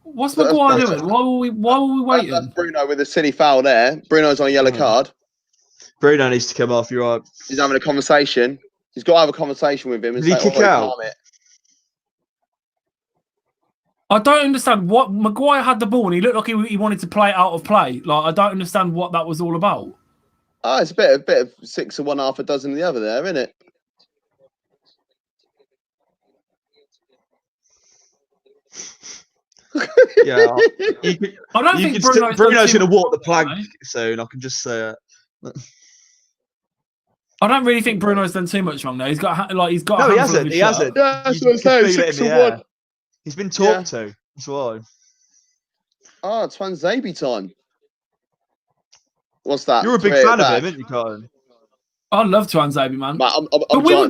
[SPEAKER 1] What's Maguire doing? Why were we waiting?
[SPEAKER 3] That's Bruno with a silly foul there. Bruno's on a yellow card.
[SPEAKER 2] Bruno needs to come off. You're right.
[SPEAKER 3] He's having a conversation. He's got to have a conversation with him. And
[SPEAKER 2] Did he kick out?
[SPEAKER 1] I don't understand what Maguire had the ball and he looked like he wanted to play out of play. Like I don't understand what that was all about.
[SPEAKER 3] Oh, it's a bit of 6 of one, half a dozen of the other there, isn't it?
[SPEAKER 2] Yeah,
[SPEAKER 1] I don't think Bruno's
[SPEAKER 2] going to walk the plank soon. I can just say it.
[SPEAKER 1] I don't really think Bruno's done too much wrong there. He's got
[SPEAKER 2] No, he hasn't. He hasn't.
[SPEAKER 3] Yeah, that's what I'm saying. 6 of 1.
[SPEAKER 2] He's been talked to. That's why.
[SPEAKER 3] Oh, it's Zabi time. What's that?
[SPEAKER 2] You're a big fan of him, aren't you, Cotton?
[SPEAKER 1] I love Zabi, man. But we were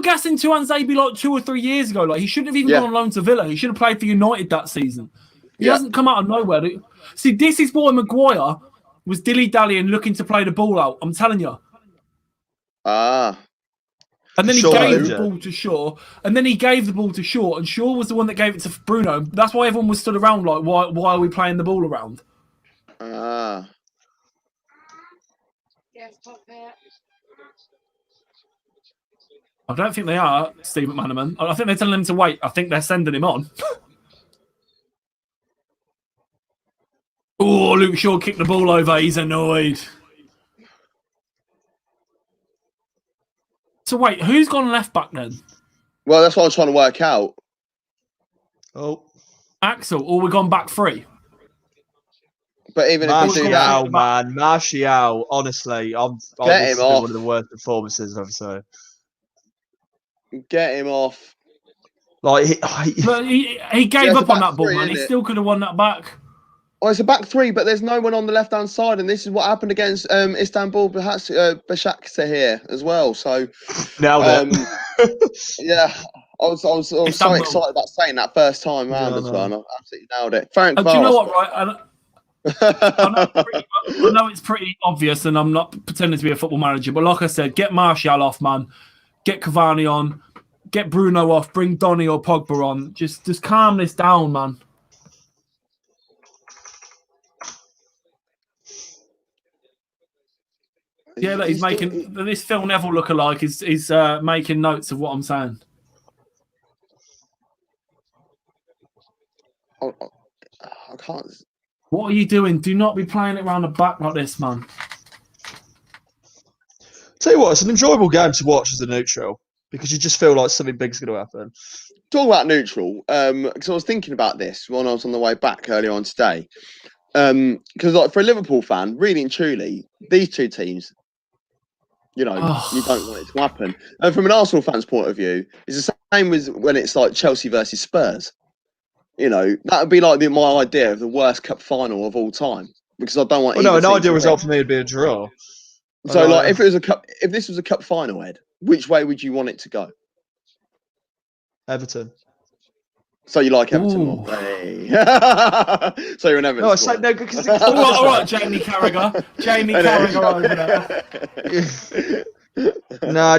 [SPEAKER 1] guessing Zabi like 2 or 3 years ago. Like he shouldn't have even gone on loan to Villa. He should have played for United that season. He hasn't come out of nowhere. See, this is why Maguire was dilly-dallying, looking to play the ball out. I'm telling you. And then he gave the ball to Shaw. And then he gave the ball to Shaw. And Shaw was the one that gave it to Bruno. That's why everyone was stood around like, why are we playing the ball around? I don't think they are, Steve McManaman. I think they're telling him to wait. I think they're sending him on. Oh, Luke Shaw kicked the ball over. He's annoyed. So wait, who's gone left back then?
[SPEAKER 3] Well, that's what I was trying to work out.
[SPEAKER 2] Oh,
[SPEAKER 1] Axel, or we've gone back 3.
[SPEAKER 3] But even if we do that,
[SPEAKER 2] man, Martial, honestly,
[SPEAKER 3] get him off.
[SPEAKER 2] One of the worst performances I've ever seen.
[SPEAKER 3] Get him off.
[SPEAKER 2] Like
[SPEAKER 1] he gave up on that ball, man. He still could have won that back.
[SPEAKER 3] Oh, it's a back 3, but there's no one on the left-hand side, and this is what happened against Istanbul Başakşehir here as well. So,
[SPEAKER 2] nailed it.
[SPEAKER 3] Yeah, I was so excited about saying that first time round as well. And I absolutely nailed it. Frank,
[SPEAKER 1] do you know what? Right, I know it's pretty obvious, and I'm not pretending to be a football manager, but like I said, get Martial off, man. Get Cavani on. Get Bruno off. Bring Donny or Pogba on. Just calm this down, man. Yeah, look, he's making this Phil Neville lookalike. He's making notes of what I'm saying.
[SPEAKER 3] I can't.
[SPEAKER 1] What are you doing? Do not be playing it around the back like this, man.
[SPEAKER 2] Tell you what, it's an enjoyable game to watch as a neutral because you just feel like something big's going to happen.
[SPEAKER 3] Talk about neutral, because I was thinking about this when I was on the way back earlier on today. Because like for a Liverpool fan, really and truly, these two teams, you don't want it to happen. And from an Arsenal fan's point of view, it's the same as when it's like Chelsea versus Spurs. You know, that would be like my idea of the worst cup final of all time because I don't want.
[SPEAKER 2] Well, no, an ideal result for me would be a draw.
[SPEAKER 3] So, like, if this was a cup final, Ed, which way would you want it to go?
[SPEAKER 2] Everton.
[SPEAKER 3] So you like Everton more? Hey. So you're an Everton.
[SPEAKER 2] No, I said no because.
[SPEAKER 1] all right, Jamie Carragher. Jamie Carragher over there.
[SPEAKER 2] No.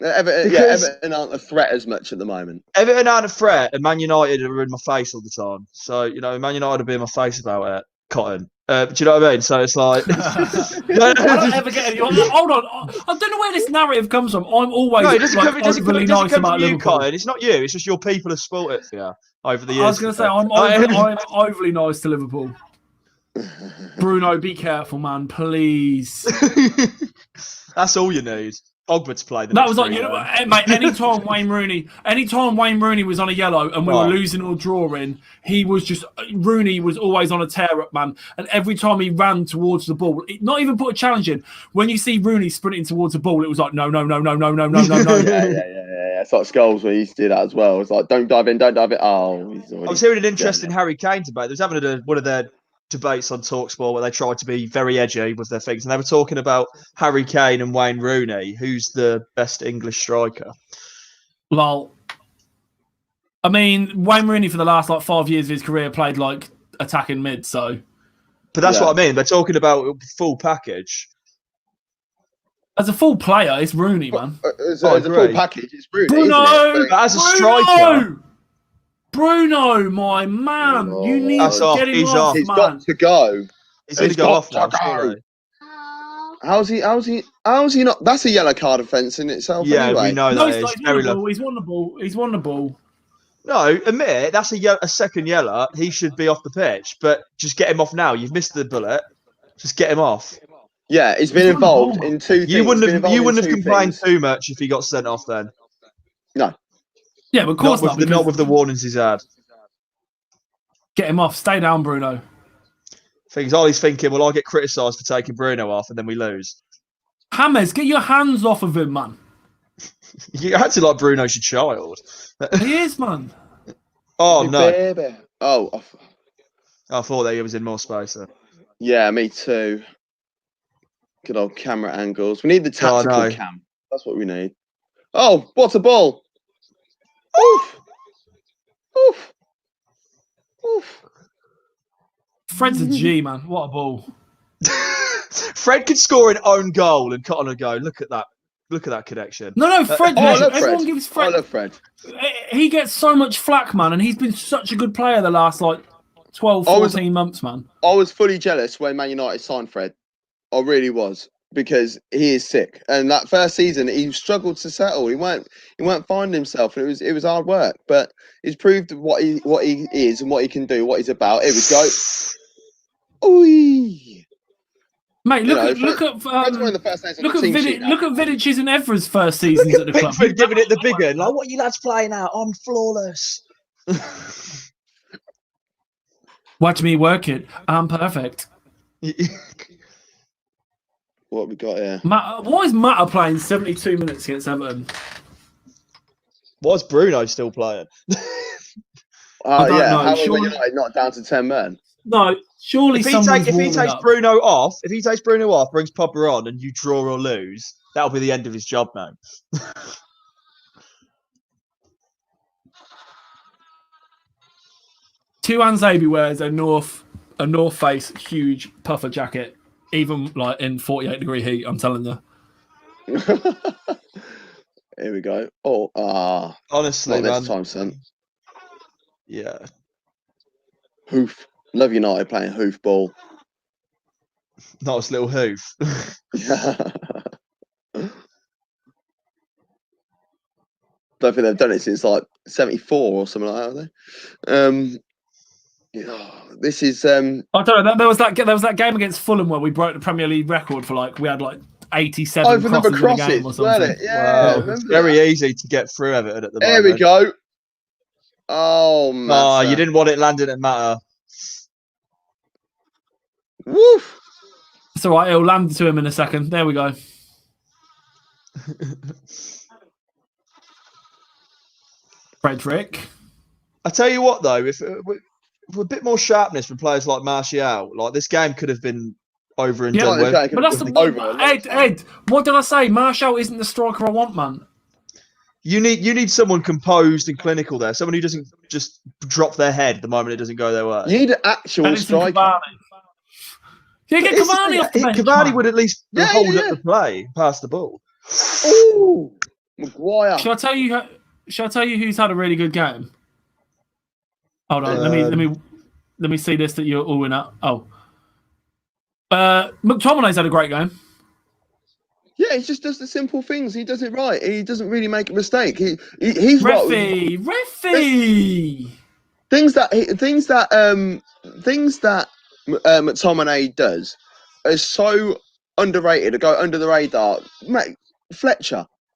[SPEAKER 3] Everton aren't a threat as much at the moment.
[SPEAKER 2] Everton aren't a threat, and Man United are in my face all the time. So, you know, Man United will be in my face about it. Cotton. Do you know what I mean? So it's like...
[SPEAKER 1] I don't ever get any... Hold on. I don't know where this narrative comes from. I'm always overly nice about Liverpool.
[SPEAKER 2] Cotton. It's not you. It's just your people have spoilt it for you over the years.
[SPEAKER 1] I was going to say, I'm overly nice to Liverpool. Bruno, be careful, man. Please.
[SPEAKER 2] That's all you need. Pogba to play.
[SPEAKER 1] That was like, you know, mate. Anytime Wayne Rooney was on a yellow and we were losing or drawing, Rooney was always on a tear up, man. And every time he ran towards the ball, not even put a challenge in. When you see Rooney sprinting towards the ball, it was like no.
[SPEAKER 3] Yeah. Yeah, it's like Skulls where he used to do that as well. It's like, don't dive in, don't dive in. Oh, he's already...
[SPEAKER 2] I was hearing an interesting Harry Kane debate. They was having one of their debates on TalkSport where they tried to be very edgy with their things, and they were talking about Harry Kane and Wayne Rooney. Who's the best English striker?
[SPEAKER 1] Lol. I mean, Wayne Rooney for the last 5 years of his career played attacking mid, so.
[SPEAKER 2] But that's what I mean. They're talking about full package.
[SPEAKER 1] As a full player, it's Rooney, man.
[SPEAKER 3] As a full package, it's Rooney.
[SPEAKER 1] Bruno!
[SPEAKER 3] But
[SPEAKER 2] as a striker.
[SPEAKER 1] Bruno, my man. You need to get him off,
[SPEAKER 3] He's
[SPEAKER 1] man.
[SPEAKER 3] got to go.
[SPEAKER 2] He's going to go off now, surely.
[SPEAKER 3] How's he not? That's a yellow card offence in itself.
[SPEAKER 2] Yeah,
[SPEAKER 3] anyway.
[SPEAKER 2] we know
[SPEAKER 1] No,
[SPEAKER 2] that.
[SPEAKER 1] he's won the ball. He's won the ball.
[SPEAKER 2] No, admit it. That's a second yellow. He should be off the pitch, but just get him off now. You've missed the bullet. Just get him off.
[SPEAKER 3] Yeah, he's been involved in two things.
[SPEAKER 2] You wouldn't have complained too much if he got sent off then.
[SPEAKER 3] No.
[SPEAKER 1] Yeah, but of course not.
[SPEAKER 2] Not with the warnings he's had.
[SPEAKER 1] Get him off. Stay down, Bruno.
[SPEAKER 2] Ollie's thinking, well, I'll get criticised for taking Bruno off and then we lose.
[SPEAKER 1] James, get your hands off of him, man.
[SPEAKER 2] You acted like Bruno's your child.
[SPEAKER 1] He is, man.
[SPEAKER 2] Oh, no.
[SPEAKER 3] Baby. Oh.
[SPEAKER 2] I thought that he was in more space there.
[SPEAKER 3] Yeah, me too. Good old camera angles. We need the tactical cam. That's what we need. Oh, what a ball. Oof. Oof. Oof.
[SPEAKER 1] Fred's a G, man. What a ball.
[SPEAKER 2] Fred could score an own goal and cut on a go. Look at that. Look at that connection.
[SPEAKER 1] No, Fred. Everyone gives Fred.
[SPEAKER 3] I love Fred.
[SPEAKER 1] He gets so much flack, man, and he's been such a good player the last 12, 14 months, man.
[SPEAKER 3] I was fully jealous when Man United signed Fred. I really was, because he is sick. And that first season, he struggled to settle. He weren't finding himself, and it was hard work. But he's proved what he is and what he can do, what he's about. Here we go. Ooh.
[SPEAKER 1] Mate, look at Vidic's and Evra's first seasons at the club.
[SPEAKER 2] Pickford giving it the big one. Like, what are you lads playing at? I'm flawless.
[SPEAKER 1] Watch me work it. I'm perfect.
[SPEAKER 3] What we got here?
[SPEAKER 1] Why is Mata playing 72 minutes against Everton?
[SPEAKER 2] Why is Bruno still playing?
[SPEAKER 3] I don't know. How are United not down to 10 men?
[SPEAKER 1] No, surely
[SPEAKER 2] if he takes Bruno off, brings Pogba on, and you draw or lose, that'll be the end of his job, man.
[SPEAKER 1] Tuan Zabi wears a North Face huge puffer jacket, even in 48-degree heat. I'm telling you.
[SPEAKER 3] Here we go. Oh,
[SPEAKER 2] honestly,
[SPEAKER 3] not
[SPEAKER 2] man.
[SPEAKER 3] this time, son.
[SPEAKER 2] Yeah.
[SPEAKER 3] Hoof. Love United playing hoof ball.
[SPEAKER 2] Nice little hoof.
[SPEAKER 3] Don't think they've done it since 74 or something like that, have they? This is.
[SPEAKER 1] I don't know. There was that game against Fulham where we broke the Premier League record for we had 87 crosses in a game or something.
[SPEAKER 3] Yeah,
[SPEAKER 2] wow. It's very easy to get through Everton at the moment.
[SPEAKER 3] There we go. Oh man.
[SPEAKER 2] Oh, you didn't want it landing at Mata.
[SPEAKER 3] Woof.
[SPEAKER 1] It's all right. It'll land to him in a second. There we go. Frederick.
[SPEAKER 2] I tell you what, though, if with a bit more sharpness from players like Martial, this game could have been over and done with.
[SPEAKER 1] But that's Ed. What did I say? Martial isn't the striker I want, man.
[SPEAKER 2] You need someone composed and clinical there. Someone who doesn't just drop their head the moment it doesn't go their way.
[SPEAKER 3] You need an actual striker.
[SPEAKER 1] Yeah, get Cavani off the bench.
[SPEAKER 2] Cavani would at least hold up the play, pass the ball.
[SPEAKER 3] Ooh, Maguire.
[SPEAKER 1] Shall I tell you who's had a really good game? Hold on, let me see this that you're all in at. Oh, McTominay's had a great game.
[SPEAKER 3] Yeah, he just does the simple things. He does it right. He doesn't really make a mistake. He's
[SPEAKER 1] Referee.
[SPEAKER 3] Things that McTominay does are so underrated to go under the radar. Mate,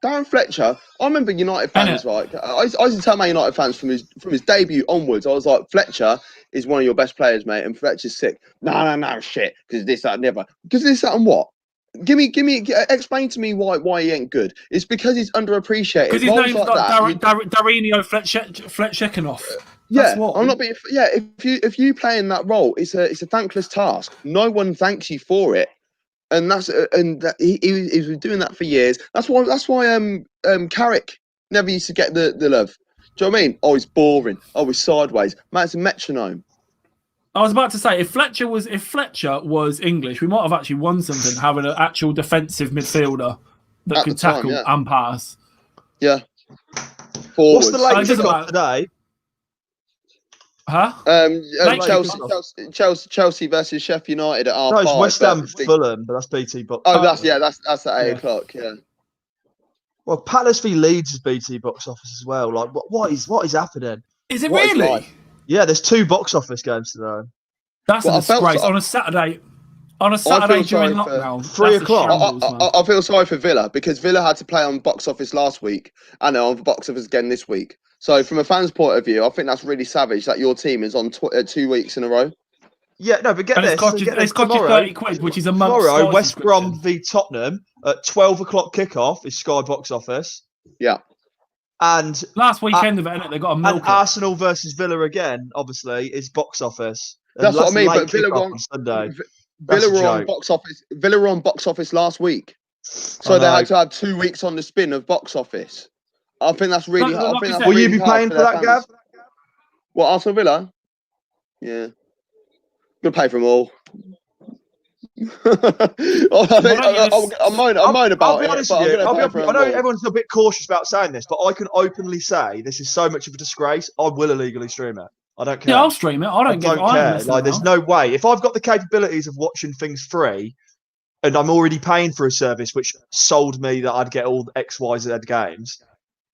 [SPEAKER 3] Darren Fletcher. I remember United fans I used to tell my United fans from his debut onwards. I was like, Fletcher is one of your best players, mate, and Fletcher's sick. No, shit. Because this, that, and the other. Because this, that, and what? Explain to me why he ain't good. It's because he's underappreciated.
[SPEAKER 1] Because his
[SPEAKER 3] Roles
[SPEAKER 1] name's
[SPEAKER 3] like
[SPEAKER 1] like
[SPEAKER 3] that.
[SPEAKER 1] Darinio Fletchekinov.
[SPEAKER 3] Yeah,
[SPEAKER 1] what
[SPEAKER 3] I'm not being. Yeah, if you play in that role, it's a thankless task. No one thanks you for it, and he was doing that for years. That's why Carrick never used to get the love. Do you know what I mean? Oh, he's boring. Oh, he's sideways. Man, it's a metronome.
[SPEAKER 1] I was about to say, if Fletcher was English, we might have actually won something having an actual defensive midfielder that
[SPEAKER 3] At
[SPEAKER 1] could
[SPEAKER 3] the time,
[SPEAKER 1] tackle
[SPEAKER 3] yeah.
[SPEAKER 1] and pass.
[SPEAKER 3] Yeah.
[SPEAKER 2] What's the late
[SPEAKER 1] It doesn't
[SPEAKER 2] kickoff
[SPEAKER 1] matter.
[SPEAKER 2] today?
[SPEAKER 1] Huh?
[SPEAKER 3] Chelsea versus Sheffield United at
[SPEAKER 2] No,
[SPEAKER 3] R5.
[SPEAKER 2] it's West Ham Fulham, but that's BT box.
[SPEAKER 3] Oh, that's at 8 o'clock. Yeah.
[SPEAKER 2] Well, Palace v Leeds is BT box office as well. Like, what is happening?
[SPEAKER 1] Is it
[SPEAKER 3] What is
[SPEAKER 1] really?
[SPEAKER 3] life?
[SPEAKER 2] Yeah, there's 2 box office games today.
[SPEAKER 1] That's a disgrace on a Saturday. On a Saturday during lockdown,
[SPEAKER 2] 3 o'clock.
[SPEAKER 3] I feel sorry for Villa because Villa had to play on box office last week and on box office again this week. So, from a fan's point of view, I think that's really savage that your team is on 2 weeks in a row.
[SPEAKER 2] Yeah, no, but get
[SPEAKER 1] and
[SPEAKER 2] this.
[SPEAKER 1] It's cost you 30 quid, which is a month's
[SPEAKER 2] tomorrow.
[SPEAKER 1] Sky
[SPEAKER 2] West Brom v Tottenham at 12 o'clock kickoff is Sky box office.
[SPEAKER 3] Yeah.
[SPEAKER 2] And
[SPEAKER 1] last weekend of it, they got a milk.
[SPEAKER 2] And Arsenal versus Villa again, obviously, is box office.
[SPEAKER 3] That's what I mean. But Villa
[SPEAKER 2] on Sunday.
[SPEAKER 3] Villa were on box office. Villa were on box office last week, so they had to have 2 weeks on the spin of box office. I think that's really.
[SPEAKER 2] Will you be paying for that, Gav?
[SPEAKER 3] What, Arsenal Villa? Yeah, we'll pay for them all. I'm moaning about it.
[SPEAKER 2] I know everyone's a bit cautious about saying this, but I can openly say this is so much of a disgrace. I will illegally stream it. I don't care.
[SPEAKER 1] Yeah, I'll stream it. I don't
[SPEAKER 2] care. Like, there's no way. If I've got the capabilities of watching things free, and I'm already paying for a service which sold me that I'd get all X, Y, Z games.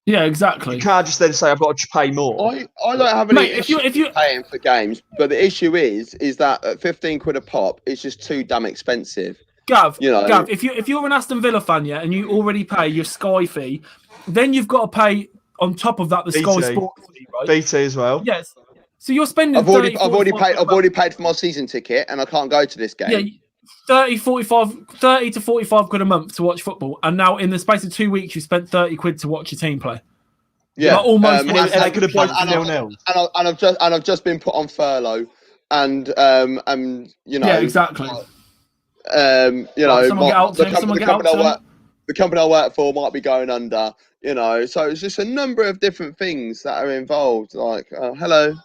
[SPEAKER 1] Yeah, exactly.
[SPEAKER 2] You can't just then say I've got to pay more.
[SPEAKER 3] I don't have any issue paying for games, but the issue is that at 15 quid a pop, it's just too damn expensive.
[SPEAKER 1] Gav, if you're an Aston Villa fan, yeah, and you already pay your Sky fee, then you've got to pay on top of that the BT. Sky Sports fee, right?
[SPEAKER 2] BT as well.
[SPEAKER 1] Yes. So you're spending.
[SPEAKER 3] I've already paid for my season ticket, and I can't go to this game.
[SPEAKER 1] Yeah, 30 to 45 quid a month to watch football, and now in the space of 2 weeks you spent 30 quid to watch your team play.
[SPEAKER 3] Yeah,
[SPEAKER 1] like almost.
[SPEAKER 2] And they could have played 0-0.
[SPEAKER 3] And I've just been put on furlough, and you know.
[SPEAKER 1] Yeah, exactly.
[SPEAKER 3] You know,
[SPEAKER 1] the
[SPEAKER 3] company I work for might be going under. You know, so it's just a number of different things that are involved. Like, hello.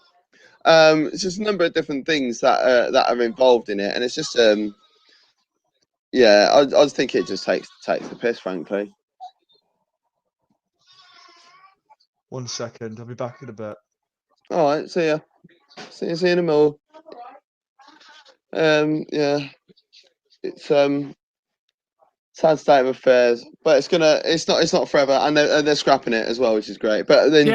[SPEAKER 3] It's just a number of different things that are involved in it, and it's just yeah, I just think it just takes the piss, frankly.
[SPEAKER 2] 1 second, I'll be back in a bit.
[SPEAKER 3] All right, see ya. See you in a minute. Yeah, it's sad state of affairs, but it's not forever, and they're scrapping it as well, which is great. But then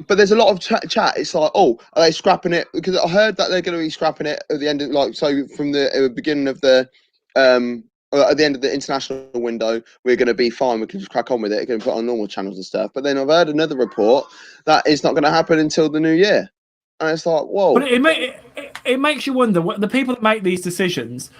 [SPEAKER 3] there's a lot of chat. It's like, oh, are they scrapping it? Because I heard that they're going to be scrapping it at the end of, like, so from the beginning of the at the end of the international window, we're going to be fine. We can just crack on with it. We're going to put on normal channels and stuff. But then I've heard another report that it's not going to happen until the new year, and it's like, whoa.
[SPEAKER 1] But it makes you wonder what the people that make these decisions.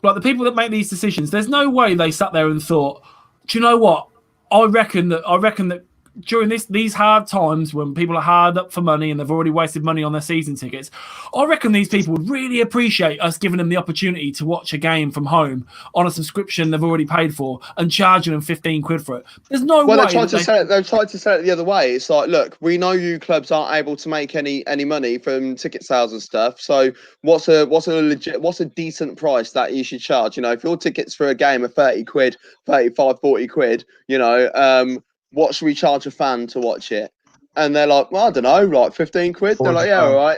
[SPEAKER 1] Like, the people that make these decisions, there's no way they sat there and thought, do you know what? I reckon that during these hard times when people are hard up for money and they've already wasted money on their season tickets, I reckon these people would really appreciate us giving them the opportunity to watch a game from home on a subscription they've already paid for and charging them 15 quid for it. There's no way.
[SPEAKER 3] They've tried to sell it the other way. It's like, look, we know you clubs aren't able to make any money from ticket sales and stuff. So what's a decent price that you should charge? You know, if your tickets for a game are 30 quid, 35, 40 quid, you know, what should we charge a fan to watch it? And they're like, well, I don't know, like 15 quid. They're like, yeah, all right.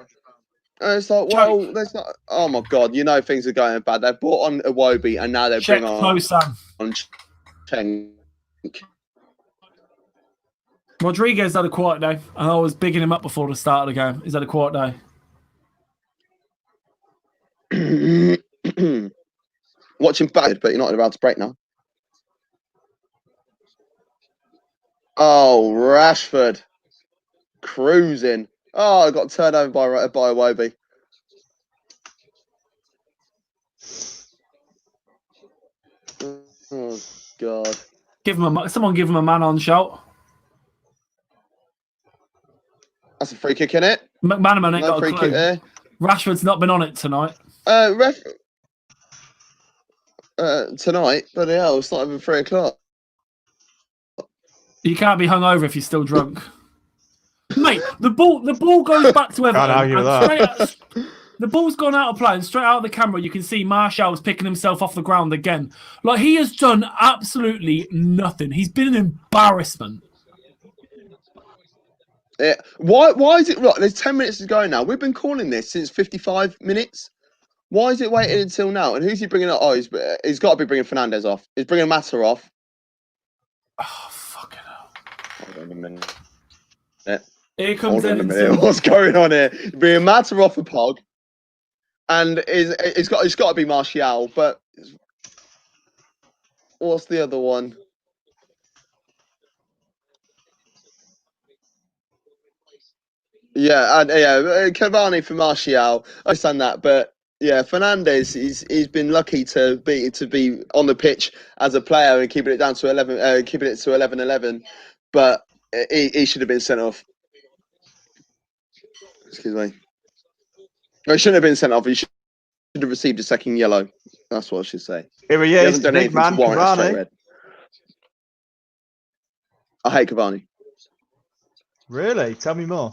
[SPEAKER 3] And it's like, well, there's not. Oh my god, you know things are going bad. They've brought on Iwobi, and now they're bringing on Cheng.
[SPEAKER 1] Rodriguez had a quiet day, and I was bigging him up before the start of the game. He's had a quiet
[SPEAKER 3] day. Watching bad, but you're not allowed to break now. Oh, Rashford. Cruising. Oh, I got turned over by Iwobi. Oh God!
[SPEAKER 1] Someone give him a man on shout.
[SPEAKER 3] That's a free kick, innit?
[SPEAKER 1] McManaman ain't
[SPEAKER 3] No
[SPEAKER 1] got a
[SPEAKER 3] free
[SPEAKER 1] clue.
[SPEAKER 3] kick there.
[SPEAKER 1] Rashford's not been on it tonight.
[SPEAKER 3] Ref. Tonight, bloody hell, it's not even 3 o'clock.
[SPEAKER 1] You can't be hungover if you're still drunk. Mate, the ball goes back to Everton.
[SPEAKER 2] Can't argue with that.
[SPEAKER 1] The ball's gone out of play, and straight out of the camera, you can see Martial's picking himself off the ground again. Like, he has done absolutely nothing. He's been an embarrassment.
[SPEAKER 3] Yeah. Why is it? Look, there's 10 minutes to go now. We've been calling this since 55 minutes. Why is it waiting until now? And who's he bringing up? Oh, he's got to be bringing Fernandes off. He's bringing Mata off.
[SPEAKER 1] Oh, fucking hell.
[SPEAKER 3] Hold on a minute. Yeah.
[SPEAKER 1] Here comes
[SPEAKER 3] Hold on a
[SPEAKER 1] Edinson.
[SPEAKER 3] minute. What's going on here? Bringing Mata off a Pog. And it's got to be Martial, but what's the other one? Yeah, Cavani for Martial. I understand that, but yeah, Fernandes he's been lucky to be on the pitch as a player and keeping it down to 11, keeping it to 11-11, but he should have been sent off. Excuse me. No, he shouldn't have been sent off. He should have received a second yellow. That's what I should say.
[SPEAKER 2] Here he
[SPEAKER 3] He hasn't
[SPEAKER 2] is,
[SPEAKER 3] done
[SPEAKER 2] big
[SPEAKER 3] anything to
[SPEAKER 2] man,
[SPEAKER 3] warrant a straight
[SPEAKER 2] Cavani.
[SPEAKER 3] red. I hate Cavani.
[SPEAKER 2] Really? Tell me more.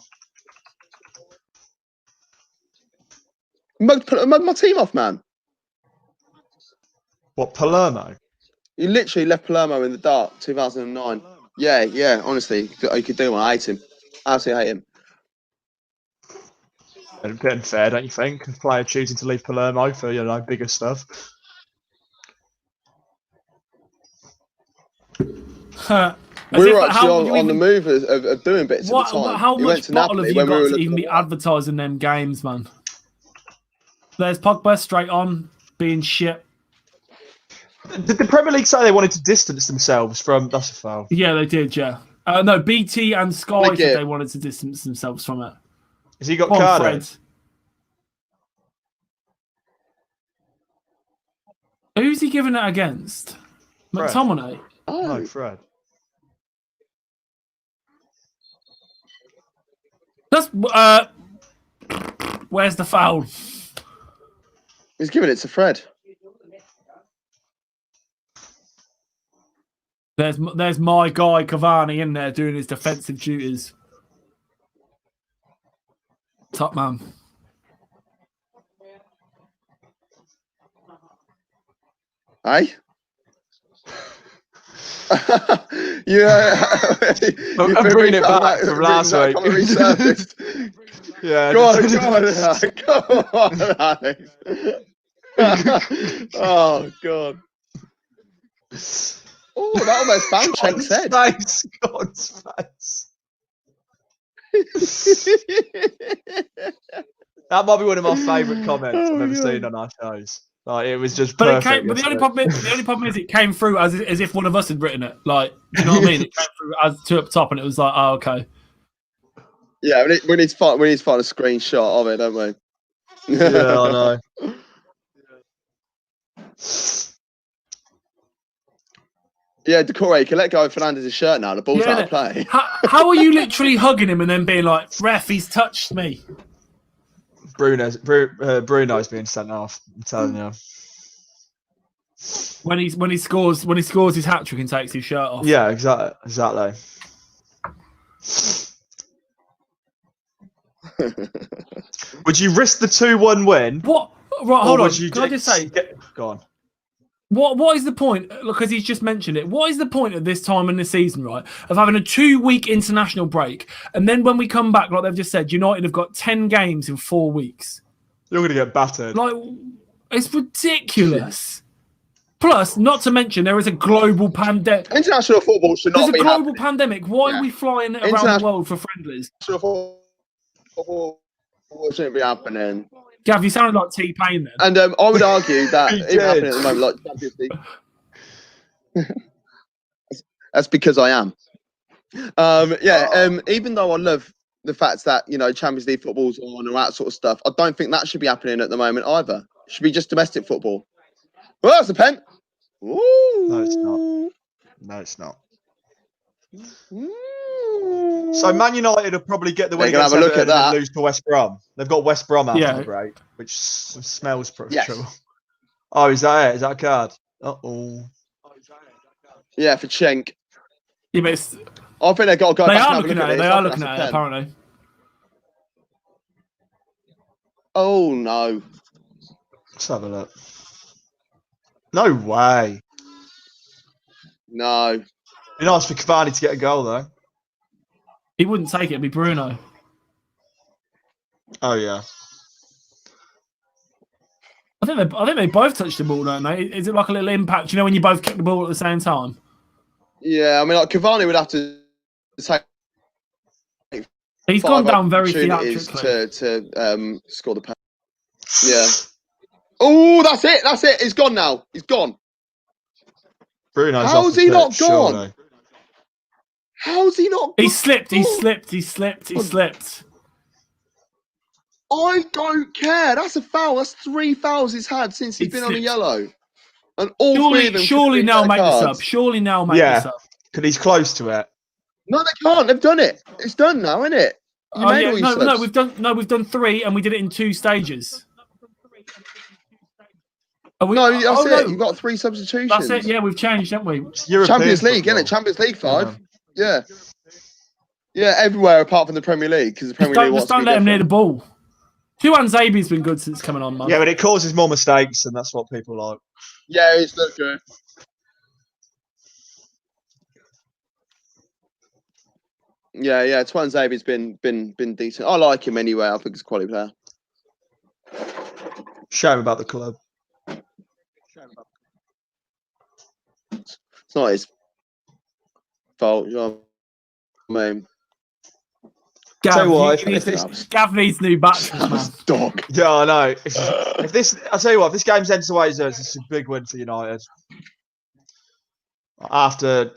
[SPEAKER 3] Mugged my team off, man.
[SPEAKER 2] What, Palermo?
[SPEAKER 3] He literally left Palermo in the dark, 2009. Yeah, honestly, you could do one. I hate him. Absolutely hate him.
[SPEAKER 2] A bit unfair, don't you think? A player choosing to leave Palermo for, bigger stuff.
[SPEAKER 3] We were actually on the move of doing bits at the time.
[SPEAKER 1] How
[SPEAKER 3] He went
[SPEAKER 1] much
[SPEAKER 3] to
[SPEAKER 1] bottle
[SPEAKER 3] Napoli
[SPEAKER 1] have you
[SPEAKER 3] when we were
[SPEAKER 1] got to
[SPEAKER 3] looking
[SPEAKER 1] even be
[SPEAKER 3] at that.
[SPEAKER 1] advertising them games, man? There's Pogba straight on, being shit.
[SPEAKER 2] Did the Premier League say they wanted to distance themselves from... That's a foul.
[SPEAKER 1] Yeah, they did, yeah. No, BT and Sky
[SPEAKER 3] They
[SPEAKER 1] said
[SPEAKER 3] did.
[SPEAKER 1] they wanted to distance themselves from it.
[SPEAKER 2] Has he got
[SPEAKER 1] Come on,
[SPEAKER 2] carded?
[SPEAKER 1] Fred. Who's he giving it against?
[SPEAKER 2] Fred.
[SPEAKER 1] McTominay?
[SPEAKER 3] Oh,
[SPEAKER 2] No, Fred.
[SPEAKER 1] That's... where's the foul?
[SPEAKER 3] he's giving it to Fred.
[SPEAKER 1] There's my guy Cavani in there doing his defensive duties. Top man.
[SPEAKER 3] Hey?
[SPEAKER 2] I'm bringing it back from last week. Yeah.
[SPEAKER 3] Go on, Alex. Oh, God. Oh, that almost found Chenk's head.
[SPEAKER 2] God's face. That might be one of my favourite comments I've ever seen on our shows. Like, it was just perfect.
[SPEAKER 1] But the only problem is it came through as if one of us had written it. Like, do you know what I mean? It came through as two up top, and it was like, oh, okay.
[SPEAKER 3] Yeah, we need to find a screenshot of it, don't we?
[SPEAKER 2] Yeah, I know.
[SPEAKER 3] Yeah, Decore, you can let go of Fernandes' shirt now. The ball's out of play.
[SPEAKER 1] How are you literally hugging him and then being like, ref, he's touched me?
[SPEAKER 2] Bruno's being sent off. I'm telling you.
[SPEAKER 1] When he scores his hat trick and takes his shirt off.
[SPEAKER 2] Yeah, exactly. Would you risk the 2-1 win?
[SPEAKER 1] What? Right, hold on. Can I just say?
[SPEAKER 2] Go on.
[SPEAKER 1] What is the point? Because he's just mentioned it. What is the point at this time in the season, right, of having a 2-week international break, and then when we come back, like they've just said, United have got 10 games in 4 weeks.
[SPEAKER 2] You're going to get battered.
[SPEAKER 1] Like, it's ridiculous. Plus, not to mention, there is a global pandemic.
[SPEAKER 3] International football should not be
[SPEAKER 1] There's a global pandemic. Why
[SPEAKER 3] Yeah.
[SPEAKER 1] are we flying around the world for friendlies?
[SPEAKER 3] International football shouldn't be happening.
[SPEAKER 1] Gav, you sounded like T-Pain then.
[SPEAKER 3] And I would argue that
[SPEAKER 2] He
[SPEAKER 3] it's happening at the moment, like Champions League. That's because I am. Even though I love the fact that, Champions League football's on and that sort of stuff, I don't think that should be happening at the moment either. It should be just domestic football. Well, that's a pen. Ooh.
[SPEAKER 2] No, it's not. No, it's not.
[SPEAKER 3] Ooh.
[SPEAKER 2] So Man United will probably get the win
[SPEAKER 3] They're gonna
[SPEAKER 2] against
[SPEAKER 3] have a look
[SPEAKER 2] Everton
[SPEAKER 3] at
[SPEAKER 2] and then
[SPEAKER 3] that.
[SPEAKER 2] lose to West Brom. They've got West Brom after
[SPEAKER 1] Yeah.
[SPEAKER 2] the break, which smells pretty
[SPEAKER 3] Yes.
[SPEAKER 2] trouble. Oh, is that it? Is that a card? Uh-oh.
[SPEAKER 3] Yeah, for Cenk.
[SPEAKER 1] Yeah, but it's,
[SPEAKER 3] I think they've got to go
[SPEAKER 1] they
[SPEAKER 3] back
[SPEAKER 1] are
[SPEAKER 3] and have a
[SPEAKER 1] looking
[SPEAKER 3] look
[SPEAKER 1] at
[SPEAKER 3] at
[SPEAKER 1] it.
[SPEAKER 3] this.
[SPEAKER 1] They
[SPEAKER 3] I
[SPEAKER 1] are
[SPEAKER 3] think
[SPEAKER 1] looking
[SPEAKER 3] that's
[SPEAKER 1] at
[SPEAKER 3] a
[SPEAKER 1] it,
[SPEAKER 3] pen.
[SPEAKER 1] apparently.
[SPEAKER 3] Oh, no.
[SPEAKER 2] Let's have a look. No way.
[SPEAKER 3] No.
[SPEAKER 2] Be nice for Cavani to get a goal, though.
[SPEAKER 1] He wouldn't take it. It'd be Bruno.
[SPEAKER 2] Oh, yeah.
[SPEAKER 1] I think they both touched the ball, don't they? Is it like a little impact? You know, when you both kick the ball at the same time?
[SPEAKER 3] Yeah, I mean, like Cavani would have to take
[SPEAKER 1] He's gone
[SPEAKER 3] 5
[SPEAKER 1] down very
[SPEAKER 3] opportunities
[SPEAKER 1] theatrically.
[SPEAKER 3] to score the pen. Yeah. Oh, that's it. That's it. He's gone now. He's gone.
[SPEAKER 2] Bruno's
[SPEAKER 3] How's
[SPEAKER 2] off the
[SPEAKER 3] he
[SPEAKER 2] pitch,
[SPEAKER 3] not gone?
[SPEAKER 2] surely.
[SPEAKER 3] How's he not
[SPEAKER 1] He
[SPEAKER 3] gone?
[SPEAKER 1] slipped. He slipped. He slipped. He slipped.
[SPEAKER 3] I don't care. That's a foul. That's 3 fouls he's had since he's
[SPEAKER 1] He
[SPEAKER 3] been on a
[SPEAKER 1] slipped.
[SPEAKER 3] yellow. And all 3 of them
[SPEAKER 1] Surely now make the
[SPEAKER 3] cards.
[SPEAKER 1] sub. Surely now make the
[SPEAKER 2] Yeah,
[SPEAKER 1] sub.
[SPEAKER 2] because he's close to it.
[SPEAKER 3] No, they can't. They've done it. It's done now, isn't it? You made all your subs.
[SPEAKER 1] We've done 3 and we did it in 2 stages.
[SPEAKER 3] No, that's it.
[SPEAKER 1] No.
[SPEAKER 3] You've got 3 substitutions.
[SPEAKER 1] That's it. Yeah, we've changed, haven't we?
[SPEAKER 2] It's European
[SPEAKER 3] Champions League,
[SPEAKER 2] football.
[SPEAKER 3] isn't it? Champions League 5.
[SPEAKER 2] Yeah.
[SPEAKER 3] Yeah, everywhere apart from the Premier League because the Premier League wants
[SPEAKER 1] Just don't
[SPEAKER 3] to be
[SPEAKER 1] let him near the
[SPEAKER 3] different.
[SPEAKER 1] ball. Tuan Zabi's been good since coming on, man.
[SPEAKER 2] Yeah, but it causes more mistakes, and that's what people like.
[SPEAKER 3] Yeah, he's looked good. Yeah. Tuan Zabi's been decent. I like him anyway. I think he's a quality player.
[SPEAKER 2] Shame about the club.
[SPEAKER 3] It's not his fault. You know what I mean?
[SPEAKER 2] Tell you what,
[SPEAKER 1] Gav needs new batsmen, man.
[SPEAKER 3] Dog.
[SPEAKER 2] Yeah, I know. If this, I tell you what, if this game's ends the way it does, it's a big win for United. After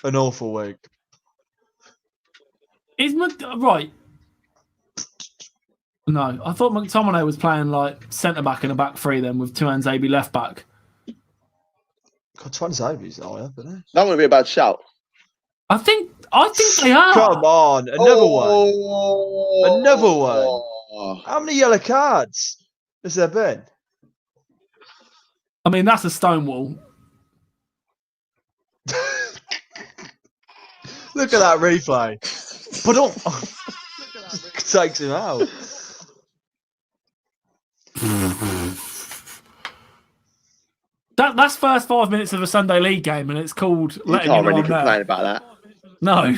[SPEAKER 2] an awful week.
[SPEAKER 1] Is right? No, I thought McTominay was playing like centre back in a back 3 then with Tuan Zabi left back.
[SPEAKER 2] God, Tuan Zabi's high up, isn't he?
[SPEAKER 3] That wouldn't be a bad shout.
[SPEAKER 1] I think they are.
[SPEAKER 2] Come on, another one. Another one. How many yellow cards has there been?
[SPEAKER 1] I mean, that's a stonewall.
[SPEAKER 2] Look at that replay. But takes him out.
[SPEAKER 1] That's first 5 minutes of a Sunday League game, and it's called
[SPEAKER 3] You
[SPEAKER 1] letting
[SPEAKER 3] can't
[SPEAKER 1] you know
[SPEAKER 3] really
[SPEAKER 1] I'm there.
[SPEAKER 3] complain about that.
[SPEAKER 1] No.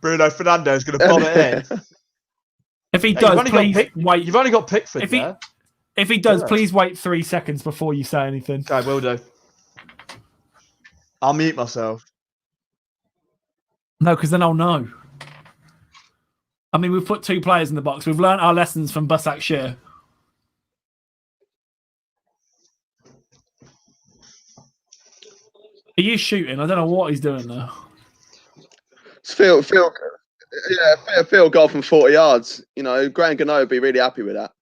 [SPEAKER 2] Bruno Fernandes going to bomb it in.
[SPEAKER 1] If he
[SPEAKER 2] You've
[SPEAKER 1] does,
[SPEAKER 2] only got
[SPEAKER 1] please wait.
[SPEAKER 2] You've only got Pickford
[SPEAKER 1] If
[SPEAKER 2] there.
[SPEAKER 1] If he does,
[SPEAKER 2] Yeah.
[SPEAKER 1] please wait 3 seconds before you say anything.
[SPEAKER 2] Okay, will do. I'll mute myself.
[SPEAKER 1] No, because then I'll know. I mean, we've put 2 players in the box. We've learnt our lessons from Basak Shir. He is shooting. I don't know what he's doing there.
[SPEAKER 3] It's field goal from 40 yards. You know, Graham Gano would be really happy with that.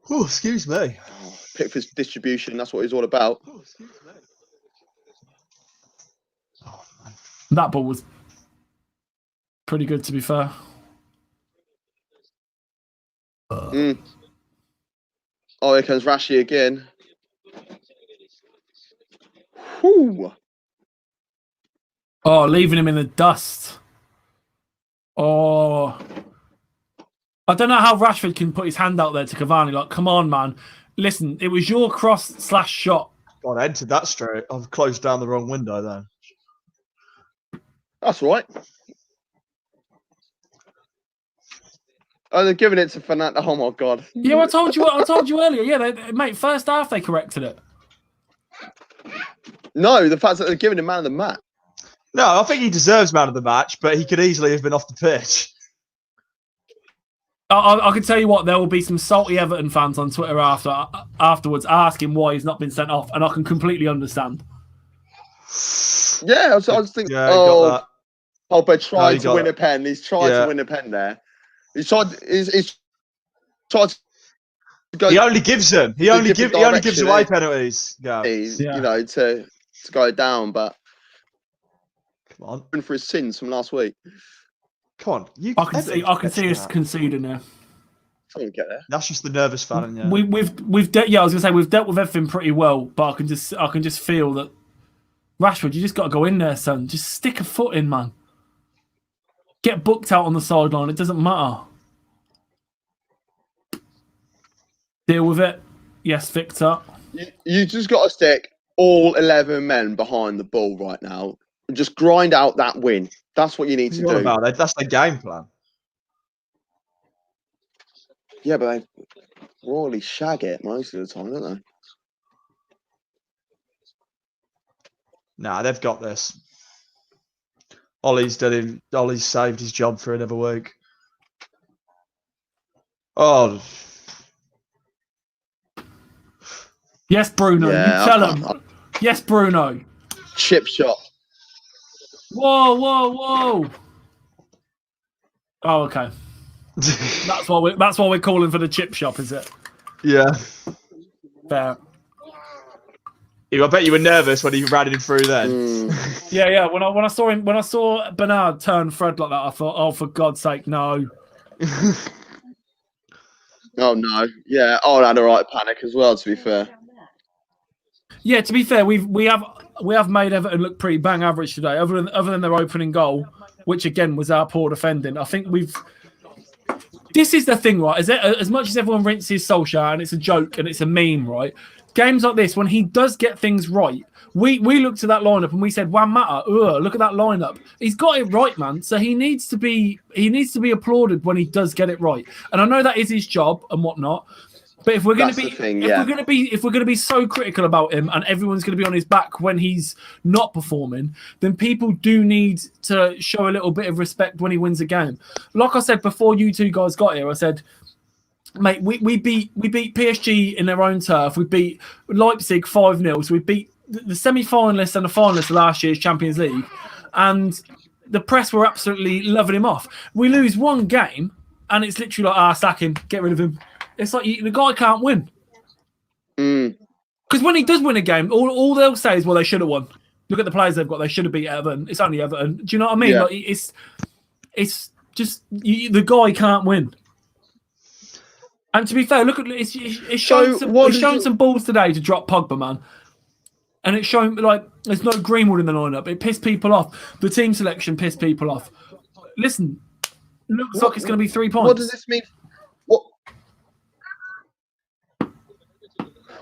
[SPEAKER 2] Oh, excuse me.
[SPEAKER 3] Pickford's distribution, that's what he's all about.
[SPEAKER 2] Oh, excuse me. Oh, man.
[SPEAKER 1] That ball was pretty good, to be fair.
[SPEAKER 3] Oh, here comes Rashi again. Whew.
[SPEAKER 1] Oh, leaving him in the dust. Oh. I don't know how Rashford can put his hand out there to Cavani. Like, come on, man. Listen, it was your cross/shot.
[SPEAKER 2] God, I entered that straight. I've closed down the wrong window then.
[SPEAKER 3] That's right. Oh, they're giving it to Fernando. Oh my god.
[SPEAKER 1] Yeah, I told you earlier. Yeah, mate, first half they corrected it.
[SPEAKER 3] No, the fact that they're giving him man of the match.
[SPEAKER 2] No, I think he deserves man of the match, but he could easily have been off the pitch.
[SPEAKER 1] I can tell you what, there will be some salty Everton fans on Twitter afterwards asking why he's not been sent off, and I can completely understand.
[SPEAKER 3] Yeah, I was thinking,
[SPEAKER 2] Yeah, got that.
[SPEAKER 3] but trying to
[SPEAKER 2] got
[SPEAKER 3] win
[SPEAKER 2] it.
[SPEAKER 3] a pen. He's tried to win a pen there. He's tried go.
[SPEAKER 2] He only gives them. He only gives away penalties. Yeah.
[SPEAKER 3] You know, to go down, but
[SPEAKER 2] Come on.
[SPEAKER 3] for his sins from last week.
[SPEAKER 2] Come on.
[SPEAKER 1] I can see us conceding there.
[SPEAKER 3] Someone get there.
[SPEAKER 2] That's just the nervous fan. Yeah.
[SPEAKER 1] I was gonna say we've dealt with everything pretty well, but I can just feel that Rashford, you just got to go in there, son. Just stick a foot in, man. Get booked out on the sideline. It doesn't matter. Deal with it. Yes, Victor.
[SPEAKER 3] You just got to stick all 11 men behind the ball right now and just grind out that win. That's what you need to do.
[SPEAKER 2] That's the game plan.
[SPEAKER 3] Yeah, but they royally shag it most of the time, don't they?
[SPEAKER 2] Nah, they've got this. Ollie's saved his job for another week. Oh.
[SPEAKER 1] Yes, Bruno.
[SPEAKER 3] Yeah,
[SPEAKER 1] you tell him. Yes, Bruno.
[SPEAKER 3] Chip shot.
[SPEAKER 1] Whoa. Oh, okay. That's why we're calling for the chip shop, is it?
[SPEAKER 2] Yeah.
[SPEAKER 1] Fair.
[SPEAKER 2] I bet you were nervous when he ran him through then.
[SPEAKER 1] Yeah. When I saw Bernard turn Fred like that, I thought, oh, for God's sake, no.
[SPEAKER 3] Oh no. Yeah, I had a right panic as well, to be fair.
[SPEAKER 1] Yeah, to be fair, we have made Everton look pretty bang average today, other than their opening goal, which again was our poor defending. I think this is the thing, right? As much as everyone rinses Solskjaer and it's a joke and it's a meme, right? Games like this, when he does get things right, we looked at that lineup and we said, "Wan Mata, look at that lineup. He's got it right, man. So he needs to be applauded when he does get it right." And I know that is his job and whatnot. But if we're going to be so critical about him and everyone's going to be on his back when he's not performing, then people do need to show a little bit of respect when he wins a game. Like I said before you two guys got here, I said, mate, we beat PSG in their own turf. We beat Leipzig 5-0. So we beat the semi-finalists and the finalists of last year's Champions League. And the press were absolutely loving him off. We lose one game and it's literally like, sack him, get rid of him. It's like the guy can't win. Because when he does win a game, all they'll say is, well, they should have won. Look at the players they've got. They should have beat Everton. It's only Everton. Do you know what I mean?
[SPEAKER 3] Yeah.
[SPEAKER 1] Like, it's just the guy can't win. And to be fair, look at it's shown some balls today to drop Pogba, man. And it's shown like there's no Greenwood in the lineup. It pissed people off. The team selection pissed people off. Listen, looks like it's going to be 3 points.
[SPEAKER 3] What does this mean?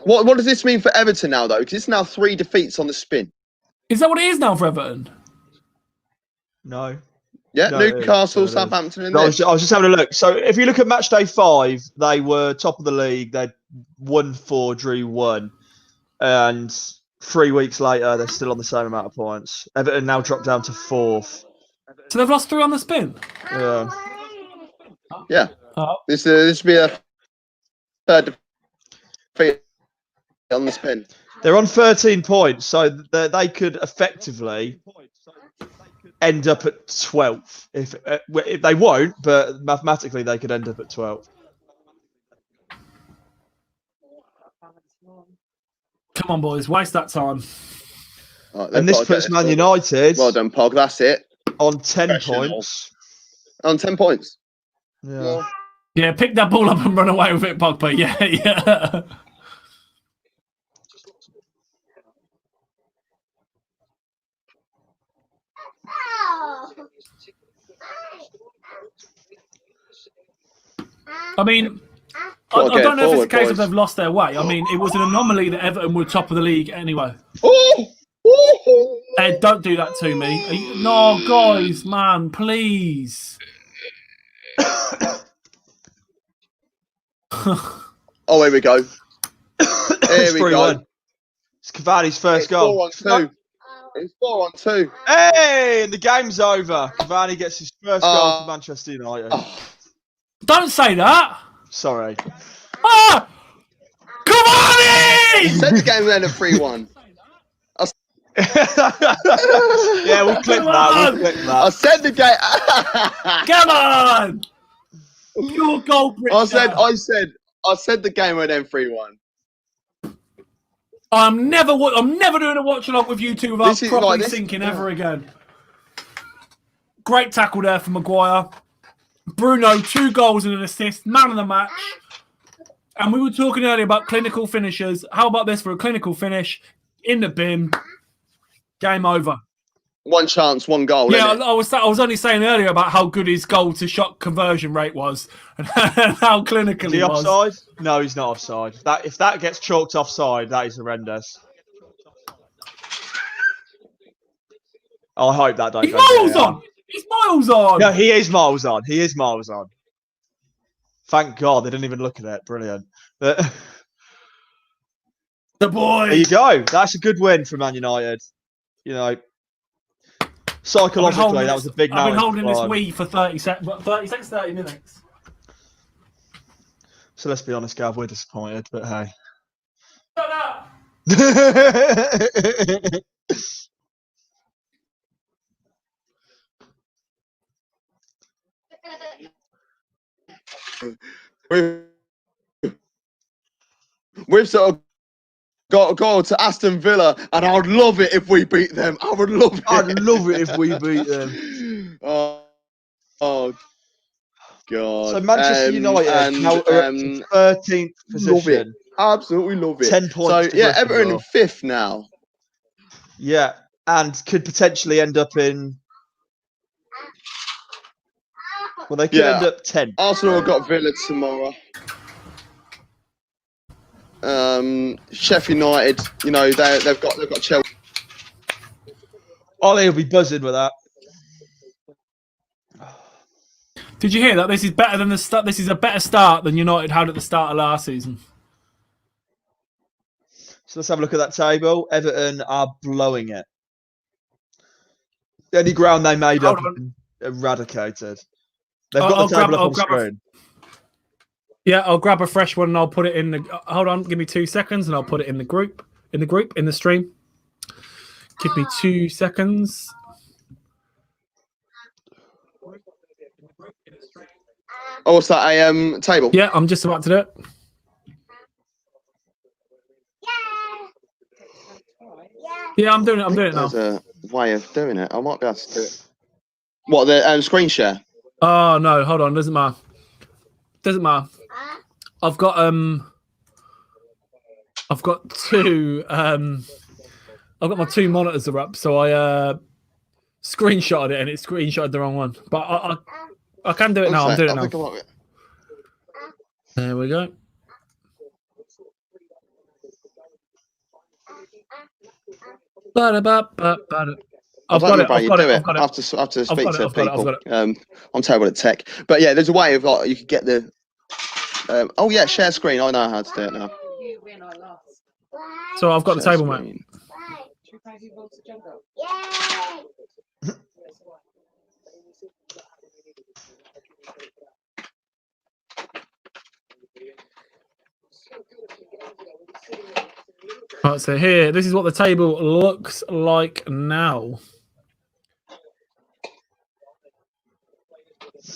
[SPEAKER 3] What does this mean for Everton now, though? Because it's now 3 defeats on the spin.
[SPEAKER 1] Is that what it is now for Everton?
[SPEAKER 2] No.
[SPEAKER 3] Yeah, no, Newcastle, Southampton, and
[SPEAKER 2] I was just having a look. So if you look at match day 5, they were top of the league. They'd won 4, drew 1. And 3 weeks later, they're still on the same amount of points. Everton now dropped down to 4th.
[SPEAKER 1] So they've lost 3 on the spin?
[SPEAKER 2] Yeah.
[SPEAKER 3] Yeah. This will be a 3rd defeat on the spin.
[SPEAKER 2] They're on 13 points, so they could effectively end up at 12th. If they won't, but mathematically they could end up at 12th.
[SPEAKER 1] Come on, boys, waste that time.
[SPEAKER 3] Right,
[SPEAKER 2] and this puts Man United.
[SPEAKER 3] Well done, Pog. That's it.
[SPEAKER 2] On 10 points.
[SPEAKER 3] On 10 points.
[SPEAKER 2] Yeah.
[SPEAKER 1] Yeah, pick that ball up and run away with it, Pogba. Yeah. I mean, I don't know if it's a case of they've lost their way. I mean, it was an anomaly that Everton were top of the league anyway. Ed, don't do that to me. No, guys, man, please.
[SPEAKER 3] Oh, here we go. Here we go.
[SPEAKER 2] It's Cavani's first goal.
[SPEAKER 3] 4-on-2. It's 4-on-2.
[SPEAKER 2] Hey, and the game's over. Cavani gets his first goal for Manchester United.
[SPEAKER 1] Don't say that.
[SPEAKER 2] Sorry.
[SPEAKER 1] Ah! Cavani!
[SPEAKER 3] Said the game then at 3-1.
[SPEAKER 2] Yeah, we'll clip that.
[SPEAKER 3] I said the game.
[SPEAKER 1] Come on! Pure goal.
[SPEAKER 3] I I said the game went end 3-1.
[SPEAKER 1] I'm never doing a watch along with you two without
[SPEAKER 3] This is
[SPEAKER 1] properly
[SPEAKER 3] like this-
[SPEAKER 1] thinking ever again. Great tackle there for Maguire. Bruno, 2 goals and an assist, man of the match. And we were talking earlier about clinical finishers. How about this for a clinical finish? In the bin. Game over.
[SPEAKER 3] One chance, one goal.
[SPEAKER 1] Yeah,
[SPEAKER 3] innit?
[SPEAKER 1] I was only saying earlier about how good his goal to shot conversion rate was and how clinical
[SPEAKER 2] Is
[SPEAKER 1] he
[SPEAKER 2] he
[SPEAKER 1] was.
[SPEAKER 2] offside? No, he's not offside. If that gets chalked offside, that is horrendous. I hope that don't
[SPEAKER 1] He's
[SPEAKER 2] go
[SPEAKER 1] miles
[SPEAKER 2] VAR.
[SPEAKER 1] on. He's miles on.
[SPEAKER 2] No, he is miles on. He is miles on. Thank God they didn't even look at it. Brilliant. But
[SPEAKER 1] The boy.
[SPEAKER 2] there you go. That's a good win for Man United. You know, psychologically, that was a big
[SPEAKER 1] I've been
[SPEAKER 2] moment.
[SPEAKER 1] holding this Wii for 30 seconds, 30 minutes.
[SPEAKER 2] So let's be honest, Gav, we're disappointed, but hey.
[SPEAKER 1] Shut up.
[SPEAKER 3] We've sort of got to go to Aston Villa, and I would love it if we beat them. I would love it.
[SPEAKER 2] I'd love it if we beat them.
[SPEAKER 3] Oh God.
[SPEAKER 2] So Manchester United now are up to 13th position.
[SPEAKER 3] Love it. Absolutely love it.
[SPEAKER 2] 10 points.
[SPEAKER 3] So yeah, Everton in 5th now.
[SPEAKER 2] Yeah, and could potentially end up in. Well, they could end up 10th.
[SPEAKER 3] Arsenal have got Villa tomorrow. Sheffield United, you know, they've got Chelsea.
[SPEAKER 2] Ollie will be buzzing with that.
[SPEAKER 1] Did you hear that? This is better than the start. This is a better start than United had at the start of last season.
[SPEAKER 2] So let's have a look at that table. Everton are blowing it. Any ground they made up has been eradicated. They've got the table up on screen.
[SPEAKER 1] Yeah, I'll grab a fresh one and I'll put it in the. Hold on, give me 2 seconds and I'll put it in the group. In the stream. Give me 2 seconds.
[SPEAKER 3] Oh, what's that? A table?
[SPEAKER 1] Yeah, I'm just about to do it. Yeah, I'm doing it. I'm doing it now.
[SPEAKER 3] There's a way of doing it. I might be able to do it. What, the screen share?
[SPEAKER 1] Oh no, hold on. Doesn't matter. Doesn't matter. I've got two. I've got my 2 monitors are up, so I screenshotted it and it screenshotted the wrong one. But I can do it now. I'm doing it now. There we go. I've got it. I've got it.
[SPEAKER 3] I have to speak to people. I'm terrible at tech, but yeah, there's a way of like you could get the. Oh yeah, share screen. I know how to do it now.
[SPEAKER 1] So I've got the table, mate. Right, so here, this is what the table looks like now.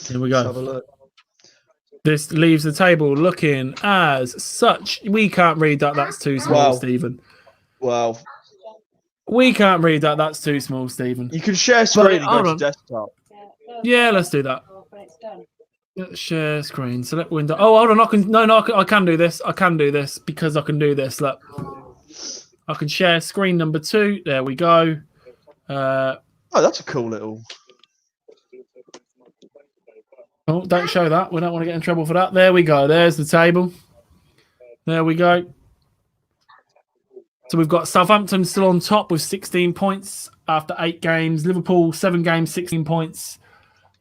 [SPEAKER 1] Here we
[SPEAKER 2] Let's have a
[SPEAKER 1] go.
[SPEAKER 2] look.
[SPEAKER 1] This leaves the table looking as such. We can't read that. That's too small,
[SPEAKER 2] Wow.
[SPEAKER 1] Stephen.
[SPEAKER 2] Wow.
[SPEAKER 1] We can't read that. That's too small, Stephen.
[SPEAKER 2] You can share screen and
[SPEAKER 1] hold
[SPEAKER 2] go
[SPEAKER 1] on.
[SPEAKER 2] to desktop.
[SPEAKER 1] Yeah, let's do that. Share screen. Select window. Oh, hold on. I can do this. I can do this because I can do this. Look. I can share screen number 2. There we go.
[SPEAKER 2] Oh, that's a cool little.
[SPEAKER 1] Oh, don't show that. We don't want to get in trouble for that. There we go. There's the table. There we go. So we've got Southampton still on top with 16 points after 8 games. Liverpool, 7 games, 16 points.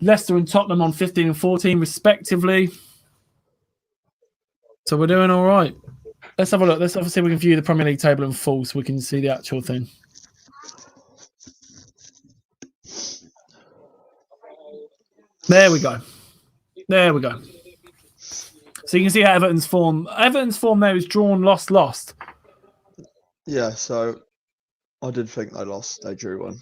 [SPEAKER 1] Leicester and Tottenham on 15 and 14 respectively. So we're doing all right. Let's have a look. Let's see if we can view the Premier League table in full so we can see the actual thing. There we go. There we go. So you can see Everton's form. Everton's form there is drawn, lost, lost.
[SPEAKER 2] Yeah, so I did think they lost. They drew one.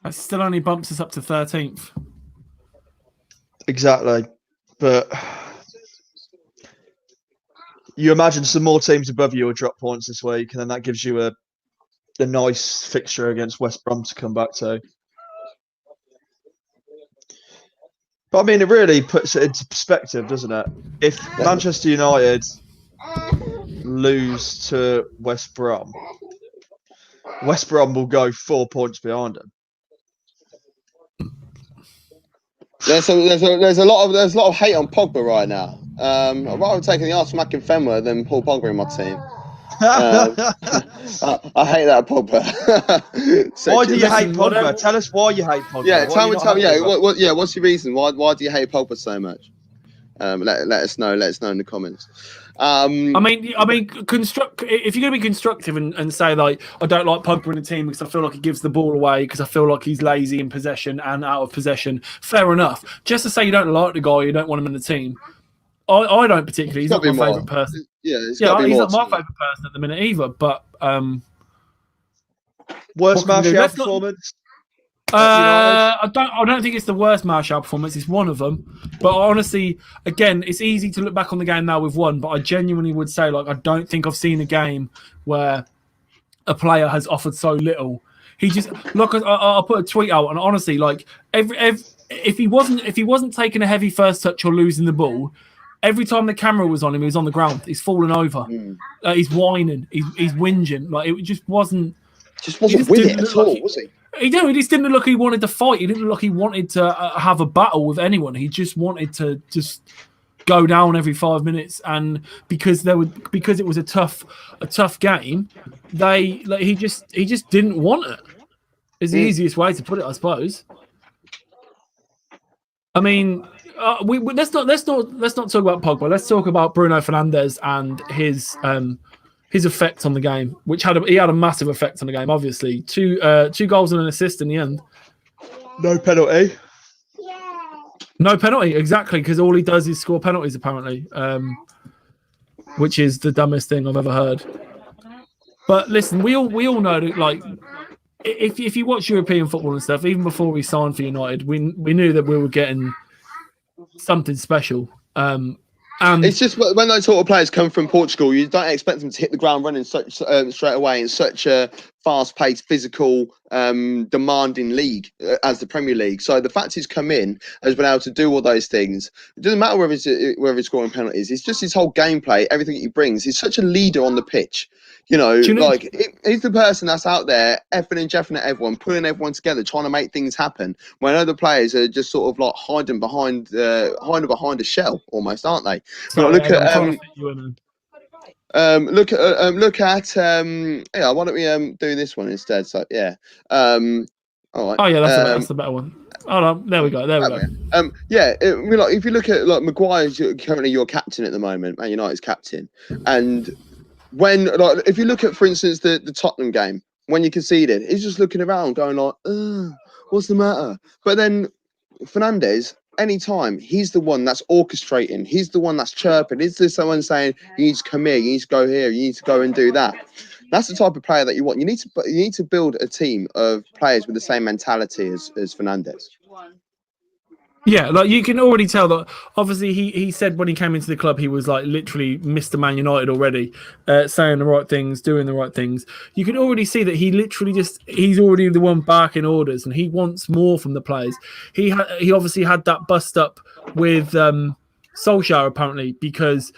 [SPEAKER 1] That still only bumps us up to 13th.
[SPEAKER 2] Exactly. But you imagine some more teams above you will drop points this week, and then that gives you a nice fixture against West Brom to come back to. But I mean, it really puts it into perspective, doesn't it? If Manchester United lose to West Brom will go 4 points behind them.
[SPEAKER 3] There's a lot of hate on Pogba right now. I'd rather take the arse smacking Fenway than Paul Pogba in my team. I hate that Pogba.
[SPEAKER 2] Why do you hate Pogba? Tell us why you hate Pogba.
[SPEAKER 3] Yeah, tell me. What's your reason? Why do you hate Pogba so much? Let us know. Let us know in the comments.
[SPEAKER 1] I mean, if you're going to be constructive and say like, I don't like Pogba in the team because I feel like he gives the ball away, because I feel like he's lazy in possession and out of possession, fair enough. Just to say you don't like the guy, you don't want him in the team. I don't particularly. He's not my favourite person.
[SPEAKER 3] Yeah, he's
[SPEAKER 1] not my favourite person at the minute either. But
[SPEAKER 2] worst Martial performance.
[SPEAKER 1] I don't think it's the worst Martial performance. It's one of them. But honestly, again, it's easy to look back on the game now with one. But I genuinely would say, like, I don't think I've seen a game where a player has offered so little. He just look. I'll put a tweet out, and honestly, like if he wasn't taking a heavy first touch or losing the ball, every time the camera was on him, he was on the ground. He's falling over. He's whining. He's whinging. Like, it just wasn't.
[SPEAKER 3] Just wasn't with it at all, was he?
[SPEAKER 1] He just didn't look like he wanted to fight. He didn't look like he wanted to have a battle with anyone. He just wanted to just go down every 5 minutes. And because it was a tough game, he just didn't want it. Is the easiest way to put it, I suppose. I mean, let's not talk about Pogba. Let's talk about Bruno Fernandes and his effect on the game, which he had a massive effect on the game. Obviously, two goals and an assist in the end.
[SPEAKER 2] No penalty.
[SPEAKER 1] No penalty, exactly, because all he does is score penalties apparently, which is the dumbest thing I've ever heard. But listen, we all know that, like, if you watch European football and stuff, even before we signed for United, we knew that we were getting something special.
[SPEAKER 3] It's just when those sort of players come from Portugal, you don't expect them to hit the ground running straight away in such a fast-paced, physical, demanding league as the Premier League. So the fact he's come in, has been able to do all those things. It doesn't matter whether he's scoring penalties. It's just his whole gameplay, everything he brings. He's such a leader on the pitch. He's the person that's out there effing and jeffing at everyone, pulling everyone together, trying to make things happen. When other players are just sort of like hiding behind a shell, almost, aren't they?
[SPEAKER 1] Sorry,
[SPEAKER 3] look at why don't we do this one instead? So yeah, all right.
[SPEAKER 1] Oh yeah, that's the better one. Hold on, there we go.
[SPEAKER 3] If you look at like Maguire's currently your captain at the moment, Man United's captain, and if you look at, for instance, the Tottenham game when you conceded, he's just looking around going like, what's the matter? But then Fernandes, anytime, he's the one that's orchestrating, he's the one that's chirping. Is there someone saying, you need to come here, you need to go here, you need to go and do that? That's the type of player that you want. You need to build a team of players with the same mentality as Fernandes.
[SPEAKER 1] Yeah, like, you can already tell that. Obviously, he said when he came into the club, he was like literally Mr. Man United already, saying the right things, doing the right things. You can already see that he's already the one barking orders, and he wants more from the players. He obviously had that bust up with Solskjaer apparently, because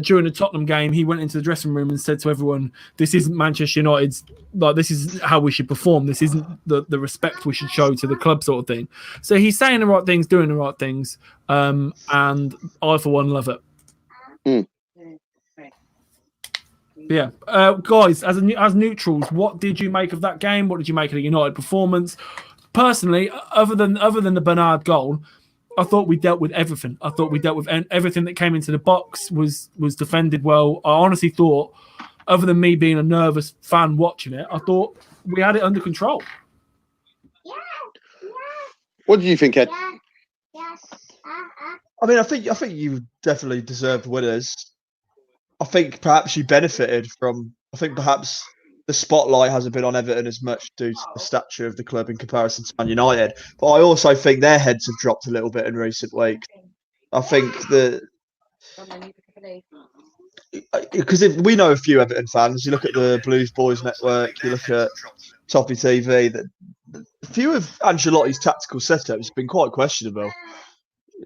[SPEAKER 1] during the Tottenham game, he went into the dressing room and said to everyone, "This isn't Manchester United's, like, this is how we should perform. This isn't the respect we should show to the club," sort of thing. So he's saying the right things, doing the right things, and I for one love it. Yeah, guys, as neutrals, what did you make of that game? What did you make of the United performance? Personally, other than the Bernard goal, I thought we dealt with everything. I thought we dealt with everything that came into the box was defended well. I honestly thought, other than me being a nervous fan watching it, I thought we had it under control.
[SPEAKER 3] What do you think, Ed?
[SPEAKER 2] I mean, I think you definitely deserved winners. I think perhaps you benefited from. I think perhaps the spotlight hasn't been on Everton as much due to the stature of the club in comparison to Man United. But I also think their heads have dropped a little bit in recent weeks. I think that because we know a few Everton fans, you look at the Blues Boys Network, you look at Toppy TV, that a few of Ancelotti's tactical setups have been quite questionable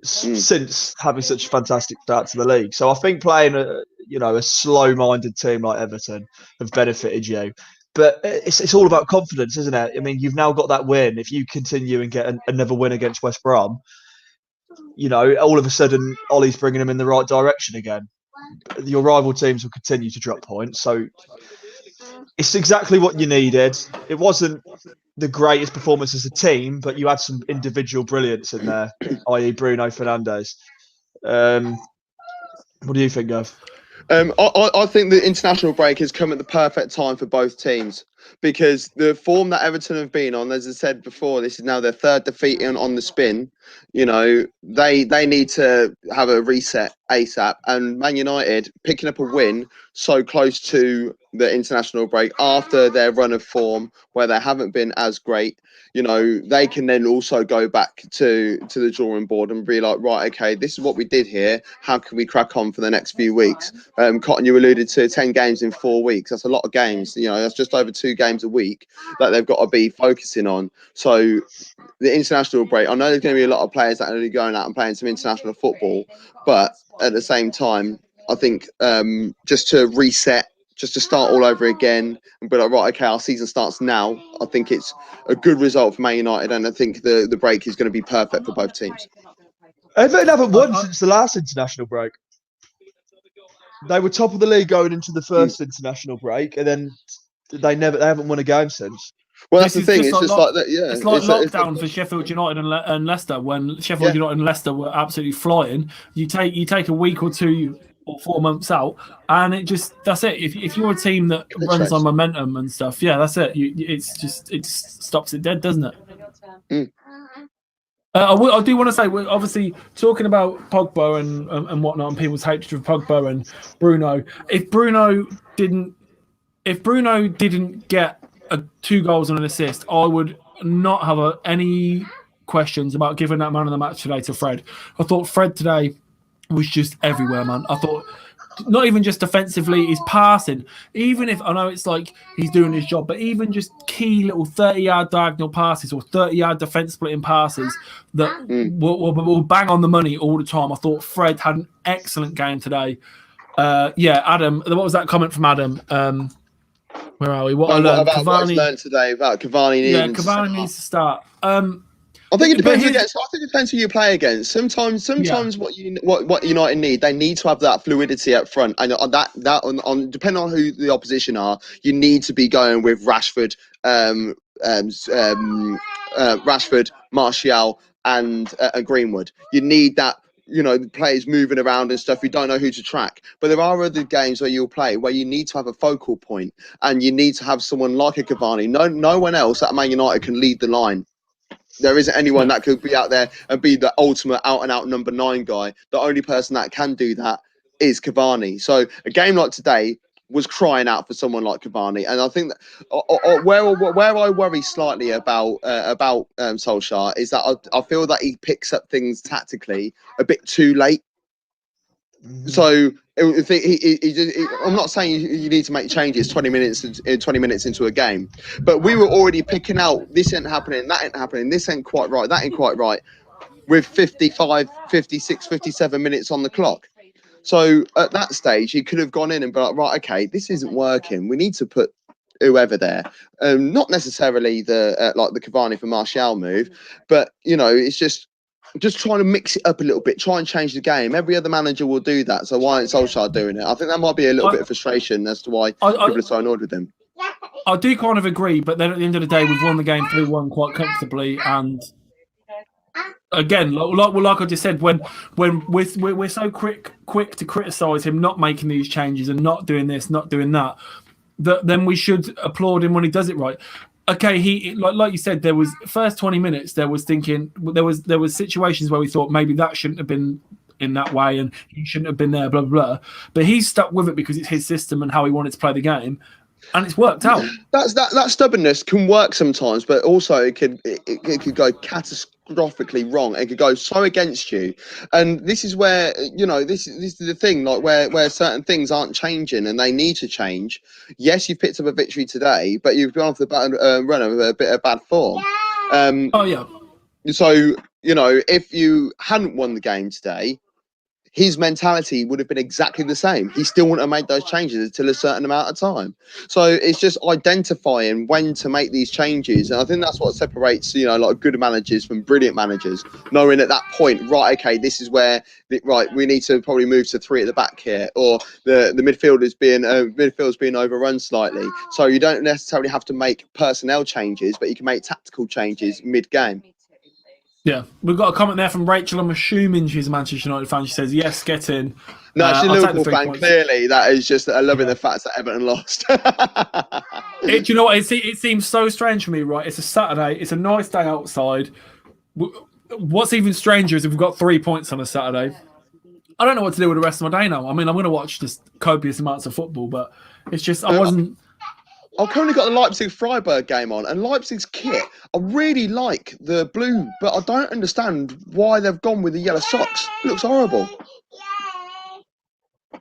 [SPEAKER 2] since having such a fantastic start to the league. So I think playing a slow-minded team like Everton have benefited you. But it's all about confidence, isn't it? I mean, you've now got that win. If you continue and get another win against West Brom, all of a sudden Ollie's bringing them in the right direction again. Your rival teams will continue to drop points. So it's exactly what you needed. It wasn't the greatest performance as a team, but you had some individual brilliance in there, i.e. Bruno Fernandes. What do you think, Gav?
[SPEAKER 3] I think the international break has come at the perfect time for both teams because the form that Everton have been on, as I said before, this is now their third defeat on the spin. They need to have a reset ASAP. And Man United picking up a win so close to the international break after their run of form where they haven't been as great. They can then also go back to the drawing board and be like, right, okay, this is what we did here. How can we crack on for the next few weeks? Cotton, you alluded to 10 games in 4 weeks. That's a lot of games. That's just over 2 games a week that they've got to be focusing on. So the international break, I know there's going to be a lot of players that are going to be going out and playing some international football, but at the same time, I think just to reset, just to start all over again and be like, right, okay, our season starts now. I think it's a good result for Man United, and I think the break is going to be perfect for both teams.
[SPEAKER 2] Everton haven't won since the last international break. They were top of the league going into the first international break, and then they haven't won a game since.
[SPEAKER 3] Well, that's the thing. It's just like that. Yeah,
[SPEAKER 1] it's like lockdown for Sheffield United and Leicester. When Sheffield United and Leicester were absolutely flying, you take a week or 2 or 4 months out, and that's it. If you're a team that runs on momentum and stuff, that's it. It stops it dead, doesn't it? I do want to say, we're obviously talking about Pogba and whatnot, and people's hatred of Pogba and Bruno. If Bruno didn't get 2 goals and an assist, I would not have any questions about giving that man of the match today to Fred. I thought Fred today was just everywhere, man. I thought not even just defensively, his passing, even if I know it's like he's doing his job, but even just key little 30-yard diagonal passes or 30-yard defense splitting passes that will bang on the money all the time. I thought Fred had an excellent game today. Adam, what was that comment from Adam? Where are we? What
[SPEAKER 3] I learned today about Cavani.
[SPEAKER 1] Cavani needs to start.
[SPEAKER 3] I think it depends. I think it depends who you play against. Sometimes what United need, they need to have that fluidity up front, and on that depending on who the opposition are, you need to be going with Rashford, Martial, and Greenwood. You need that. The players moving around and stuff. You don't know who to track. But there are other games where you'll play where you need to have a focal point, and you need to have someone like a Cavani. No one else at Man United can lead the line. There isn't anyone that could be out there and be the ultimate out-and-out number 9 guy. The only person that can do that is Cavani. So a game like today was crying out for someone like Cavani. And I think that where I worry slightly about Solskjaer is that I feel that he picks up things tactically a bit too late. So I'm not saying you need to make changes 20 minutes into a game, but we were already picking out this ain't happening, that ain't happening, this ain't quite right, that ain't quite right, with 55, 56, 57 minutes on the clock. So at that stage, he could have gone in and been like, right, okay, this isn't working. We need to put whoever there, not necessarily the Cavani for Martial move, but it's just trying to mix it up a little bit, try and change the game. Every other manager will do that. So why isn't Solskjaer doing it? I think that might be a little bit of frustration as to why people are so annoyed with him.
[SPEAKER 1] I do kind of agree, but then at the end of the day, we've won the game 3-1 quite comfortably. And again, like I just said, when we're so quick to criticise him not making these changes and not doing this, not doing that, then we should applaud him when he does it right. Okay, he like you said, there was first 20 minutes. There was situations where we thought maybe that shouldn't have been in that way, and he shouldn't have been there. Blah blah blah. But he's stuck with it because it's his system and how he wanted to play the game. and it's worked out.
[SPEAKER 3] That stubbornness can work sometimes, but also it could go catastrophically wrong. It could go so against you, and this is where this is the thing, like where certain things aren't changing and they need to change. Yes, you've picked up a victory today, but you've gone off the run of a bit of bad form.
[SPEAKER 1] Oh yeah.
[SPEAKER 3] So if you hadn't won the game today, his mentality would have been exactly the same. He still wouldn't have made those changes until a certain amount of time. So it's just identifying when to make these changes. And I think that's what separates, like good managers from brilliant managers. Knowing at that point, right, okay, this is where, we need to probably move to 3 at the back here, or the midfield's being overrun slightly. So you don't necessarily have to make personnel changes, but you can make tactical changes mid-game.
[SPEAKER 1] Yeah, we've got a comment there from Rachel. I'm assuming she's a Manchester United fan. She says, yes, get in.
[SPEAKER 3] No, she's a Liverpool fan. Clearly, that is just loving the fact that Everton lost.
[SPEAKER 1] Do you know what? It seems so strange for me, right? It's a Saturday. It's a nice day outside. What's even stranger is if we've got 3 points on a Saturday. I don't know what to do with the rest of my day now. I mean, I'm going to watch just copious amounts of football, but it's just,
[SPEAKER 3] I've currently got the Leipzig-Freiburg game on, and Leipzig's kit, I really like the blue, but I don't understand why they've gone with the yellow socks. It looks horrible.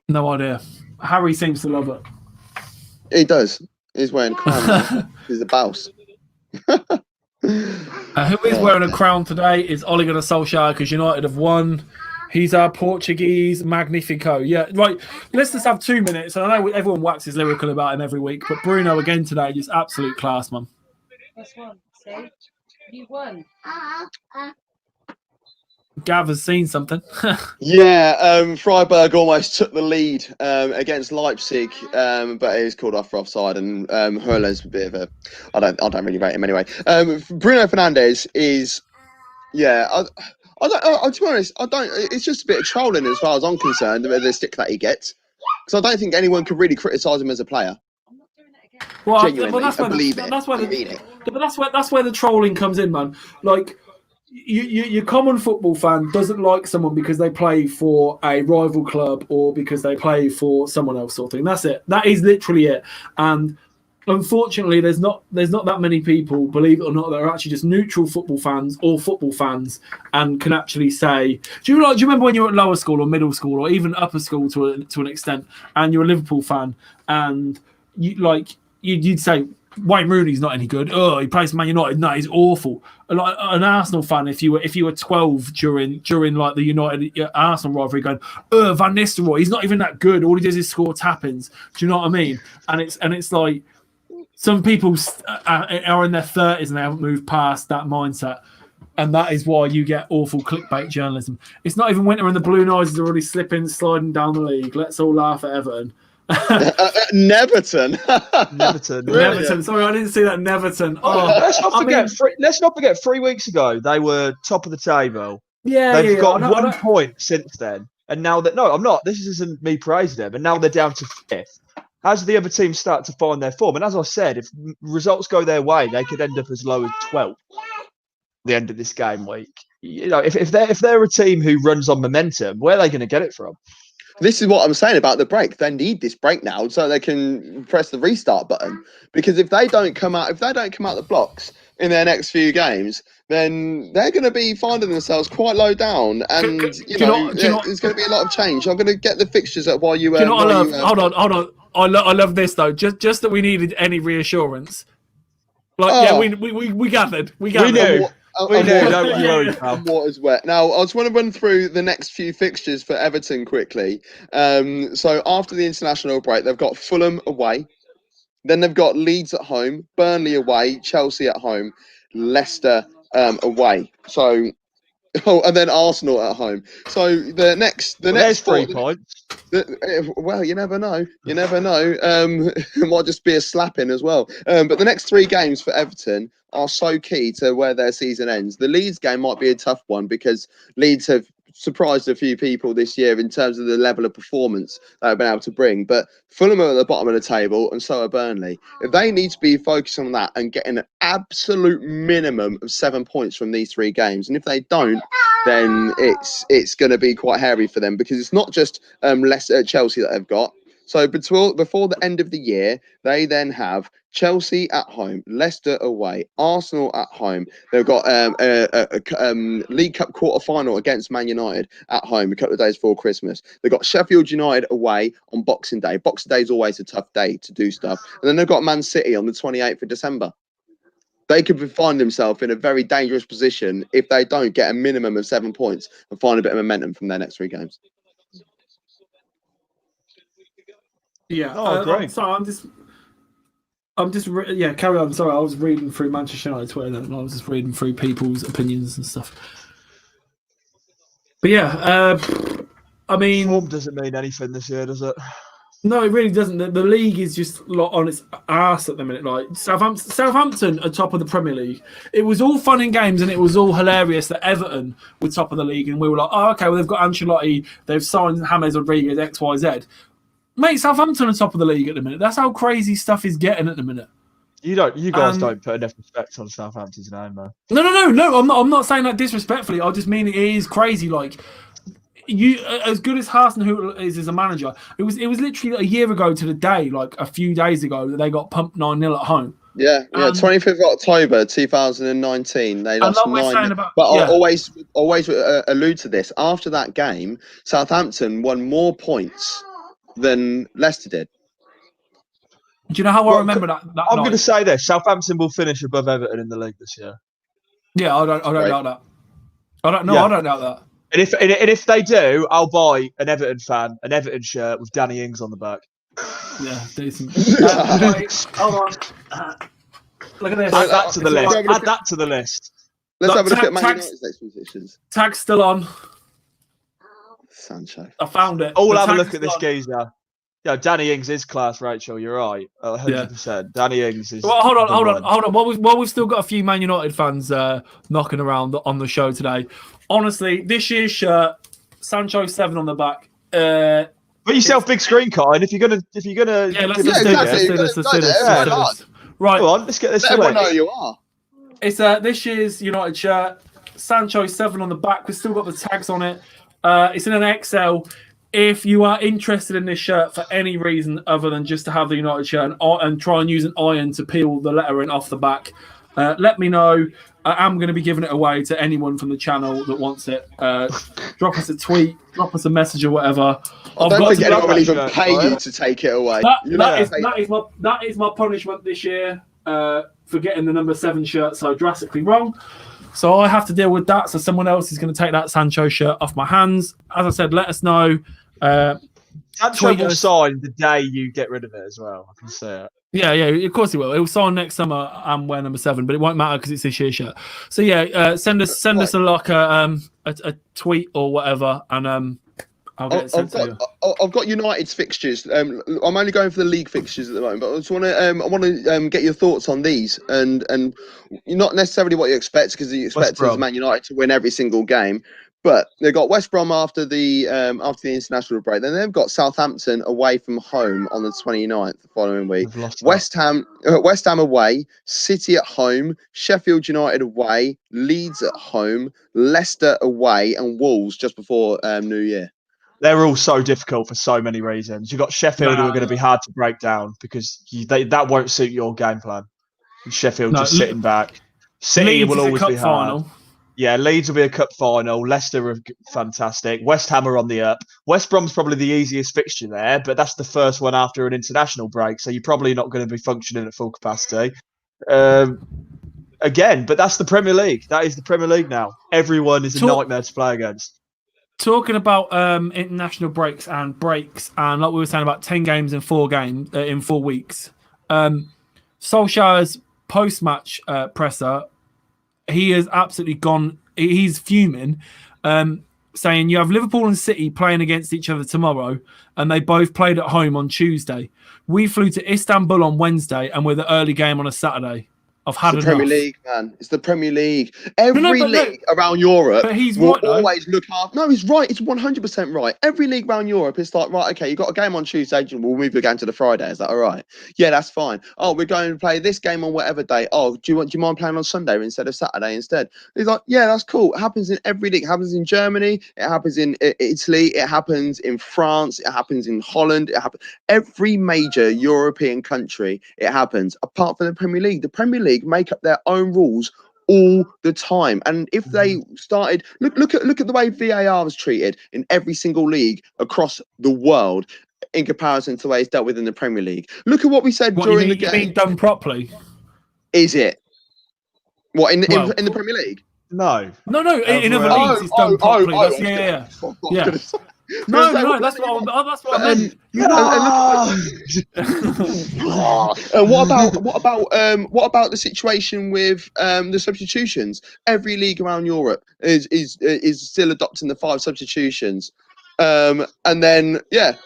[SPEAKER 1] No idea. Harry seems to love it.
[SPEAKER 3] He does. He's wearing a crown. He's a bouse.
[SPEAKER 1] Who is wearing a crown today is Ole Gunnar Solskjaer, because United have won. He's our Portuguese Magnifico. Yeah, right. Let's just have 2 minutes. I know everyone waxes lyrical about him every week, but Bruno again today, just absolute class, man.
[SPEAKER 4] That's one. See? You won.
[SPEAKER 1] Gav has seen something.
[SPEAKER 3] Yeah, Freiburg almost took the lead against Leipzig, but he was called off for offside, and Hurler's a bit of a... I don't really rate him anyway. Bruno Fernandes is... Yeah, to be honest, I don't. It's just a bit of trolling as far as I'm concerned. The stick that he gets, because I don't think anyone could really criticise him as a player.
[SPEAKER 1] Well,
[SPEAKER 3] Genuinely,
[SPEAKER 1] that's
[SPEAKER 3] I believe
[SPEAKER 1] where,
[SPEAKER 3] it.
[SPEAKER 1] that's where
[SPEAKER 3] I mean it.
[SPEAKER 1] But that's where the trolling comes in, man. Like, your common football fan doesn't like someone because they play for a rival club or because they play for someone else, sort of thing. That's it. That is literally it. And unfortunately, there's not that many people, believe it or not, that are actually just neutral football fans or football fans and can actually say, do you remember when you were at lower school or middle school or even upper school to an extent, and you're a Liverpool fan and you'd say Wayne Rooney's not any good. Oh, he plays for Man United. No, he's awful. Like an Arsenal fan, if you were 12 during like the United Arsenal rivalry, going, Van Nistelrooy, he's not even that good. All he does is score tap-ins. Do you know what I mean? And it's like, some people are in their 30s and they haven't moved past that mindset. And that is why you get awful clickbait journalism. It's not even winter and the Blue Knights are already sliding down the league. Let's all laugh at Everton.
[SPEAKER 3] Neverton.
[SPEAKER 1] Neverton. Sorry, I didn't see that. Neverton. Oh,
[SPEAKER 2] let's not forget 3 weeks ago, they were top of the table.
[SPEAKER 1] Yeah,
[SPEAKER 2] They've got 1 point since then. And now that, no, I'm not. This isn't me praising them. And now they're down to 5th. As the other teams start to find their form, and as I said, if results go their way, they could end up as low as 12th at the end of this game week. If they're a team who runs on momentum, where are they going to get it from?
[SPEAKER 3] This is what I'm saying about the break. They need this break now so they can press the restart button. Because if they don't come out the blocks in their next few games, then they're going to be finding themselves quite low down, and there's going to be a lot of change. I'm going to get the fixtures up while you.
[SPEAKER 1] Hold on. I love this though. Just that we needed any reassurance. We gathered. We knew.
[SPEAKER 3] Don't worry, water's wet. Now, I just want to run through the next few fixtures for Everton quickly. So after the international break, they've got Fulham away. Then they've got Leeds at home, Burnley away, Chelsea at home, Leicester away. So, and then Arsenal at home. So the next
[SPEAKER 2] there's 3 points.
[SPEAKER 3] Well, you never know. It might just be a slapping as well. But the next 3 games for Everton are so key to where their season ends. The Leeds game might be a tough one because Leeds have surprised a few people this year in terms of the level of performance they've been able to bring. But Fulham are at the bottom of the table, and so are Burnley. If they need to be focused on that and getting an absolute minimum of 7 points from these 3 games, and if they don't, then it's going to be quite hairy for them, because it's not just Chelsea that they've got. So before the end of the year, they then have Chelsea at home, Leicester away, Arsenal at home. They've got a League Cup quarter-final against Man United at home a couple of days before Christmas. They've got Sheffield United away on Boxing Day. Boxing Day is always a tough day to do stuff. And then they've got Man City on the 28th of December. They could find themselves in a very dangerous position if they don't get a minimum of 7 points and find a bit of momentum from their next 3 games.
[SPEAKER 1] Yeah,
[SPEAKER 2] great.
[SPEAKER 1] I'm just carry on. Sorry, I was reading through Manchester United Twitter and I was just reading through people's opinions and stuff. But yeah, I mean,
[SPEAKER 2] form doesn't mean anything this year, does it?
[SPEAKER 1] No, it really doesn't. The league is just on its arse at the minute. Like Southampton are top of the Premier League. It was all fun and games, and it was all hilarious that Everton were top of the league, and we were like, "Oh, okay, well they've got Ancelotti, they've signed James Rodriguez, X, Y, Z." Mate, Southampton are top of the league at the minute. That's how crazy stuff is getting at the minute.
[SPEAKER 2] You guys don't put enough respect on Southampton's name, man.
[SPEAKER 1] No. I'm not saying that disrespectfully. I just mean it is crazy. Like, you, as good as Hasenhüttl is as a manager, it was literally a year ago to the day, like a few days ago, that they got pumped 9-0 at home.
[SPEAKER 3] Yeah, 25th of October 2019. They lost 9. But I always allude to this. After that game, Southampton won more points than Leicester did.
[SPEAKER 1] Do you know how I remember that
[SPEAKER 2] I'm going to say this: Southampton will finish above Everton in the league this year.
[SPEAKER 1] Yeah, I don't doubt that. I don't doubt that.
[SPEAKER 2] And if they do, I'll buy an Everton fan an Everton shirt with Danny Ings on the back.
[SPEAKER 1] Yeah, decent. Hold on. Look at this.
[SPEAKER 2] Add that to the list. Add that to the list.
[SPEAKER 3] Let's have a look at Man United's next positions.
[SPEAKER 1] Tag's still on.
[SPEAKER 3] Sancho.
[SPEAKER 1] I found it.
[SPEAKER 2] All have a look at this geezer. Yeah, Danny Ings is class, Rachel. You're right, 100%. Yeah. Danny Ings is.
[SPEAKER 1] Well, hold on. While we've still got a few Man United fans knocking around on the show today. Honestly, this year's shirt, Sancho 7 on the back.
[SPEAKER 2] Put yourself big screen, Colin. If you're gonna, let's do this. Right, go on. Let's get this.
[SPEAKER 3] Everyone know you are.
[SPEAKER 1] It's this year's United shirt. Sancho 7 on the back. We've still got the tags on it. It's in an XL. If you are interested in this shirt for any reason other than just to have the United shirt and try and use an iron to peel the lettering off the back, let me know. I am going to be giving it away to anyone from the channel that wants it. Drop us a tweet, drop us a message or whatever.
[SPEAKER 3] I don't think anyone will even pay you to take it away.
[SPEAKER 1] That is my punishment this year for getting the number 7 shirt so drastically wrong. So I have to deal with that. So someone else is going to take that Sancho shirt off my hands. As I said, let us know.
[SPEAKER 2] Sancho will sign the day you get rid of it as well. I can say it.
[SPEAKER 1] Yeah, of course he will. He'll sign next summer and wear number 7, but it won't matter because it's this year's shirt. So yeah, send us a tweet or whatever, and I'll get it sent to you.
[SPEAKER 3] I've got United's fixtures. I'm only going for the league fixtures at the moment, but I just want to get your thoughts on these, and not necessarily what you expect, because you expect Man United to win every single game. But they've got West Brom after the international break. Then they've got Southampton away from home on the 29th the following week. West Ham away, City at home, Sheffield United away, Leeds at home, Leicester away, and Wolves just before New Year.
[SPEAKER 2] They're all so difficult for so many reasons. You've got Sheffield who are going to be hard to break down because that won't suit your game plan. Sheffield just sitting back. City will always be hard. Final. Yeah, Leeds will be a cup final. Leicester are fantastic. West Ham are on the up. West Brom's probably the easiest fixture there, but that's the first one after an international break, so you're probably not going to be functioning at full capacity. Again, but that's the Premier League. That is the Premier League now. Everyone is a nightmare to play against.
[SPEAKER 1] Talking about international breaks, and like we were saying about 10 games in 4 weeks. Solskjaer's post-match presser, he has absolutely gone. He's fuming, saying you have Liverpool and City playing against each other tomorrow, and they both played at home on Tuesday. We flew to Istanbul on Wednesday, and we're the early game on a Saturday. I've had
[SPEAKER 3] It's the
[SPEAKER 1] enough.
[SPEAKER 3] Premier League, man. It's the Premier League. Every
[SPEAKER 1] no,
[SPEAKER 3] league around Europe
[SPEAKER 1] But he's
[SPEAKER 3] will
[SPEAKER 1] right, though.
[SPEAKER 3] always look after. No, he's right. It's 100% right. Every league around Europe is like, right, okay, you got a game on Tuesday, we'll move your game to the Friday. Is that all right? Yeah, that's fine. Oh, we're going to play this game on whatever day. Oh, do you mind playing on Sunday instead of Saturday instead? He's like, yeah, that's cool. It happens in every league. It happens in Germany. It happens in Italy. It happens in France. It happens in Holland. It happens every major European country. It happens apart from the Premier League. The Premier League make up their own rules all the time, and if they started look at the way VAR was treated in every single league across the world in comparison to the way it's dealt with in the Premier League. Look at what we said during the game.
[SPEAKER 1] You mean done properly?
[SPEAKER 3] Is it what in the Premier League?
[SPEAKER 2] No.
[SPEAKER 1] In other leagues it's done properly. Yeah. No, that's what I meant.
[SPEAKER 3] And what about the situation with the substitutions? Every league around Europe is still adopting the 5 substitutions. And then,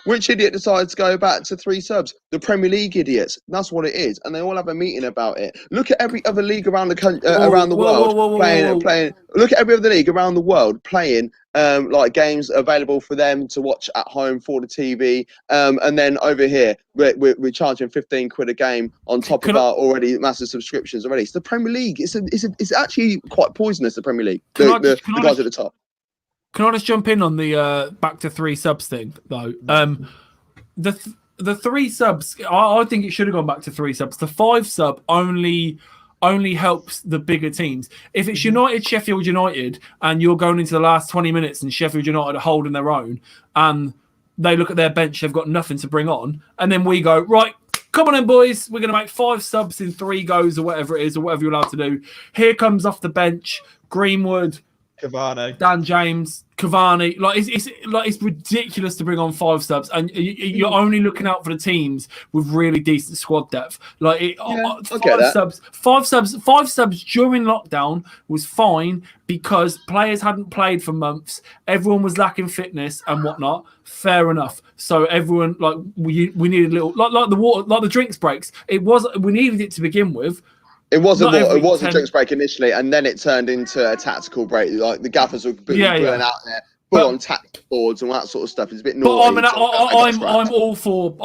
[SPEAKER 3] which idiot decided to go back to 3 subs? The Premier League idiots. That's what it is, and they all have a meeting about it. Look at every other league around the country, around the world playing. Look at every other league around the world playing like games available for them to watch at home for the TV. And then over here, we're charging 15 quid a game on top of our already massive subscriptions already. It's the Premier League. It's actually quite poisonous. The Premier League. The guys at the top.
[SPEAKER 1] Can I just jump in on the back to 3 subs thing though? The 3 subs, I think it should have gone back to 3 subs. The 5 sub only helps the bigger teams. If it's United, Sheffield United, and you're going into the last 20 minutes and Sheffield United are holding their own, and they look at their bench, they've got nothing to bring on, and then we go, right, come on in, boys, we're going to make 5 subs in 3 goes or whatever it is, or whatever you're allowed to do. Here comes off the bench Greenwood,
[SPEAKER 2] Cavani,
[SPEAKER 1] Dan James, Cavani. It's ridiculous to bring on 5 subs, and you're only looking out for the teams with really decent squad depth. Five subs during lockdown was fine because players hadn't played for months. Everyone was lacking fitness and whatnot. Fair enough. So everyone we needed a little like the water, like the drinks breaks. We needed it to begin with.
[SPEAKER 3] It was a drinks break initially, and then it turned into a tactical break. Like the gaffers were putting out there, on tactical boards and all that sort of stuff. It's a bit naughty. But
[SPEAKER 1] I'm all for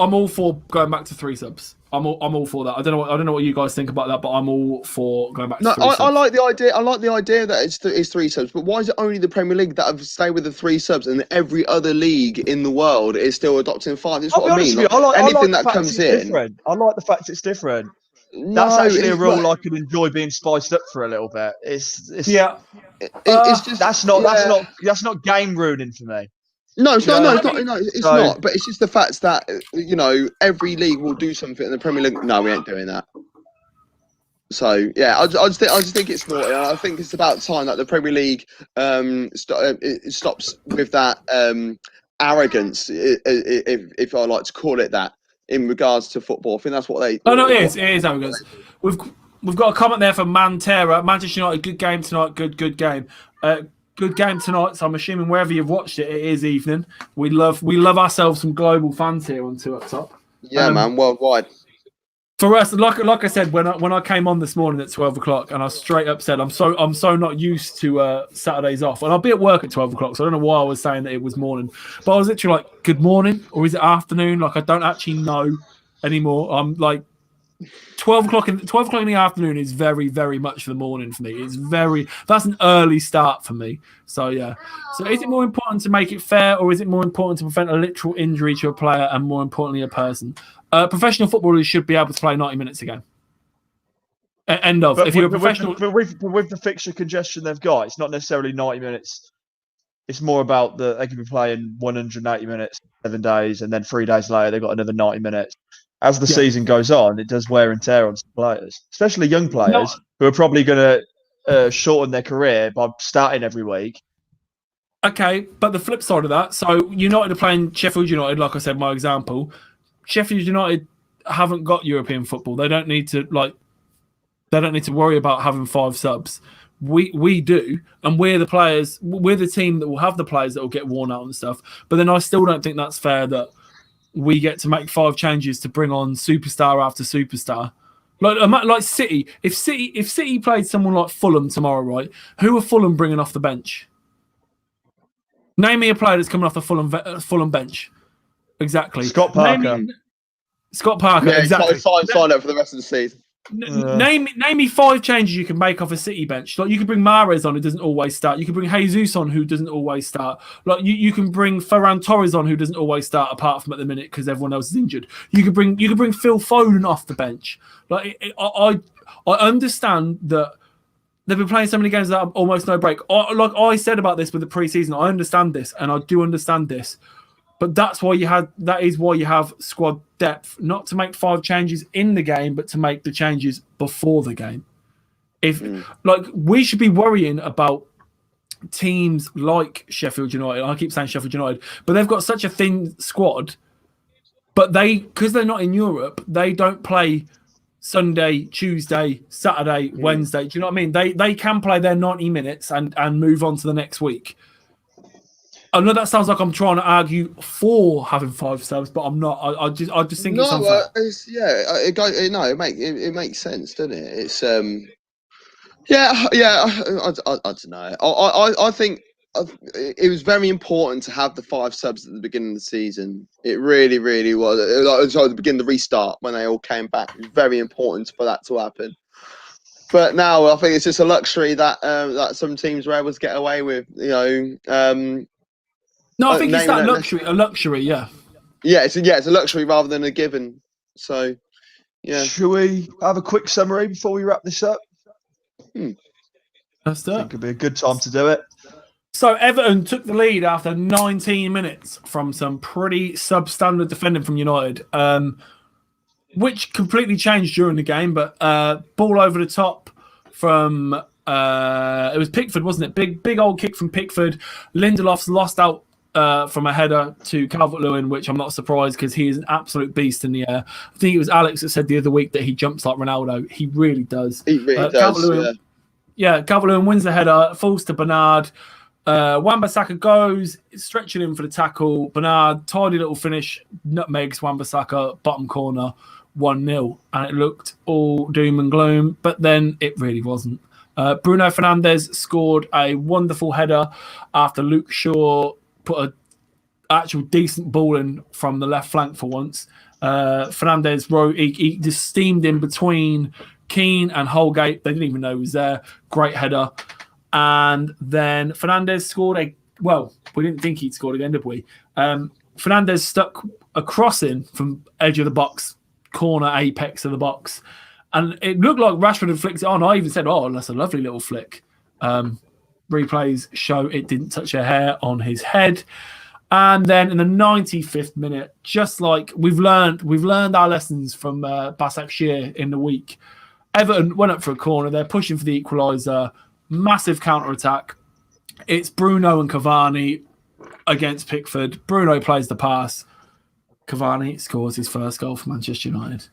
[SPEAKER 1] going back to 3 subs. I'm all for that. I don't know what you guys think about that, but I'm all for going back to 3 subs.
[SPEAKER 3] I like the idea. I like the idea that it's 3 subs. But why is it only the Premier League that have stayed with the 3 subs, and every other league in the world is still adopting 5? That's what I mean. Anything that comes in,
[SPEAKER 2] different. I like the fact it's different. That's actually a rule I could enjoy being spiced up for a little bit. It's just that's not game ruining for me.
[SPEAKER 3] No, it's not. It's not. But it's just the fact that every league will do something in the Premier League. No, we ain't doing that. So I just think it's naughty. I think it's about time that the Premier League stops with that arrogance, if I like to call it that, in regards to football. I think that's what they...
[SPEAKER 1] it is arrogance. We've got a comment there from Mantera. Manchester United, good game tonight, good game. Good game tonight, so I'm assuming wherever you've watched it, it is evening. We love ourselves some global fans here on 2 Up Top.
[SPEAKER 3] Yeah, man, worldwide.
[SPEAKER 1] For us, like I said, when I came on this morning at 12 o'clock, and I straight up said I'm so not used to Saturdays off, and I'll be at work at 12 o'clock, so I don't know why I was saying that it was morning, but I was literally like, good morning, or is it afternoon? Like I don't actually know anymore. I'm like 12 o'clock in the afternoon is very, very much the morning for me. That's an early start for me. So yeah. So is it more important to make it fair, or is it more important to prevent a literal injury to a player and more importantly a person? Professional footballers should be able to play 90 minutes a game. End of. If you're a professional,
[SPEAKER 2] with the fixture congestion they've got, it's not necessarily 90 minutes. It's more about they could be playing 180 minutes, 7 days, and then 3 days later they've got another 90 minutes. As the season goes on, it does wear and tear on some players, especially young players who are probably going to shorten their career by starting every week.
[SPEAKER 1] Okay, but the flip side of that, so United are playing Sheffield United, like I said, my example. Sheffield United haven't got European football. They don't need to worry about having 5 subs. We do, and we're the players. We're the team that will have the players that will get worn out and stuff. But then I still don't think that's fair that we get to make 5 changes to bring on superstar after superstar Like City. If City played someone like Fulham tomorrow, right? Who are Fulham bringing off the bench? Name me a player that's coming off the Fulham bench. Exactly.
[SPEAKER 2] Scott Parker.
[SPEAKER 1] Scott Parker.
[SPEAKER 3] Yeah,
[SPEAKER 1] exactly.
[SPEAKER 3] sign up for the rest of the season.
[SPEAKER 1] Name me 5 changes you can make off a City bench. Like you can bring Mahrez on, who doesn't always start. You can bring Jesus on, who doesn't always start. Like you can bring Ferran Torres on, who doesn't always start, apart from at the minute because everyone else is injured. You could bring Phil Foden off the bench. Like I understand that they've been playing so many games that have almost no break. Like I said about this with the preseason, I understand this, and I do understand this. But that is why you have squad depth, not to make 5 changes in the game, but to make the changes before the game. We should be worrying about teams like Sheffield United. I keep saying Sheffield United, but they've got such a thin squad. But because they're not in Europe, they don't play Sunday, Tuesday, Saturday, Wednesday. Do you know what I mean? They can play their 90 minutes and move on to the next week. I know that sounds like I'm trying to argue for having 5 subs, but I'm not. I just think it's unfair.
[SPEAKER 3] It makes sense, doesn't it? It's I don't know. I think it was very important to have the 5 subs at the beginning of the season. It really, really was. At the beginning of the restart when they all came back, it was very important for that to happen. But now I think it's just a luxury that some teams were able to get away with.
[SPEAKER 1] No, I think it's that luxury. A luxury, yeah.
[SPEAKER 3] Yeah, it's a luxury rather than a given. So, yeah.
[SPEAKER 2] Should we have a quick summary before we wrap this up?
[SPEAKER 1] That's
[SPEAKER 2] I think it'd be a good time to do it.
[SPEAKER 1] So Everton took the lead after 19 minutes from some pretty substandard defending from United, which completely changed during the game. But ball over the top from it was Pickford, wasn't it? Big old kick from Pickford. Lindelof's lost out from a header to Calvert-Lewin, which I'm not surprised because he is an absolute beast in the air. I think it was Alex that said the other week that he jumps like Ronaldo. He really does.
[SPEAKER 3] He really does.
[SPEAKER 1] Calvert-Lewin wins the header, falls to Bernard. Wan-Bissaka goes, stretching in for the tackle. Bernard, tidy little finish, nutmegs Wan-Bissaka, bottom corner, 1-0. And it looked all doom and gloom, but then it really wasn't. Bruno Fernandes scored a wonderful header after Luke Shaw put an actual decent ball in from the left flank for once. Fernandes he just steamed in between Keane and Holgate. They didn't even know he was there. Great header. And then Fernandes scored we didn't think he'd scored again, did we? Fernandes stuck a crossing from edge of the box, corner apex of the box. And it looked like Rashford had flicked it on. I even said, that's a lovely little flick. Replays show it didn't touch a hair on his head. And then in the 95th minute, just like we've learned our lessons from Başakşehir in the week. Everton went up for a corner. They're pushing for the equaliser. Massive counter-attack. It's Bruno and Cavani against Pickford. Bruno plays the pass. Cavani scores his first goal for Manchester United.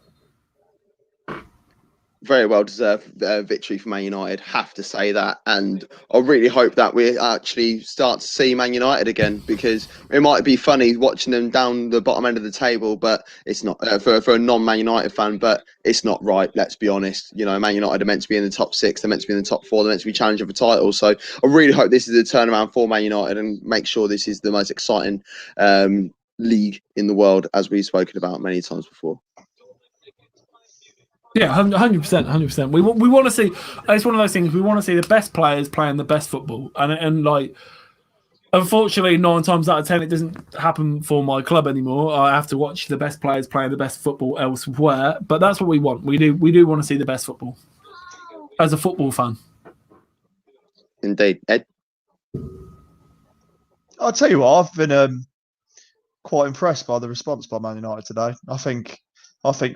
[SPEAKER 3] Very well deserved victory for Man United, have to say that. And I really hope that we actually start to see Man United again, because it might be funny watching them down the bottom end of the table, but it's not for a non-Man United fan, but it's not right, let's be honest. Man United are meant to be in the top 6, they're meant to be in the top 4, they're meant to be challenging for titles. So I really hope this is a turnaround for Man United and make sure this is the most exciting league in the world, as we've spoken about many times before.
[SPEAKER 1] Yeah, 100%. We want to see. It's one of those things. We want to see the best players playing the best football, and like, unfortunately, 9 times out of 10, it doesn't happen for my club anymore. I have to watch the best players playing the best football elsewhere. But that's what we want. We do want to see the best football as a football fan.
[SPEAKER 3] Indeed, Ed.
[SPEAKER 2] I'll tell you what, I've been quite impressed by the response by Man United today. I think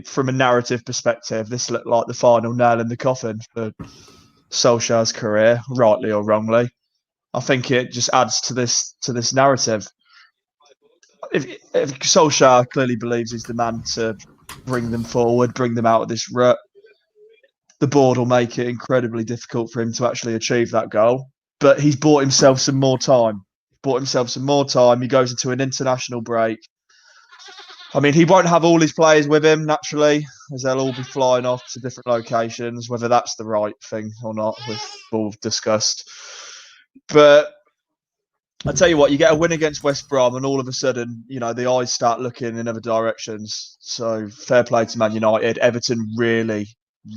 [SPEAKER 2] from a narrative perspective, this looked like the final nail in the coffin for Solskjaer's career, rightly or wrongly. I think it just adds to this narrative. If Solskjaer clearly believes he's the man to bring them forward, bring them out of this rut, the board will make it incredibly difficult for him to actually achieve that goal. But he's bought himself some more time. He goes into an international break. I mean, he won't have all his players with him, naturally, as they'll all be flying off to different locations. Whether that's the right thing or not, we've all discussed. But I tell you what, you get a win against West Brom, and all of a sudden, the eyes start looking in other directions. So fair play to Man United. Everton really,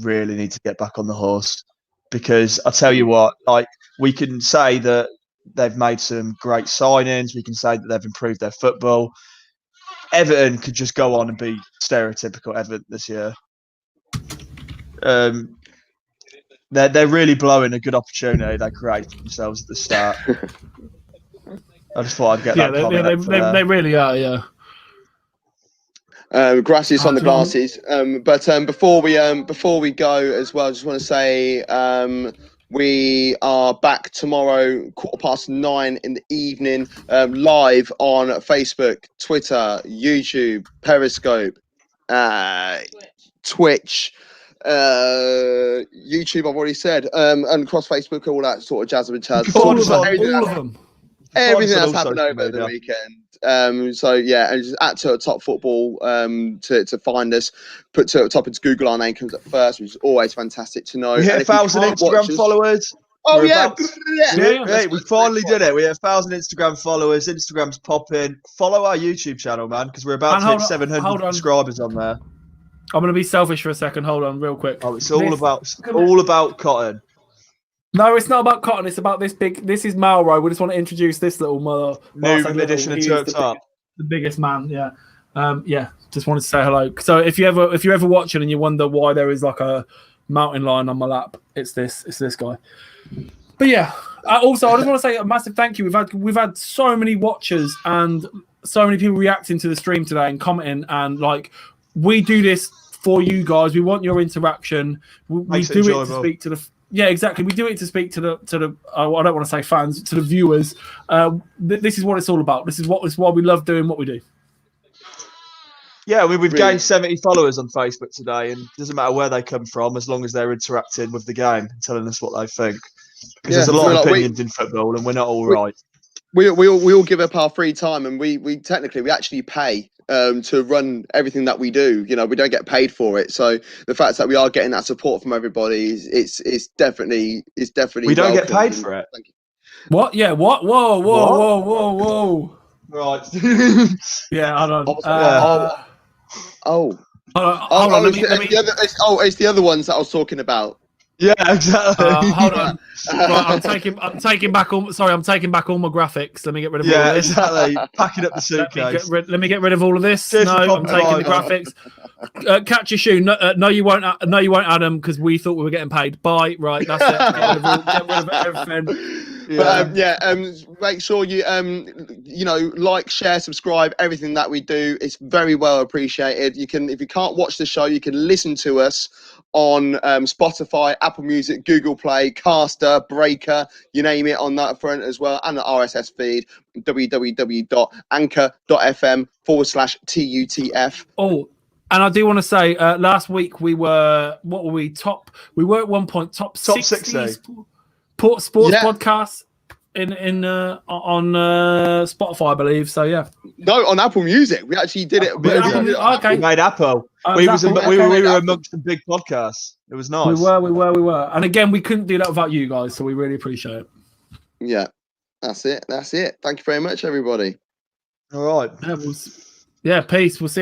[SPEAKER 2] really need to get back on the horse, because I tell you what, we can say that they've made some great signings. We can say that they've improved their football. Everton could just go on and be stereotypical Everton this year. They're really blowing a good opportunity they created for themselves at the start. I just thought I'd get that comment.
[SPEAKER 1] They really are, yeah.
[SPEAKER 3] Gracias on the glasses. But before we go as well, I just want to say we are back tomorrow, 9:15 in the evening, live on Facebook, Twitter, YouTube, Periscope, Twitch, YouTube. I've already said, and across Facebook, all that sort of jazz and jazz.
[SPEAKER 1] All of them.
[SPEAKER 3] Everything that's happened over the weekend. So yeah, and just at Top Football to find us. Put Top into Google, our name comes up first, which is always fantastic to know.
[SPEAKER 2] We hit 1,000 Instagram followers.
[SPEAKER 3] Oh we
[SPEAKER 2] finally did it. We have 1,000 Instagram followers. Instagram's popping. Follow our YouTube channel, man, because we're about to hit 700 subscribers on there.
[SPEAKER 1] I'm going to be selfish for a second. Hold on, real quick.
[SPEAKER 2] Oh, it's all about cotton.
[SPEAKER 1] No, it's not about cotton. It's about this big. This is Malro. We just want to introduce this little mother.
[SPEAKER 2] New edition of Turks Up.
[SPEAKER 1] The biggest man, yeah. Just wanted to say hello. So if you're ever watching and you wonder why there is like a mountain lion on my lap, it's this guy. But yeah. Also, I just want to say a massive thank you. We've had so many watchers and so many people reacting to the stream today and commenting, and we do this for you guys. We want your interaction. We do it to speak to the. Yeah, exactly. We do it to speak to the. I don't want to say fans, to the viewers. This is what it's all about. This is why we love doing what we do.
[SPEAKER 2] Yeah, we've gained 70 followers on Facebook today, and it doesn't matter where they come from, as long as they're interacting with the game and telling us what they think. Because there's a lot of opinions in football, and we're not all right.
[SPEAKER 3] We all give up our free time, and we actually pay to run everything that we do. We don't get paid for it. So the fact that we are getting that support from everybody is definitely
[SPEAKER 2] we don't get paid for it.
[SPEAKER 1] What? Yeah. What? Whoa. Right. Yeah, I don't.
[SPEAKER 3] It's the other ones that I was talking about.
[SPEAKER 2] Yeah, exactly.
[SPEAKER 1] Hold on. Right, I'm taking back all my graphics. Let me get rid of all of this.
[SPEAKER 2] Exactly. Packing up the suitcase.
[SPEAKER 1] Let me get rid of all of this. I'm taking the graphics. Catch your shoe. No, you won't. No, you won't, Adam, because we thought we were getting paid. Bye. Right, that's it. Get rid of everything.
[SPEAKER 3] Yeah. But make sure you like, share, subscribe, everything that we do. It's very well appreciated. You can, if you can't watch the show, you can listen to us on Spotify, Apple Music, Google Play, Caster, Breaker, you name it, on that front as well, and the RSS feed, www.anchor.fm/TUTF.
[SPEAKER 1] Oh, and I do want to say, last week we were, what were we, top? We were at one point top 60 sports podcasts on Spotify, I believe. So yeah.
[SPEAKER 3] No, on Apple Music, we actually did it.
[SPEAKER 1] Okay,
[SPEAKER 2] we made Apple. We were amongst the big podcasts. It was nice.
[SPEAKER 1] We were. And again, we couldn't do that without you guys, so we really appreciate it.
[SPEAKER 3] Yeah, that's it. Thank you very much, everybody.
[SPEAKER 2] All right.
[SPEAKER 1] Yeah, peace. We'll see you later.